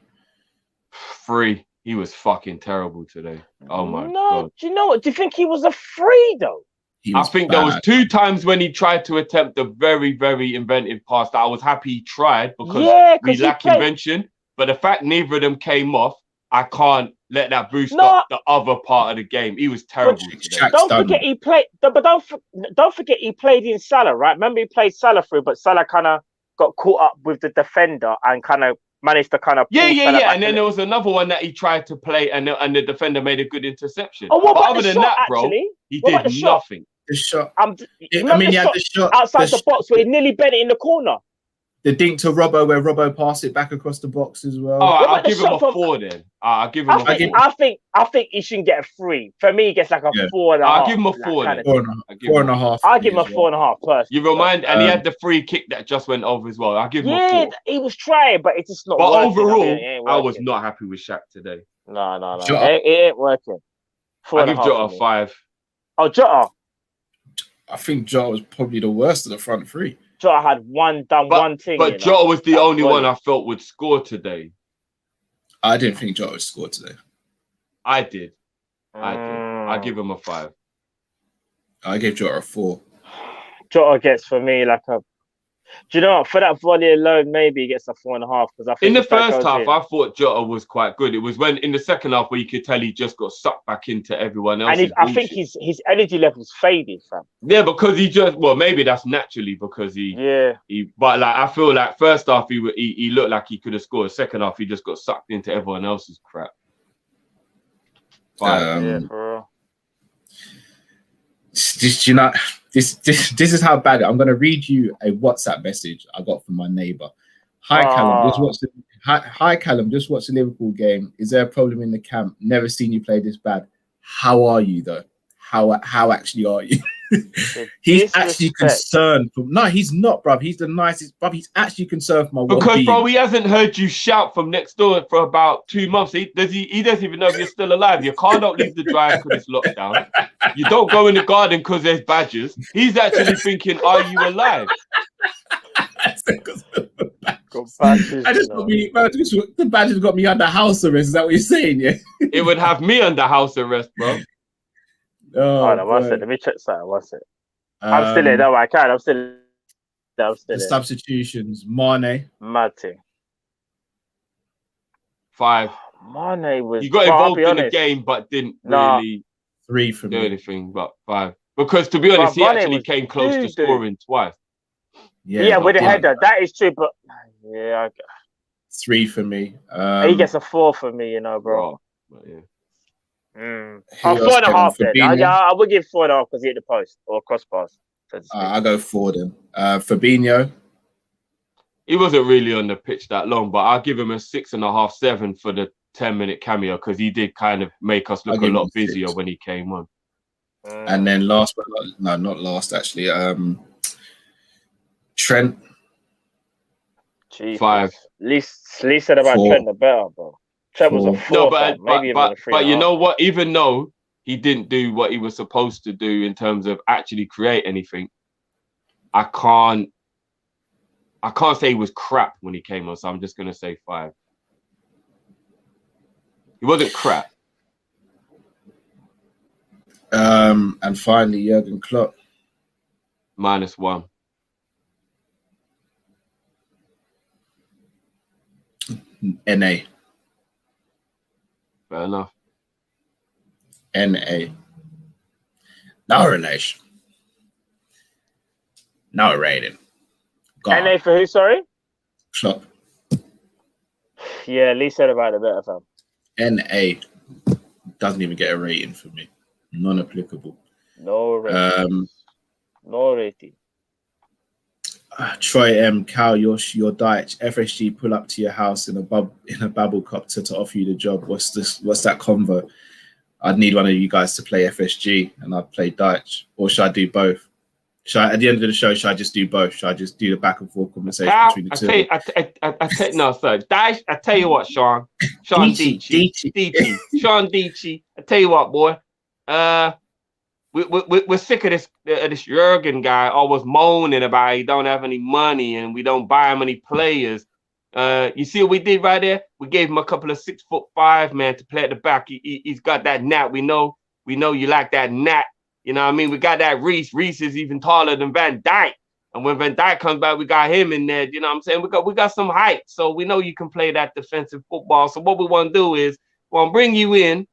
3. He was fucking terrible today. Oh my god. Do you know what? Do you think he was a 3 though? I think there was 2 times when he tried to attempt a very, very inventive pass that I was happy he tried because we lack invention. But the fact neither of them came off, I can't let that boost up the other part of the game. He was terrible today. Don't forget he played, but don't forget he played in Salah, right? Remember he played Salah through, but Salah kind of got caught up with the defender and kind of managed to kind of and then there was another one that he tried to play and the defender made a good interception. Oh, but other than that, bro, he did nothing. The shot. He had the shot outside the box where he nearly bent it in the corner. The dink to Robbo where Robbo passed it back across the box as well. Oh, I'll give him a 4 then. I'll give him a 4. I think he shouldn't get a 3. For me, he gets like a 4.5. I'll give him a 4 then. 4.5. I'll give him a 4.5 personally. You remind, and he had the free kick that just went over as well. I'll give him a 4. He was trying, but it's just not but working. Overall, I was not happy with Shaq today. No. It ain't working. I'll give Jota a 5. Oh, Jota. I think Jota was probably the worst of the front 3. Jota had one thing. But Jota was the only one I felt would score today. I didn't think Jota would score today. I did. I give him a 5. I gave Jota a 4. Jota gets for me like a. Do you know what? For that volley alone, maybe he gets a 4.5 because I think in the first half, I thought Jota was quite good. It was when in the second half where you could tell he just got sucked back into everyone else. And I think his energy levels faded, fam. Yeah, because maybe that's naturally because but like I feel like first half he looked like he could have scored. Second half he just got sucked into everyone else's crap. 5. For real. This is how bad I'm going to read you a WhatsApp message I got from my neighbor. Hi Callum, just watched the Liverpool game. Is there a problem in the camp? Never seen you play this bad. How are you though? How actually are you? He's actually concerned. No, he's not, bruv. He's the nicest, bruv. He's actually concerned for my well-being. Because, bro, he hasn't heard you shout from next door for about 2 months. He doesn't even know if you're still alive. Your car don't leave the drive because it's locked down. You don't go in the garden because there's badgers. He's actually thinking, are you alive? I just got me. The badge has got me under house arrest. Is that what you're saying? Yeah. It would have me under house arrest, bro. Oh, no, one second. Let me check something. One second. I'm still in. No, I can't. I'm still in. The substitutions. Mane. Mad thing. 5. Mane was. You got involved in the game, but didn't really 3 for do me. Anything. But 5. Because to be honest, he actually came close to scoring twice. Yeah, with a header. That is true, but yeah. 3 for me. He gets a 4 for me, you know, bro. Yeah. 4.5 then. I would give 4.5 because he hit the post or crossbars. I'll go 4 then. Fabinho. He wasn't really on the pitch that long, but I'll give him a 6.5, 7 for the 10-minute cameo because he did kind of make us look a lot busier when he came on. And then last, but not last actually. Trent. Jesus. 5. Least said about 4. Trent the better, bro. Trent was a 4. No, but you know what? Even though he didn't do what he was supposed to do in terms of actually create anything, I can't say he was crap when he came on. So I'm just gonna say 5. He wasn't crap. And finally, Jurgen Klopp. -1. NA. Fair enough. NA. No relation. No rating. NA for who, sorry? Klopp. Yeah, Lee said about it better, fam. NA doesn't even get a rating for me. Non-applicable. No rating. No rating. Troy M, Cal, your Dyche, FSG pull up to your house in a bubble cup to offer you the job. What's that convo? I'd need one of you guys to play FSG and I'd play Dyche. Or should I do both? At the end of the show, should I just do both? Should I just do the back and forth conversation between the two? No, sir. Dyche, I tell you what, Sean Dici. Sean Dici. I tell you what, boy. We're sick of this Jurgen guy always moaning about he don't have any money and we don't buy him any players. You see what we did right there? We gave him a couple of 6'5" man to play at the back. He's got that gnat. We know you like that gnat. You know what I mean? We got that Reece. Reece is even taller than Van Dijk. And when Van Dijk comes back, we got him in there. You know what I'm saying? We got some height. So we know you can play that defensive football. So what we want to do is we want to bring you in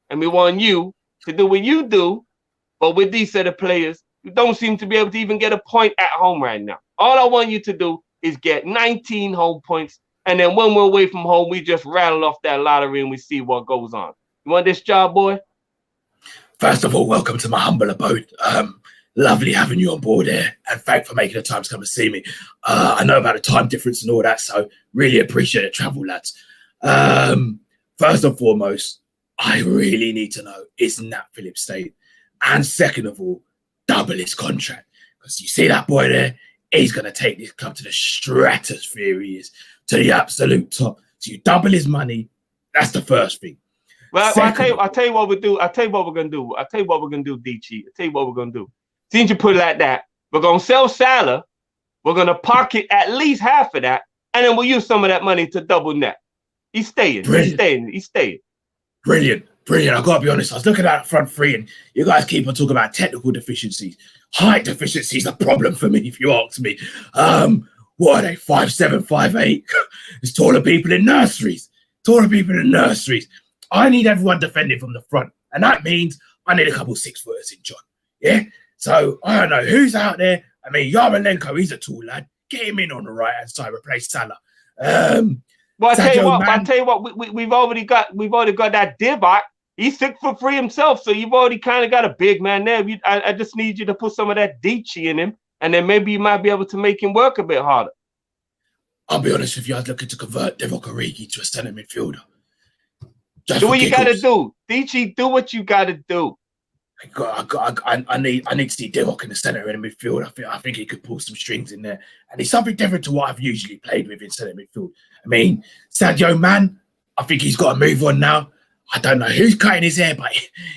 and we want you to do what you do. But with these set of players, you don't seem to be able to even get a point at home right now. All I want you to do is get 19 home points. And then when we're away from home, we just rattle off that lottery and we see what goes on. You want this job, boy? First of all, welcome to my humble abode. Lovely having you on board here. And thanks for making the time to come and see me. I know about the time difference and all that, so really appreciate the travel, lads. First and foremost, I really need to know, is Nat Phillips staying? And second of all, double his contract. Because you see that boy there? He's going to take this club to the stratosphere he is, to the absolute top. So you double his money. That's the first thing. Well, I'll tell you what we'll do. I'll tell you what we're going to do. I'll tell you what we're going to do, Dici. I'll tell you what we're going to do. Since you put it like that, we're going to sell Salah. We're going to pocket at least half of that. And then we'll use some of that money to double net. He's staying. Brilliant. He's staying. Brilliant. I got to be honest. I was looking at front three and you guys keep on talking about technical deficiencies. Height deficiency is a problem for me, if you ask me. What are they, 5'7", 5'8"? There's taller people in nurseries. I need everyone defending from the front. And that means I need a couple 6-footers in John. Yeah? So I don't know who's out there. I mean, Yarmolenko, he's a tall lad. Get him in on the right-hand side, replace Salah. Well, I tell you what, we've already got that Divock. He's 6'3" himself, so you've already kind of got a big man there. I just need you to put some of that Dici in him, and then maybe you might be able to make him work a bit harder. I'll be honest with you, I was looking to convert Divock Origi to a centre midfielder. Do what you got to do. Dici, do what you got to do. I need to see Divock in the centre in the midfield. I think he could pull some strings in there. And it's something different to what I've usually played with in centre midfield. I mean, Sadio Man, I think he's got to move on now. I don't know who's cutting his hair, but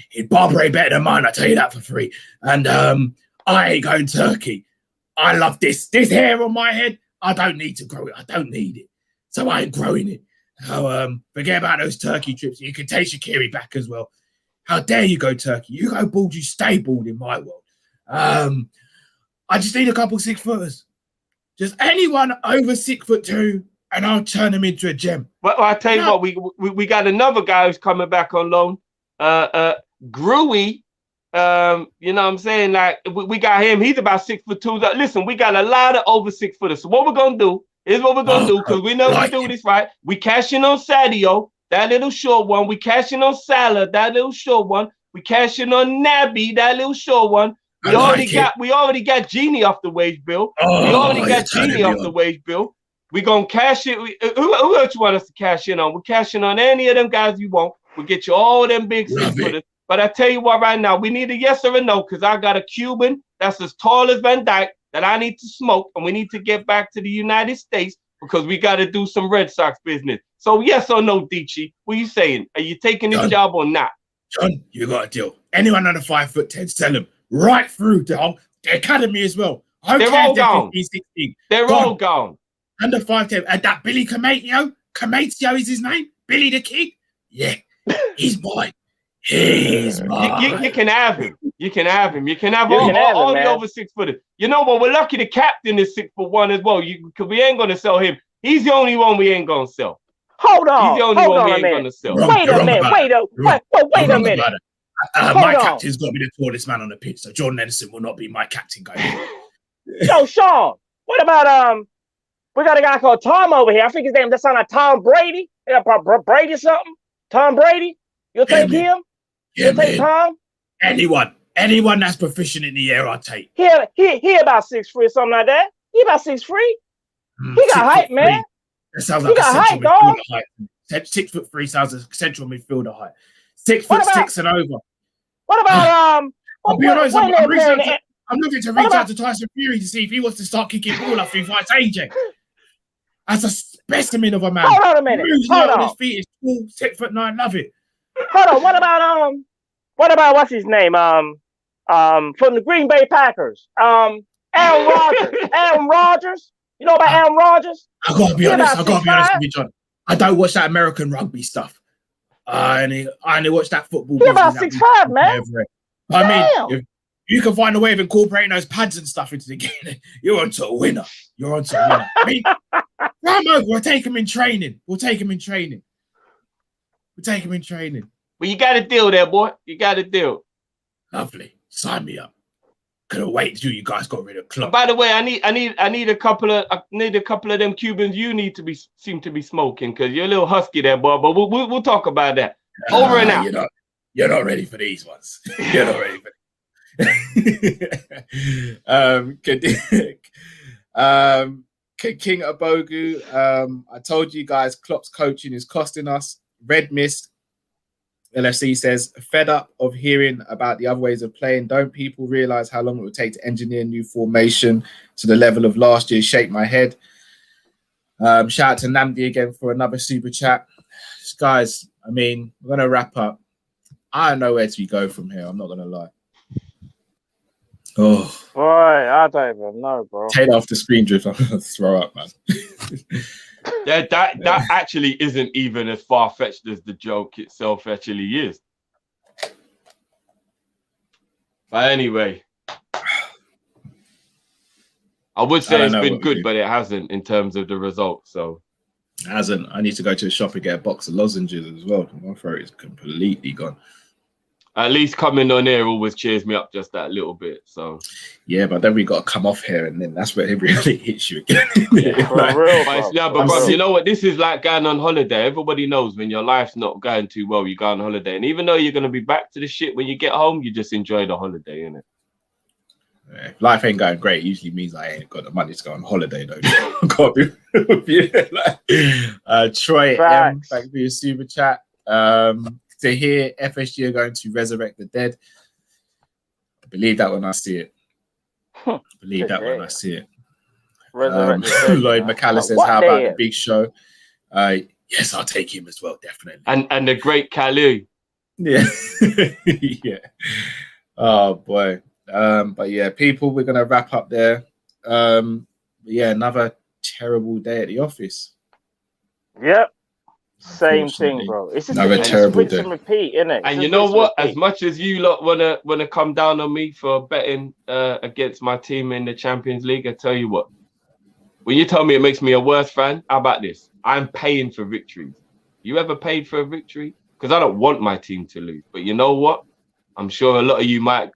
he'd barber better than mine, I tell you that for free. And I ain't going Turkey. I love this hair on my head. I don't need to grow it. I don't need it. So I ain't growing it. Forget about those Turkey trips. You can take Shaqiri back as well. How dare you go Turkey? You go bald, you stay bald in my world. I just need a couple 6-footers. Just anyone over 6'2", and I'll turn him into a gem. But I tell you what, we got another guy who's coming back on loan. Gruey. You know what I'm saying? Like we got him. He's about 6'2". Listen, we got a lot of over 6-footers. So what we're gonna do is because we know we do this right. We cash in on Sadio, that little short one. We cash in on Salah, that little short one. We cash in on Naby, that little short one. We already got Genie off the wage bill. The wage bill. We gonna cash it. Who else you want us to cash in on? We're cashing on any of them guys you want. We'll get you all them big 6-footers. But I tell you what, right now, we need a yes or a no, because I got a Cuban that's as tall as Van Dijk that I need to smoke, and we need to get back to the United States because we got to do some Red Sox business. So yes or no, Dichi? What are you saying? Are you taking this job or not? John, you got a deal. Anyone under 5'10", sell them right through the academy as well. They're all gone. 15, 16. They're all gone. Under 5'10", and that Billy Comatio is his name. Billy the Kid. Yeah, he's mine. He's mine. You can have him. You can have him. You can have all the over 6-footers. You know what? We're lucky the captain is 6'1" as well. Because we ain't gonna sell him. He's the only one we ain't gonna sell. Hold on. He's the only one we ain't gonna sell. Wait a minute. Wait a minute. My captain's got to be the tallest man on the pitch, so Jordan Henderson will not be my captain going. Yo, Sean, what about we got a guy called Tom over here. I think his name that sound like Tom Brady. Yeah, Brady something. Tom Brady. You'll take him? Yeah, you'll take Tom? Anyone that's proficient in the air, I'll take. He about 6'3" or something like that. He about 6'3". He got height, man. That sounds like a central midfielder height. 6'3" sounds like a central midfielder height. 6'6" and over. What about I'll be honest, I'm looking to reach out to Tyson Fury to see if he wants to start kicking ball after he fights AJ. That's a specimen of a man. Hold on a minute. Hold on. His feet is tall, 6'9". Love it. Hold on. What about what's his name? From the Green Bay Packers. Aaron Rodgers. Aaron Rodgers. You know about Aaron Rodgers? I gotta be honest with you, John. I don't watch that American rugby stuff. I only watch that football. You're about 6'5", man. I mean, if you can find a way of incorporating those pads and stuff into the game, you're onto a winner. I mean, come over. We'll take him in training. Well, you got a deal there, boy. You got a deal. Lovely. Sign me up. Couldn't wait till you guys got rid of Klopp. By the way, I need a couple of them Cubans. You seem to be smoking because you're a little husky there, boy. But we'll talk about that. Over and out. You're not ready for these ones. You're not ready for. King Abogu. I told you guys, Klopp's coaching is costing us. Red Mist. LFC says, fed up of hearing about the other ways of playing. Don't people realize how long it would take to engineer new formation to the level of last year? Shake my head. Shout out to Namdi again for another super chat. Guys, I mean, we're going to wrap up. I don't know where to go from here. I'm not going to lie. Oh. Boy, I don't even know, bro. Take off the screen drift. I'm going to throw up, man. That actually isn't even as far-fetched as the joke itself actually is. But anyway, I would say it's been good, but it hasn't in terms of the results. So it hasn't. I need to go to the shop and get a box of lozenges as well. My throat is completely gone. At least coming on here always cheers me up just that little bit. So yeah, but then we got to come off here, and then that's where it really hits you again. But you know what? This is like going on holiday. Everybody knows when your life's not going too well, you go on holiday, and even though you're going to be back to the shit when you get home, you just enjoy the holiday, innit? Yeah, life ain't going great. It usually means I ain't got the money to go on holiday, though. Can't be with you. Troy M, thank you for your super chat. To hear FSG are going to resurrect the dead. I believe that when I see it. Lloyd McAllister says, how about the big show? Yes, I'll take him as well, definitely. And the great Kalu. Yeah. Yeah. Oh, boy. But yeah, people, we're going to wrap up there. Yeah, another terrible day at the office. Yep. Same thing, Unfortunately. bro. It's just Another it's terrible rinse day. and repeat, innit? And you know what? As much as you lot wanna come down on me for betting against my team in the Champions League, I tell you what. When you tell me it makes me a worse fan, how about this? I'm paying for victories. You ever paid for a victory? Because I don't want my team to lose. But you know what? I'm sure a lot of you might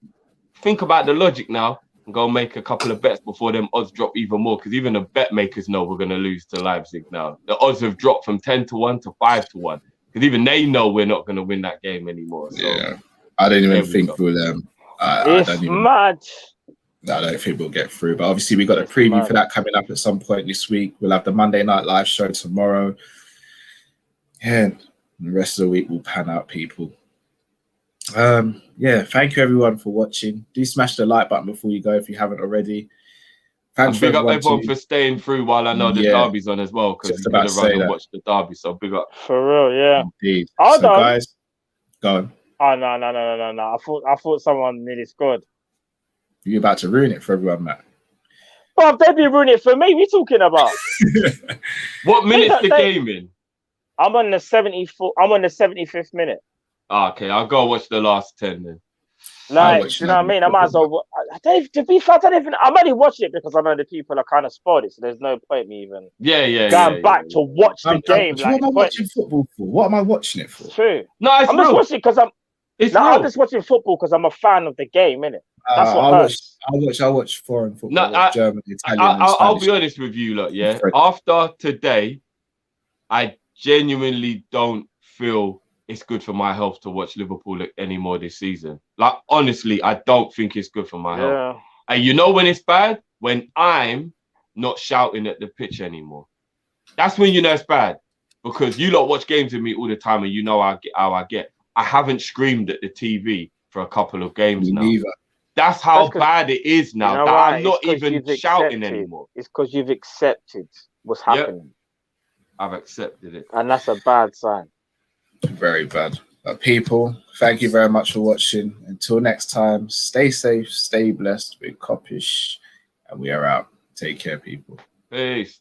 think about the logic now and go make a couple of bets before them odds drop even more. Because even the bet makers know we're going to lose to Leipzig now. The odds have dropped from 10-1 to 5-1. Because even they know we're not going to win that game anymore. So, yeah, I don't even think we'll. It's mad. I don't think we'll get through. But obviously, we got a preview for that coming up at some point this week. We'll have the Monday Night Live show tomorrow. Yeah, the rest of the week will pan out, people. Yeah, thank you everyone for watching. Do smash the like button before you go if you haven't already. Thanks big up everyone for staying through while I know the derby's on as well, because you could have run and watched the derby. So big up. For real, yeah. Indeed. Hold so on. guys, go on. Oh no. I thought someone nearly scored. You're about to ruin it for everyone, Matt. Well, they'd be ruining it for me. What are you talking about? What minute's the game in? I'm on the 75th minute. Okay, I'll go watch the last 10 then. Like, you know what I mean? I might as well. To be fair, I'm only watching it because I know the people are kind of spoiled it, so there's no point me even. Going back to watch the game. What am I watching football for? What am I watching it for? True. No, I'm just watching because I'm. I'm just watching football because I'm a fan of the game, innit? That's what hurts. I watch foreign football, German, Italian. I'll be honest with you, look, yeah. After today, I genuinely don't feel it's good for my health to watch Liverpool anymore this season. Like, honestly, I don't think it's good for my health. And you know when it's bad? When I'm not shouting at the pitch anymore. That's when you know it's bad. Because you lot watch games with me all the time and you know how I get. I haven't screamed at the TV for a couple of games now. That's how bad it is now. You know that why? I'm not even shouting anymore. It's because you've accepted what's happening. I've accepted it. And that's a bad sign. Very bad. But people, thank you very much for watching. Until next time, stay safe, stay blessed with Kop-Ish, and we are out. Take care, people. Peace.